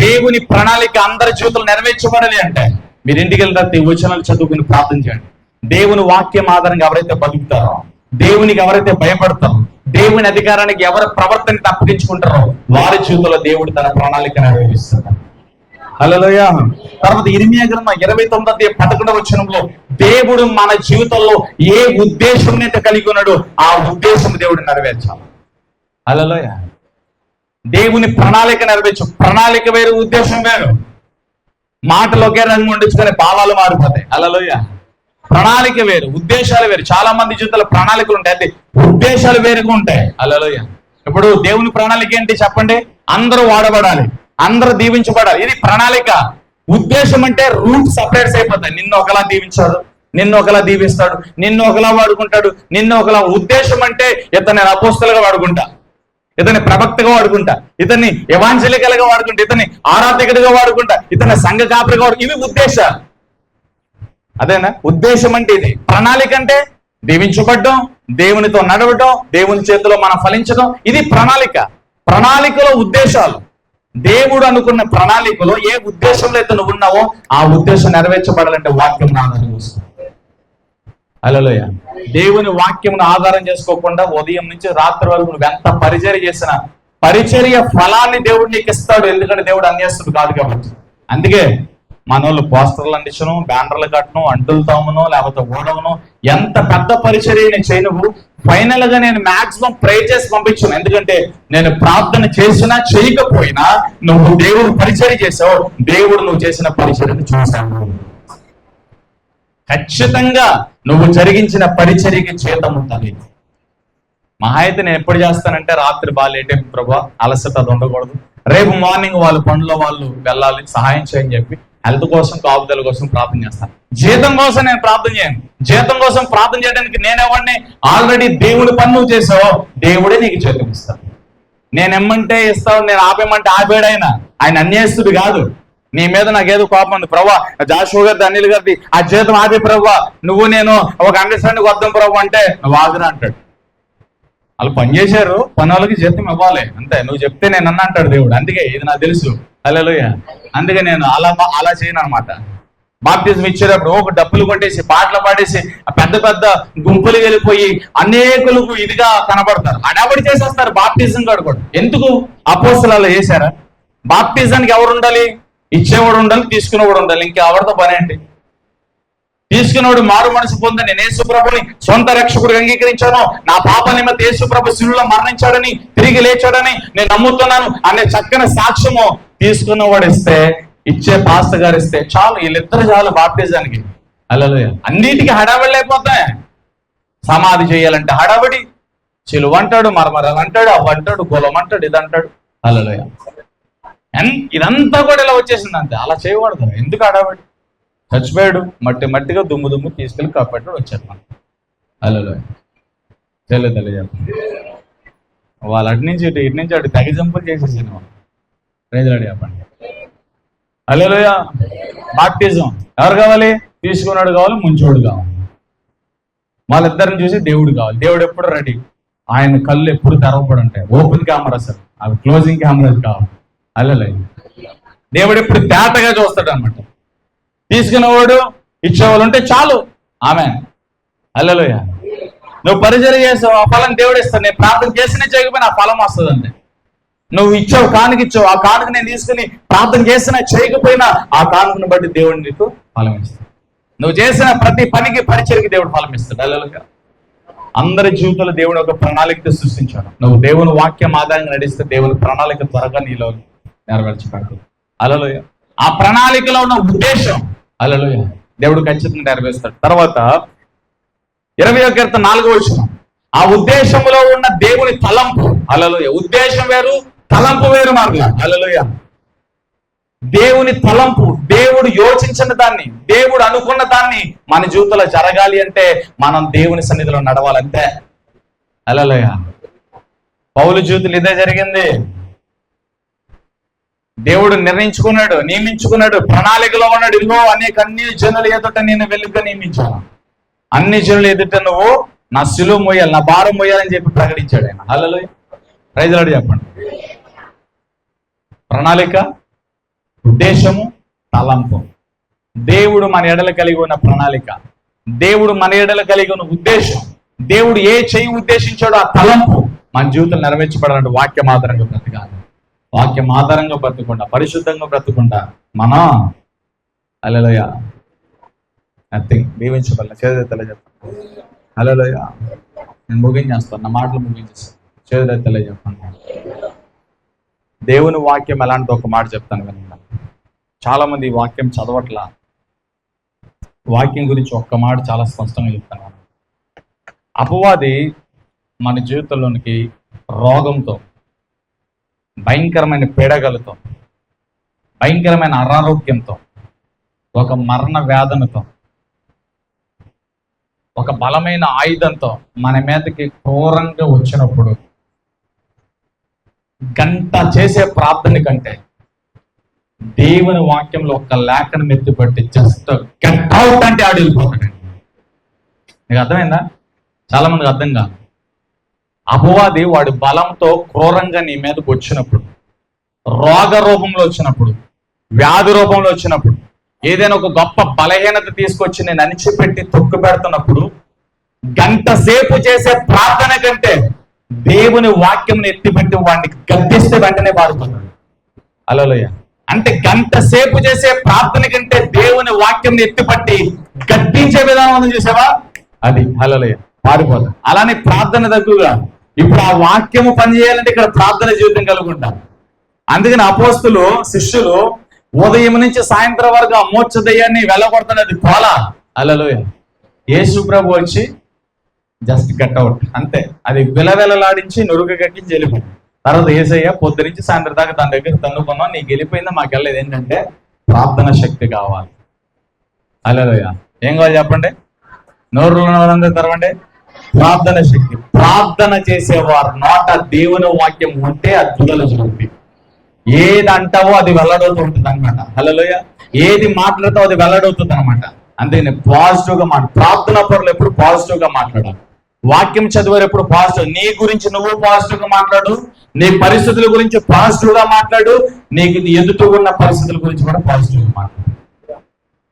S1: దేవుని ప్రణాళిక అందరి జీవితంలో నెరవేర్చబడాలి అంటే మీరు ఇంటికి వెళ్తారు, ఈ వచనాలు చదువుకుని ప్రార్థన చేయండి. దేవుని వాక్యం ఆధారంగా ఎవరైతే బతుకుతారో, దేవునికి ఎవరైతే భయపడతారో, దేవుని అధికారానికి ఎవరి ప్రవర్తనకి తప్పించుకుంటారో వారి జీవితంలో దేవుడు తన ప్రణాళిక నెరవేరుస్తాడు. హల్లెలూయా. తర్వాత ఇర్మియా గ్రంథం 29వ అధ్యాయం 11వ వచనంలో దేవుడు మన జీవితంలో ఏ ఉద్దేశం అయితే కలిగి ఉన్నాడో ఆ ఉద్దేశం దేవుడు నెరవేర్చాలి. హల్లెలూయా. దేవుని ప్రణాళిక నెరవేర్చు. ప్రణాళిక వేరు, ఉద్దేశం వేరు. మాటలు ఒకే రంగు ఉండించుకొని భావాలు మారిపోతాయి. హల్లెలూయా. ప్రణాళిక వేరు, ఉద్దేశాలు వేరు. చాలా మంది జీవితంలో ప్రణాళికలు ఉంటాయి, అంటే ఉద్దేశాలు వేరుగా ఉంటాయి. హల్లెలూయా. ఇప్పుడు దేవుని ప్రణాళిక ఏంటి చెప్పండి? అందరూ వాడబడాలి, అందరూ దీవించబడాలి. ఇది ప్రణాళిక. ఉద్దేశం అంటే రూట్ సపరేట్స్ అయిపోతాయి. నిన్ను ఒకలా దీవించాడు, నిన్ను ఒకలా దీవిస్తాడు, నిన్ను ఒకలా వాడుకుంటాడు, నిన్ను ఒకలా. ఉద్దేశం అంటే ఇతన్ని అపోస్తలుగా వాడుకుంటా, ఇతన్ని ప్రవక్తగా వాడుకుంటా, ఇతన్ని ఎవాంజలికల్ గా వాడుకుంటా, ఇతన్ని ఆరాధకుడిగా వాడుకుంటా, ఇతన్ని సంఘ కాపరిగా వాడు. ఇవి ఉద్దేశాలు. అదేనా ఉద్దేశం అంటే? ఇది ప్రణాళిక అంటే దీవించబడ్డం, దేవునితో నడవడం, దేవుని చేతిలో మనం ఫలించడం. ఇది ప్రణాళిక. ప్రణాళికలో ఉద్దేశాలు. దేవుడు అనుకున్న ప్రణాళికలో ఏ ఉద్దేశంలో అయితే నువ్వు ఉన్నావో ఆ ఉద్దేశం నెరవేర్చబడాలంటే వాక్యం ఆధారం చేసుకో. హల్లెలూయా. దేవుని వాక్యం ఆధారం చేసుకోకుండా ఉదయం నుంచి రాత్రి వరకు నువ్వు ఎంత పరిచర్య చేసినా పరిచర్య ఫలాన్ని దేవుడు నీకు ఇస్తాడు. ఎందుకంటే దేవుడు అన్యాస్తుడు కాదు కాబట్టి. అందుకే మనోళ్ళు పోస్టర్లు అందించను, బ్యానర్లు కట్టను, అంటులు తామును, లేకపోతే ఓడవను, ఎంత పెద్ద పరిచర్య చేయను, ఫైనల్ గా నేను మాక్సిమం ప్రే చేసి పంపించాను. ఎందుకంటే నేను ప్రార్థన చేసినా చేయకపోయినా నువ్వు దేవుడు పరిచర్య చేసావు, దేవుడు నువ్వు చేసిన పరిచర్యను చూశాను. ఖచ్చితంగా నువ్వు జరిగించిన పరిచర్యకి జీతం ఉంటుంది. మహా అయితే నేను ఎప్పుడు చేస్తానంటే రాత్రి బాగా లేట్ అయిపోయింది ప్రభా, అలసట అది ఉండకూడదు, రేపు మార్నింగ్ వాళ్ళ పనుల్లో వాళ్ళు వెళ్ళాలి, సహాయం చేయని చెప్పి హెల్త్ కోసం, కాపుదల కోసం ప్రార్థన చేస్తాను. జీతం కోసం నేను ప్రార్థన చేయను. జీతం కోసం ప్రార్థన చేయడానికి నేనెవరిని? ఆల్రెడీ దేవుడి పని నువ్వు చేసావు, దేవుడే నీకు జీతం ఇస్తాను. నేను ఎమ్మంటే ఇస్తావు, నేను ఆపేయమంటే ఆపేడైనా. ఆయన అన్యాయస్తుడు కాదు. నీ మీద నాకేదో కోపం ఉంది ప్రభా, జాషువా గారిది, అనిల్ గారిది ఆ జీతం ఆపే ప్రభా, నువ్వు నేను ఒక అండర్స్టాండింగ్ వద్దాం ప్రభు అంటే నువ్వు ఆదరా అంటాడు. వాళ్ళు పని చేశారు, పని వాళ్ళకి జీతం ఇవ్వాలి అంతే. నువ్వు చెప్తే నేను అన్న అంటాడు దేవుడు. అందుకే ఇది నాకు తెలుసు. హల్లెలూయా. అందుకే నేను అలా చేయను అనమాట. బాప్టిజం ఇచ్చేటప్పుడు ఒక డబ్బులు కొట్టేసి పాటలు పాడేసి పెద్ద పెద్ద గుంపులు వెళ్ళిపోయి అనేకులకు ఇదిగా కనబడతారు. అడబడి చేసేస్తారు బాప్టిజం కాడు కూడా. ఎందుకు? అపోస్తలులు చేశారా? బాప్టిజానికి ఎవరు ఉండాలి? ఇచ్చేవాడు ఉండాలి, తీసుకునేవాడు ఉండాలి. ఇంకా ఎవరితో పని ఏంటి? తీసుకునేవాడు మారు మనసు పొంది నేను యేసుప్రభుని సొంత రక్షకుడిగా అంగీకరించాను, నా పాప నిమిత్తం యేసుప్రభు శిలువలో మరణించాడని, తిరిగి లేచాడని నేను నమ్ముతున్నాను అనే చక్కని సాక్ష్యము తీసుకున్నవాడు ఇస్తే, ఇచ్చే పాస్టర్ గారు ఇస్తే చాలు. వీళ్ళిద్దరు చాలు బాప్టిజానికి. హల్లెలూయా. అన్నిటికీ హడావిడి లేకపోతాయి. సమాధి చేయాలంటే హడావిడి, చిలువ అంటాడు, మరమరాలు అంటాడు, అవ్వ అంటాడు, కులం అంటాడు, ఇది అంటాడు. హల్లెలూయా. ఇదంతా కూడా ఇలా వచ్చేసింది అంతే. అలా చేయకూడదు. ఎందుకు హడావిడి? చచ్చిపోయాడు, మట్టిగా దుమ్ము తీసుకెళ్ళి కప్పెట్టాడు, వచ్చారు మనం. హల్లెలూయా. తెలియదు వాళ్ళు అటు నుంచి అటు తెగ జంపులు చేసేసాను. రైతులాడు చెప్పండి. హల్లెలూయా. బాప్టిజం ఎవరు కావాలి? తీసుకున్నాడు కావాలి, ముంచోడు కావాలి. వాళ్ళిద్దరిని చూసి దేవుడు కావాలి. దేవుడు ఎప్పుడు రెడీ. ఆయన కళ్ళు ఎప్పుడు తెరవబడి ఉంటాయి. ఓపెన్ కెమెరాస్, అవి క్లోజింగ్ కెమెరాస్ కావాలి. హల్లెలూయా. దేవుడు ఎప్పుడు తేటగా చూస్తాడు అనమాట. తీసుకునేవాడు, ఇచ్చేవాళ్ళు ఉంటే చాలు. ఆమె హల్లెలూయా. నువ్వు పరిచర్య చేసావు, ఆ ఫలం దేవుడు ఇస్తాడు. నేను ప్రార్థన చేసినా చేయకపోయినా ఆ ఫలం వస్తుంది అంతే. నువ్వు ఇచ్చావు, కానుక ఇచ్చావు, ఆ కానుక నేను తీసుకుని ప్రార్థన చేసినా చేయకపోయినా ఆ కానుకను బట్టి దేవుడు నీకు ఫలం ఇస్తాడు. నువ్వు చేసిన ప్రతి పనికి, పరిచర్యకి దేవుడు ఫలం ఇస్తాడు. హల్లెలూయా. అందరి జీవితంలో దేవుడు ఒక ప్రణాళిక సృష్టించాడు. నువ్వు దేవుని వాక్యం ఆధారంగా నడిస్తే దేవుని ప్రణాళిక త్వరగా నీలో నెరవేర్చబడుతుంది. హల్లెలూయా. ఆ ప్రణాళికలో ఉన్న ఉద్దేశం, హల్లెలూయా, దేవుడు ఖచ్చితంగా నెరవేరుస్తాడు. తర్వాత 21 కీర్తన 4వ వచనం, ఆ ఉద్దేశంలో ఉన్న దేవుని తలంపు. హల్లెలూయా. ఉద్దేశం వేరు, తలంపు వేరు మార్గ. హల్లెలూయా. దేవుని తలంపు, దేవుడు యోచించిన దాన్ని, దేవుడు అనుకున్న దాన్ని మన జీవితంలో జరగాలి అంటే మనం దేవుని సన్నిధిలో నడవాలంటే. హల్లెలూయా. పౌలు జీవితంలో ఇదే జరిగింది. దేవుడు నిర్ణయించుకున్నాడు, నియమించుకున్నాడు, ప్రణాళికలో ఉన్నాడు. ఇదిగో అన్ని జనుల ఎదుట నేను వెలుగుగా నియమించాను, అన్ని జనుల ఎదుట నువ్వు నా సిలువ మోయాలి, నా భారం మోయాలని చెప్పి ప్రకటించాడు ఆయన. హల్లెలూయా. ప్రైజ్ లార్డ్ చెప్పండి. ప్రణాళిక, ఉద్దేశము, తలంపు. దేవుడు మన ఎడల కలిగి ఉన్న ప్రణాళిక, దేవుడు మన ఎడల కలిగి ఉన్న ఉద్దేశం, దేవుడు ఏ చేయి ఉద్దేశించాడో ఆ తలంపు మన జీవితం నెరవేర్చబడాలంటే వాక్యం ఆధారంగా బ్రతకాలి. వాక్యం ఆధారంగా బ్రతకుండా, పరిశుద్ధంగా బ్రతకుండా మనం హల్లెలూయా నథింగ్. దీవించబడాలి. చేతులెత్తి చెప్పండి. హల్లెలూయా. నేను ముగించేస్తాను, నా మాటలు ముగించేస్తాను. చేతులెత్తి చెప్పండి. దేవుని వాక్యం ఎలాంటి ఒక మాట చెప్తాను వినండి. చాలా మంది ఈ వాక్యం చదవట్లా. వాక్యం గురించి ఒక్క మాట చాలా స్పష్టంగా చెప్తాను. అపవాది మన జీవితంలోనికి రోగంతో, భయంకరమైన పీడగలతో, భయంకరమైన అనారోగ్యంతో, ఒక మరణ వేదనతో, ఒక బలమైన ఆయుధంతో మన మీదకి క్రూరంగా వచ్చినప్పుడు గంట చేసే ప్రార్థన కంటే దేవుని వాక్యంలో ఒక లేఖను మెత్తిపట్టి జస్ట్ గెట్ అవుట్ అంటే ఆడు వెళ్ళిపోతాడండి. నీకు అర్థమైందా? చాలా మందికి అర్థం కాదు. అపవాది వాడి బలంతో క్రూరంగా నీ మీదకి వచ్చినప్పుడు, రోగ రూపంలో వచ్చినప్పుడు, వ్యాధి రూపంలో వచ్చినప్పుడు, ఏదైనా ఒక గొప్ప బలహీనత తీసుకొచ్చి నేను అణిచిపెట్టి తొక్కు పెడుతున్నప్పుడు గంట సేపు చేసే ప్రార్థన కంటే దేవుని వాక్యం ఎత్తిపెట్టి వాడిని గద్దిస్తే వెంటనే పారిపోతాడు. హల్లెలూయా. అంటే గంట సేపు చేసే ప్రార్థన కంటే దేవుని వాక్యం ఎత్తిపట్టి గద్దించే విధానం చూసావా, అది హల్లెలూయా, పారిపోతాడు. అలానే ప్రార్థన దగ్గరగా ఇప్పుడు ఆ వాక్యము పనిచేయాలంటే ఇక్కడ ప్రార్థన జీవితం కలిగి ఉంటారు. అందుకని అపోస్తులు, శిష్యులు ఉదయం నుంచి సాయంత్రం వరకు ఆ మోక్ష దయ్యాన్ని వెళ్ళగొడుతున్నది పోలా. హల్లెలూయా. యేసు ప్రభు వచ్చి జస్ట్ గట్ అవుట్ అంతే. అది విలవెలలాడించి నురుగ కట్టించి వెళ్ళిపోయింది. తర్వాత యేసయ్య పొద్దు నుంచి సాయంత్రం దాకా తన దగ్గర తన్నుకున్నాం, నీకు వెళ్ళిపోయిందా, మాకు వెళ్ళలేదు. ఏంటంటే ప్రార్థన శక్తి కావాలి. హల్లెలూయా. ఏం కావాలి చెప్పండి? నోరులో వాళ్ళందరూ తెరవండి. ప్రార్థన శక్తి. ప్రార్థన చేసేవారు నోట దేవుని వాక్యం ఉంటే అద్భుతాలు జరుగుతాయి. ఏది అంటావో అది వెల్లడవుతూ ఉంటుంది అనమాట. హల్లెలూయా. ఏది మాట్లాడతావో అది వెల్లడవుతుంది అనమాట. అందుకని పాజిటివ్ గా ప్రార్థన పరులు ఎప్పుడు పాజిటివ్ గా మాట్లాడాలి. వాక్యం చదివారు ఎప్పుడు పాజిటివ్. నీ గురించి నువ్వు పాజిటివ్ గా మాట్లాడు, నీ పరిస్థితుల గురించి పాజిటివ్ గా మాట్లాడు, నీకు ఎదుట ఉన్న పరిస్థితుల గురించి కూడా పాజిటివ్ గా మాట్లాడు.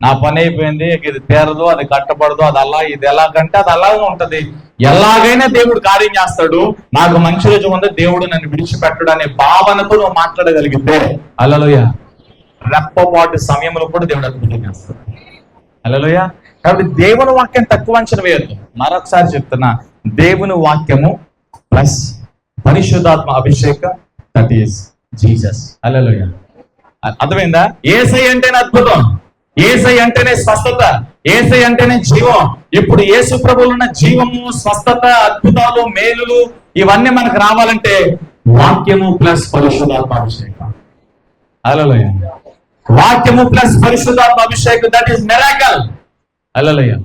S1: నా పని అయిపోయింది, ఇది తీరదు, అది కట్టబడదు, అది అలా, ఇది ఎలాగంటే అది అలాగే ఉంటది, ఎలాగైనా దేవుడు కార్యం చేస్తాడు, నాకు మంచి రోజు ఉంది, దేవుడు నన్ను విడిచిపెట్టడు అనే భావనతో నువ్వు మాట్లాడగలిగితే హల్లెలూయా రెప్పపాటు సమయంలో కూడా దేవుడు అద్భుతం చేస్తాడు. హల్లెలూయా. కాబట్టి దేవుని వాక్యం తక్కువ అంచనా వేయద్దు. మరొకసారి చెప్తున్నా, దేవుని వాక్యము ప్లస్ పరిశుద్ధాత్మ అభిషేకం, దట్ ఈస్ జీసస్. హల్లెలూయా. అర్థమైందా? యేసయ్య అంటేనే అద్భుతం, యేసయ్య అంటేనే స్వస్థత, యేసయ్య అంటేనే జీవం. ఇప్పుడు యేసు ప్రభువులో ఉన్న జీవము, స్వస్థత, అద్భుతాలు, మేలులు ఇవన్నీ మనకు రావాలంటే వాక్యము ప్లస్ పరిశుద్ధాత్మ అభిషేకం. హల్లెలూయా. వాక్యము ప్లస్ పరిశుద్ధాత్మ అభిషేకం, దట్ ఈస్ మిరాకల్. హల్లెలూయా.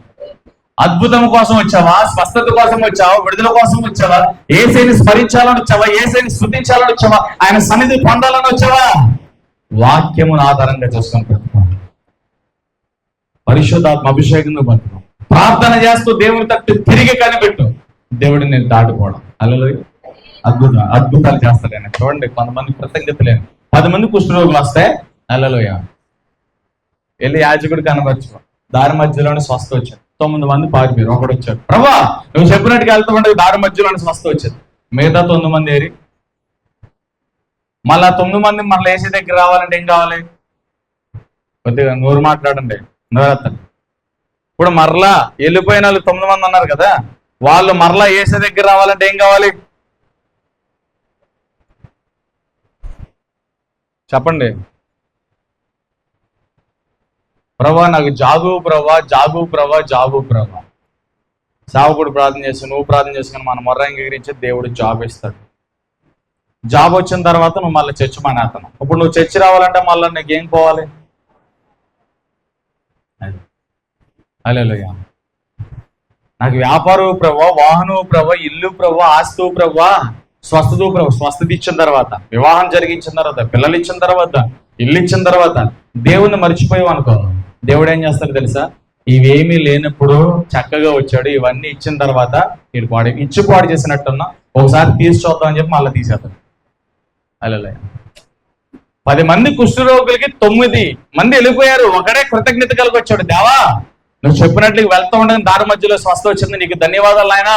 S1: అద్భుతం కోసం వచ్చావా, స్వస్థత కోసం వచ్చావా, విడుదల కోసం వచ్చావా, యేసయ్యని స్మరించాలని వచ్చావా, యేసయ్యని స్తుతించాలని వచ్చావా, ఆయన సన్నిధి పొందాలని వచ్చావా, వాక్యమును ఆధారంగా చేసుకొని బ్రతుకుతాం. పరిశుద్ధాత్మ అభిషేకంగా బ్రతుకుతాం. ప్రార్థన చేస్తూ దేవుని తట్టు తిరిగి కనిపెట్టు, దేవుడిని నేను దాటుకోవడం. హల్లెలూయా. అద్భుతాలు చేస్తాడు ఆయన. చూడండి, కొంతమంది కృతజ్ఞత లేని 10 మంది కుష్ఠరోగులు వస్తే హల్లెలూయా వెళ్ళి యాజకుడు కనబరచు, దారి మధ్యలోనే స్వస్థ వచ్చాడు. 9 మంది పారిపోయారు, ఒకడు వచ్చాడు, ప్రభా నువ్వు చెప్పినట్టుగా వెళ్తూ ఉంటే దారి మధ్యలోనే స్వస్థ వచ్చేది. మిగతా 9 మంది ఏరి? మళ్ళా 9 మంది మళ్ళీ ఏసీ దగ్గర రావాలంటే ఏం కావాలి? కొద్దిగా నోరు మాట్లాడండి, నోరెత్తండి. ఇప్పుడు మరలా వెళ్ళిపోయిన వాళ్ళు 9 మంది అన్నారు కదా, వాళ్ళు మరలా ఏసీ దగ్గర రావాలంటే ఏం కావాలి చెప్పండి? ప్రభా నాకు జాగు ప్రభా. సేవకుడు ప్రార్థన చేసి నువ్వు ప్రార్థన చేసుకుని మన మొర్ర అంగీకరించి దేవుడు జాబ్ ఇస్తాడు. జాబ్ వచ్చిన తర్వాత నువ్వు మళ్ళీ చర్చ్ మానేస్తాను. ఇప్పుడు నువ్వు చర్చ్ రావాలంటే మళ్ళీ నీకేం పోవాలి? హల్లెలూయా. నాకు వ్యాపారం ప్రభా, వాహనం ప్రభా, ఇల్లు ప్రభా, ఆస్తు ప్రభా, స్వస్థత ప్రభా. స్వస్థత ఇచ్చిన తర్వాత, వివాహం జరిగించిన తర్వాత, పిల్లలు ఇచ్చిన తర్వాత, ఇల్లు ఇచ్చిన తర్వాత దేవుణ్ణి మర్చిపోయావు అనుకో, దేవుడు ఏం చేస్తాడు తెలుసా? ఇవేమీ లేనప్పుడు చక్కగా వచ్చాడు, ఇవన్నీ ఇచ్చిన తర్వాత పాడు చేసినట్టున్నా ఒకసారి తీసి చూద్దామని చెప్పి మళ్ళీ తీసేస్తాడు. హల్లెలూయా. 10 మంది కుష్ఠరోగులకి 9 మంది వెళ్ళిపోయారు, ఒకడే కృతజ్ఞత కలిగి వచ్చాడు. దేవా నువ్వు చెప్పినట్లు వెళ్తూ ఉండగా దారి మధ్యలో స్వస్థ వచ్చింది, నీకు ధన్యవాదాలు ఆయన,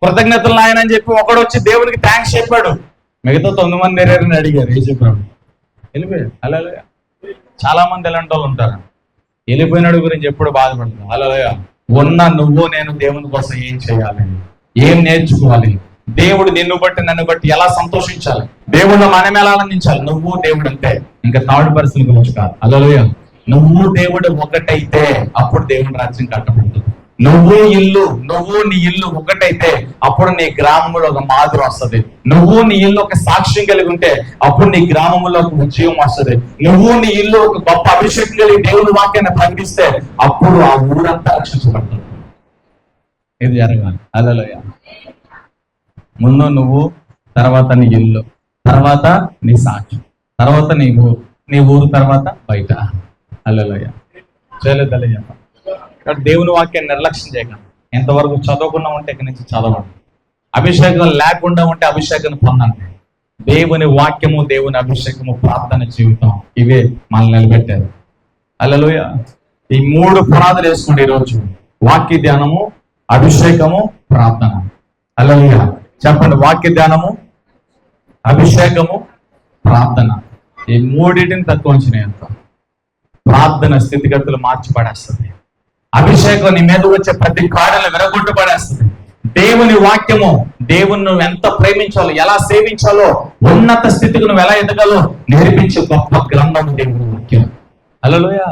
S1: కృతజ్ఞతలు ఆయన అని చెప్పి ఒకడు వచ్చి దేవునికి థ్యాంక్స్ చెప్పాడు. మిగతా 9 మంది ఎరేరని అడిగారు, ఏం చెప్పాడు? వెళ్ళిపోయాడు. హల్లెలూయా. చాలా మంది ఎలాంటి వాళ్ళు ఉంటారు, వెళ్ళిపోయినాడు గురించి ఎప్పుడు బాధపడతారు. హల్లెలూయా. ఉన్న నువ్వు నేను దేవుని కోసం ఏం చేయాలి, ఏం నేర్చుకోవాలి, దేవుడు నిన్ను బట్టి నన్ను బట్టి ఎలా సంతోషించాలి, దేవుడు మనం ఎలా ఆనందించాలి. నువ్వు దేవుడు అంటే ఇంకా థర్డ్ పర్సన్ గురించి కాదు. హల్లెలూయా. నువ్వు దేవుడు ఒకటైతే అప్పుడు దేవుని రాజ్యం కట్టబడుతుంది. నువ్వు నీ ఇల్లు ఒకటైతే అప్పుడు నీ గ్రామంలో ఒక మాదిరి వస్తుంది. నువ్వు నీ ఇల్లు ఒక సాక్ష్యం కలిగి ఉంటే అప్పుడు నీ గ్రామంలో ఒక ఉద్యోగం వస్తుంది. నువ్వు నీ ఇల్లు ఒక గొప్ప అభిషేకం కలిగి దేవుని వాక్యాన్ని ప్రకటిస్తే అప్పుడు ఆ ఊరంతా రక్షించబడుతుంది. ఇది జరగాలి. హల్లెలూయా. ముందు నువ్వు, తర్వాత నీ ఇల్లు, తర్వాత నీ సాక్ష్యం, తర్వాత నీ ఊరు, తర్వాత బయట. హల్లెలూయా. చేయలేదలే చెప్ప. దేవుని వాక్యాన్ని నిర్లక్ష్యం చేయకండి. ఎంతవరకు చదవకుండా ఉంటే ఇక్కడి నుంచి చదవండి. అభిషేకం లేకుండా ఉంటే అభిషేకాన్ని పొందండి. దేవుని వాక్యము, దేవుని అభిషేకము, ప్రార్థన జీవితం, ఇవే మనల్ని నిలబెట్టారు. హల్లెలూయా. ఈ 3 పునాదులు వేసుకోండి ఈరోజు: వాక్య ధ్యానము, అభిషేకము, ప్రార్థన. హల్లెలూయా. చెప్పండి, వాక్య ధ్యానము, అభిషేకము, ప్రార్థన. ఈ 3టిని తక్కువ అంచనా. ప్రార్థన స్థితిగతులు మార్చి పడేస్తుంది. అభిషేకం నీ మీద వచ్చే ప్రతి కాడలు విరగొట్టు పడేస్తుంది. దేవుని వాక్యము, దేవుని నువ్వు ఎంత ప్రేమించాలో, ఎలా సేవించాలో, ఉన్నత స్థితికి నువ్వు ఎలా ఎదగాలో నేర్పించే గొప్ప గ్రంథం దేవుని వాక్యం. హల్లెలూయా.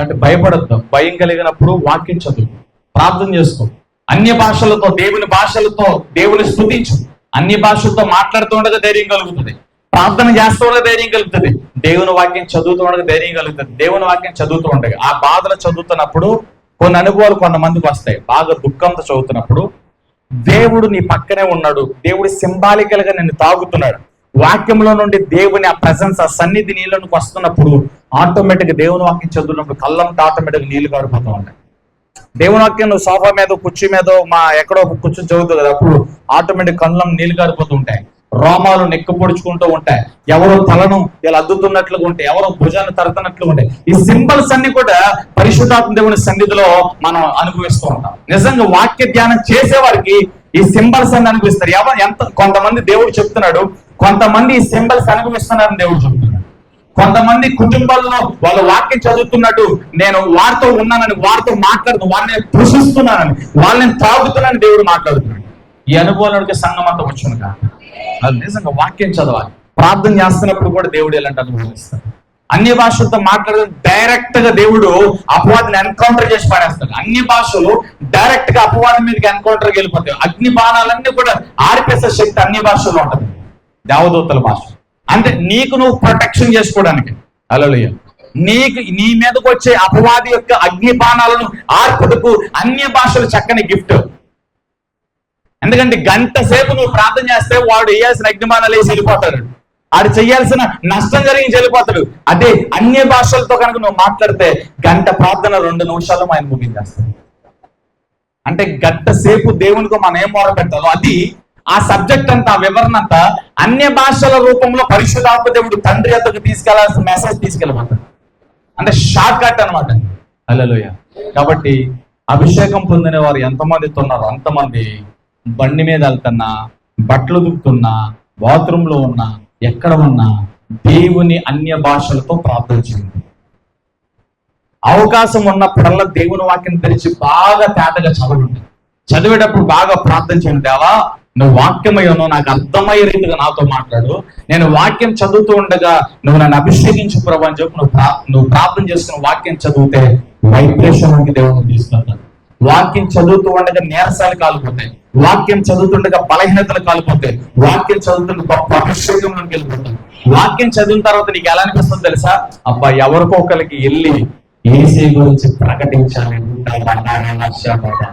S1: అంటే భయపడద్దు. భయం కలిగినప్పుడు వాక్యం చదువు, ప్రార్థన చేసుకో, అన్య భాషలతో, దేవుని భాషలతో దేవుని స్తుతించు. అన్ని భాషలతో మాట్లాడుతూ ఉండగా ధైర్యం కలుగుతుంది. ప్రార్థన చేస్తూ ఉండగా ధైర్యం కలుగుతుంది. దేవుని వాక్యం చదువుతూ ఉండగా ధైర్యం కలుగుతుంది. దేవుని వాక్యం చదువుతూ ఉండగా ఆ బాధలు చదువుతున్నప్పుడు కొన్ని అనుభవాలు కొంతమందికి వస్తాయి. బాగా దుఃఖంతో చదువుతున్నప్పుడు దేవుడు నీ పక్కనే ఉన్నాడు, దేవుడు సింబాలికల్ గా నిన్ను తాగుతున్నాడు. వాక్యంలో నుండి దేవుని ఆ ప్రెసెన్స్, ఆ సన్నిధి నీళ్ళకి వస్తున్నప్పుడు ఆటోమేటిక్ దేవుని వాక్యం చదువుతున్నప్పుడు కళ్ళంతా ఆటోమేటిక్ నీళ్లు కారిపోతూ ఉంటాయి. దేవుని వాక్యం నువ్వు సోఫా మీద, కుర్చీ మీద, ఎక్కడో కూర్చొని చదువుతావు కదా, అప్పుడు ఆటోమేటిక్ కళ్ళం నీళ్లు కారిపోతూ ఉంటాయి, రోమాలు నెక్కు పొడుచుకుంటూ ఉంటాయి, ఎవరో తలను ఇలా అద్దుతున్నట్లుగా ఉంటాయి, ఎవరో భుజాన్ని తరుతున్నట్లుగా ఉంటాయి. ఈ సింబల్స్ అన్ని కూడా పరిశుద్ధాత్మ దేవుని సన్నిధిలో మనం అనుభవిస్తూ ఉంటాం. నిజంగా వాక్య ధ్యానం చేసేవారికి ఈ సింబల్స్ అన్ని అనుభవిస్తారు. కొంతమంది దేవుడు చెప్తున్నాడు, కొంతమంది ఈ సింబల్స్ అనుభవిస్తున్నారని దేవుడు చెప్తున్నాడు. కొంతమంది కుటుంబాల్లో వాళ్ళ వాక్యం చదువుతున్నట్టు నేను వారితో ఉన్నానని, వారితో మాట్లాడుతూ వాళ్ళని పోషిస్తున్నానని, వాళ్ళని తాగుతున్నానని దేవుడు మాట్లాడుతున్నాడు. ఈ అనుభవాలకి సంఘం అంతా వచ్చును కాదు. అది నిజంగా వాక్యం చదవాలి. ప్రార్థన చేస్తున్నప్పుడు కూడా దేవుడు ఎలాంటి అనుభవిస్తాడు. అన్య భాషలతో మాట్లాడడం డైరెక్ట్ గా దేవుడు అపవాదిని ఎన్కౌంటర్ చేసి పడేస్తాడు. అన్య భాషలు డైరెక్ట్ గా అపవాది మీదకి ఎన్కౌంటర్కి వెళ్ళిపోతాయి. అగ్ని బాణాలన్నీ కూడా ఆర్పేసే శక్తి అన్య భాషలో ఉంటుంది, దేవదూతల భాష. అంటే నీకు నువ్వు ప్రొటెక్షన్ చేసుకోవడానికి. హల్లెలూయా. నీ మీదకి వచ్చే అపవాది యొక్క అగ్ని బాణాలను ఆర్పుటకు అన్య భాషలు చక్కని గిఫ్ట్. ఎందుకంటే 1 గంట సేపు నువ్వు ప్రార్థన చేస్తే వాడు వేయాల్సిన అగ్నిబాణాలు వేసి వెళ్ళిపోతాడు, వాడు చేయాల్సిన నష్టం జరిగి వెళ్ళిపోతాడు. అదే అన్య భాషలతో కనుక నువ్వు మాట్లాడితే 1 గంట ప్రార్థన 2 నిమిషాల్లో ఆయన ముగించేస్తాడు. అంటే 1 గంట సేపు దేవునికి మనం ఏం మొదలు పెట్టాలో అది, ఆ సబ్జెక్ట్ అంతా, ఆ వివరణ అంతా అన్య భాషల రూపంలో పరిశుద్ధాత్మ దేవుడు తండ్రి వద్దకు తీసుకెళ్లాల్సిన మెసేజ్ తీసుకెళ్ళిపోతాడు. అంటే షార్ట్ కట్ అనమాట. హల్లెలూయా. కాబట్టి అభిషేకం పొందిన వారు ఎంతమందితో ఉన్నారో అంతమంది బండి మీద వెళ్తున్నా, బట్టలు దుక్కుతున్నా, బాత్రూమ్ లో ఉన్నా, ఎక్కడ ఉన్నా దేవుని అన్య భాషలతో ప్రార్థన చేయండి. అవకాశం ఉన్నప్పుడల్లా దేవుని వాక్యం తెరిచి బాగా తేటగా చదవండి. చదివేటప్పుడు బాగా ప్రార్థన చేయండి. దేవా నువ్వు వాక్యమై ఉన్నావు, నాకు అర్థమయ్యే రీతిగా నాతో మాట్లాడు. నేను వాక్యం చదువుతూ ఉండగా నువ్వు నన్ను అభిషేకించు ప్రభు అని చెప్పి నువ్వు ప్రార్థన చేసుకున్న వాక్యం చదివితే వైబ్రేషన్కి దేవుని తీసుకెళ్తాడు. వాక్యం చదువుతూ ఉండగా నీరసాలు కాలిపోతాయి, వాక్యం చదువుతుండగా బలహీనతలు కాలిపోతాయి, వాక్యం చదువుతుండగా గొప్ప అభిషేకంలోకి వెళ్ళిపోతాయి. వాక్యం చదివిన తర్వాత నీకు ఎలా అనిపిస్తుంది తెలుసా? అబ్బా, ఎవరికో ఒకరికి వెళ్ళి యేసయ్య గురించి ప్రకటించాలి.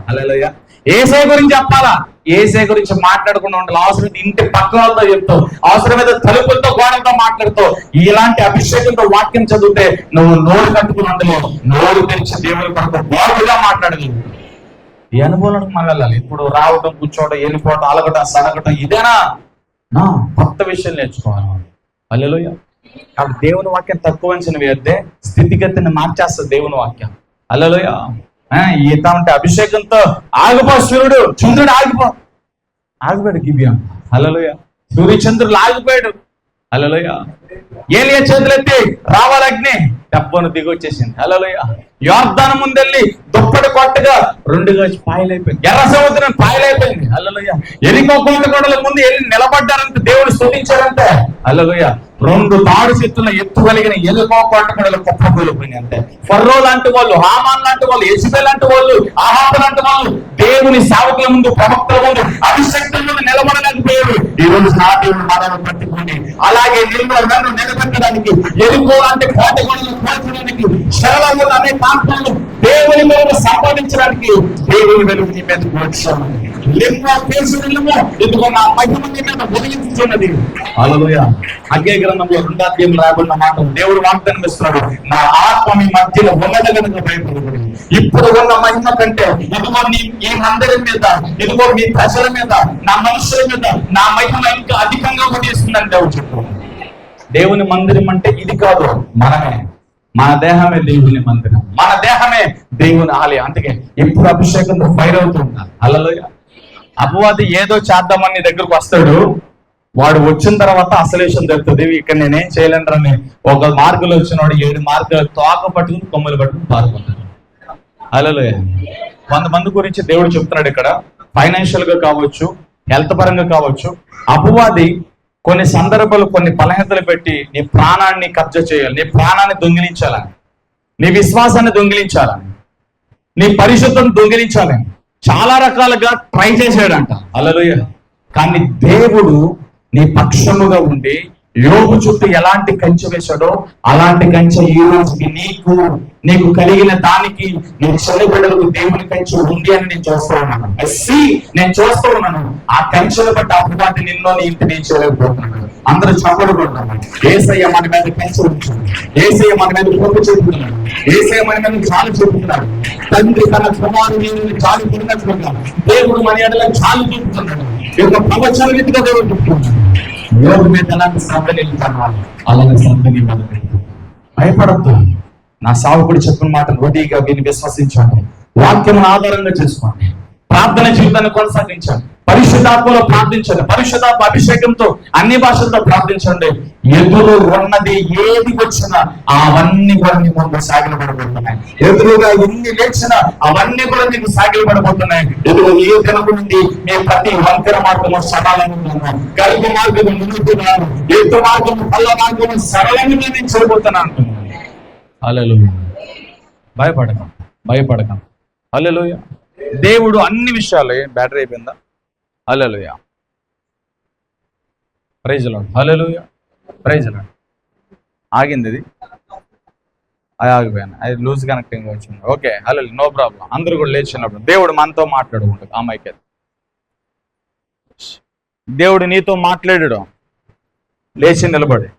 S1: హల్లెలూయా. యేసయ్య గురించి చెప్పాలా? యేసయ్య గురించి మాట్లాడకుండా ఉండాలి. అవసరం ఇంటి పక్కన వాళ్ళతో చెప్తావు, అవసరమైతే తలుపులతో గోడలతో మాట్లాడుతావు. ఇలాంటి అభిషేకంతో వాక్యం చదివితే నువ్వు నోరు కట్టుకుని ఉండలేవు, నోరు తెరిచి దేవుని పక్కన బాగుగా మాట్లాడలేవు. ఈ అనుభవాలకు మనం వెళ్ళాలి. ఇప్పుడు రావటం, కూర్చోవడం, వెళ్ళిపోవడం, అలగటం, సడగటం ఇదేనా? కొత్త విషయం నేర్చుకోవాలి. హల్లెలూయా. కాబట్టి దేవుని వాక్యం తక్కువ అంచనా వేస్తే స్థితిగతిని మార్చేస్తుంది దేవుని వాక్యం. హల్లెలూయా. ఈత ఉంటే అభిషేకంతో ఆగిపో సూర్యుడు, చంద్రుడు ఆగిపోయాడు గిబియా. హల్లెలూయా. సూర్యచంద్రులు ఆగిపోయాడు. హల్లెలూయా. ఏలియా చేతులెత్తి రావాలి అగ్ని, దెబ్బను దిగొచ్చేసింది. హల్లెలూయా. యోర్దాను ముందెళ్ళి దుప్పటి కొట్టగా రెండుగా పాయలైపోయింది, ఎర్ర సముద్రం పాయలైపోయింది. హల్లెలూయా. ఎరికో కోట గోడల ముందు వెళ్ళి నిలబడ్డారంటే దేవుడు స్తుతించారంటే. హల్లెలూయా. 2 తాడు చెట్టుల ఎత్తు కలిగిన ఎలుకో కోట గోడలు కుప్పకూలిపోయినాయి అంతే. ఫర్రో లాంటి వాళ్ళు, హామాన్ లాంటి వాళ్ళు, యెజబెల్ లాంటి వాళ్ళు, ఆహాబు లాంటి వాళ్ళు దేవుని సేవకుల ముందు, ప్రవక్తల ముందు, అభిషేకుల ముందు నిలబడలేకపోయారు. ఈ రోజు నా దేవుడు మనల్ని పట్టుకోండి. అలాగే నన్ను నిలబెట్టడానికి, ఎలుకో లాంటి కోట గోడలు కూల్చడానికి, శరళములు అనే ప్రాంతాలు దేవుని వెలుగు సంపాదించడానికి దేవుని వెలుగు నీ మీదకి వచ్చాము. లింగో కేసులింగో ఇదిగో నా మహిమ నీ మీద వెలిగించుచున్నది. హల్లెలూయా. హగ్గై గ్రంథంలో 2వ అధ్యాయం రాయబడిన మాట దేవుడు వాగ్దానం ఇస్తున్నాడు. నా ఆత్మ మీ మధ్యలో ఉన్నది కనుక భయపడకూడదు. ఇప్పుడు ఉన్న మహిమ కంటే ఇదిగో ఈ మందిరం మీద, ఇదిగో మీ ప్రజల మీద, నా మనుషుల మీద నా మహిమ ఇంకా అధికంగా ఉదయిస్తుందని దేవుడు చెప్పాడు. దేవుని మందిరం అంటే ఇది కాదు, మనమే. మన దేహమే దేవుని మందిరం, మన దేహమే దేవుని ఆలయం. అందుకే ఎప్పుడు అభిషేకంతో ఫైర్ అవుతూ ఉంటారు. హల్లెలూయా. అపవాది ఏదో చేద్దామని నీ దగ్గరకు వస్తాడు, వాడు వచ్చిన తర్వాత అసలు విషయం తెలుస్తుంది. ఇక్కడ నేనేం చేయలేనని ఒక మార్గంలో వచ్చినవాడు 7 మార్గాలు తోక పట్టుకుని కొమ్మలు పట్టుకుని పారుకుంటాడు. హల్లెలూయా. 100 మంది గురించి దేవుడు చెప్తున్నాడు ఇక్కడ. ఫైనాన్షియల్ గా కావచ్చు, హెల్త్ పరంగా కావచ్చు, అపవాది కొన్ని సందర్భాలు కొన్ని బలహీనతలు పెట్టి నీ ప్రాణాన్ని కబ్జా చేయాలి, నీ ప్రాణాన్ని దొంగిలించాలని, నీ విశ్వాసాన్ని దొంగిలించాలని, నీ పరిశుద్ధతను దొంగిలించాలని చాలా రకాలుగా ట్రై చేశాడంట. హల్లెలూయా. కానీ దేవుడు నీ పక్షముగా ఉండి యోబు చుట్టూ ఎలాంటి కంచె వేశాడో అలాంటి కంచె ఈ రోజుకి నీకు కలిగిన దానికి నీ చిన్న బిడ్డలకు దేవుని కంచె ఉంది అని నేను చూస్తూ ఉన్నాను. నేను చూస్తూ ఉన్నాను. ఆ కంచెను బట్టి అపవాది నిన్నో నీ ఇంటి నేను చేయలేకపోతున్నాను. అందరూ చప్పట్లు కొడుతున్నాను. యేసయ్య మన మీద కంచె ఉంచున్నాడు, యేసయ్య మన మీద పొంగు చూపుతున్నాడు, యేసయ్య మన మీద చాలు చూపుతున్నాడు. తండ్రి తన కుమారుని చాలు పుడినట్లుగా దేవుడు మన ఎడల చాలు చూపుతున్నాడు. ఈ యొక్క ప్రవచన రీతిగా దేవుడు చెప్తున్నాడు. యోగు మీద ఎలాంటి శ్రద్ధ నిలుపుతున్నాడు, అలాగే శ్రద్ధ భయపడద్దు. నా సావుకుడు చెప్పిన మాట రోటీగా విని విశ్వసించండి, వాక్యమును ఆధారంగా చేసుకోండి, ప్రార్థన జీవితాన్ని కొనసాగించండి, పరిశుద్ధాత్మలో ప్రార్థించండి, పరిశుద్ధాత్మ అభిషేకంతో అన్ని భాషలతో ప్రార్థించండి. ఎదురు ఉన్నది ఏది వచ్చినా అవన్నీ కూడా నీ ముందు సాగిలపడబోతున్నాయి. ఎదురుగా ఎన్ని లేచినా అవన్నీ కూడా నీకు సాగిలపడబోతున్నాయి. ఎదురు ఏ దినం నుండి మీ ప్రతి వంకర మార్గము సరళంగా, గర్భ మార్గము ముందుతున్నాను, ఎత్తు మార్గము పల్ల మార్గము సరళంగా నేను చేయబోతున్నా అంటున్నాను. హల్లెలూయా. భయపడక. హల్లెలూయా. దేవుడు అన్ని విషయాలు బ్యాటరీ అయిపోయిందా? Hallelujah. Praise lord. Hallelujah. Praise lord. ఆగింది, ఇది ఆగిపోయాను, అది లూజ్ కనెక్టింగ్ వచ్చింది. Okay, hallelujah, no problem. అందరూ కూడా లేచినప్పుడు దేవుడు మనతో మాట్లాడుకుంటాడు. ఆ మైక్ దేవుడు నీతో మాట్లాడడం లేచి నిలబడి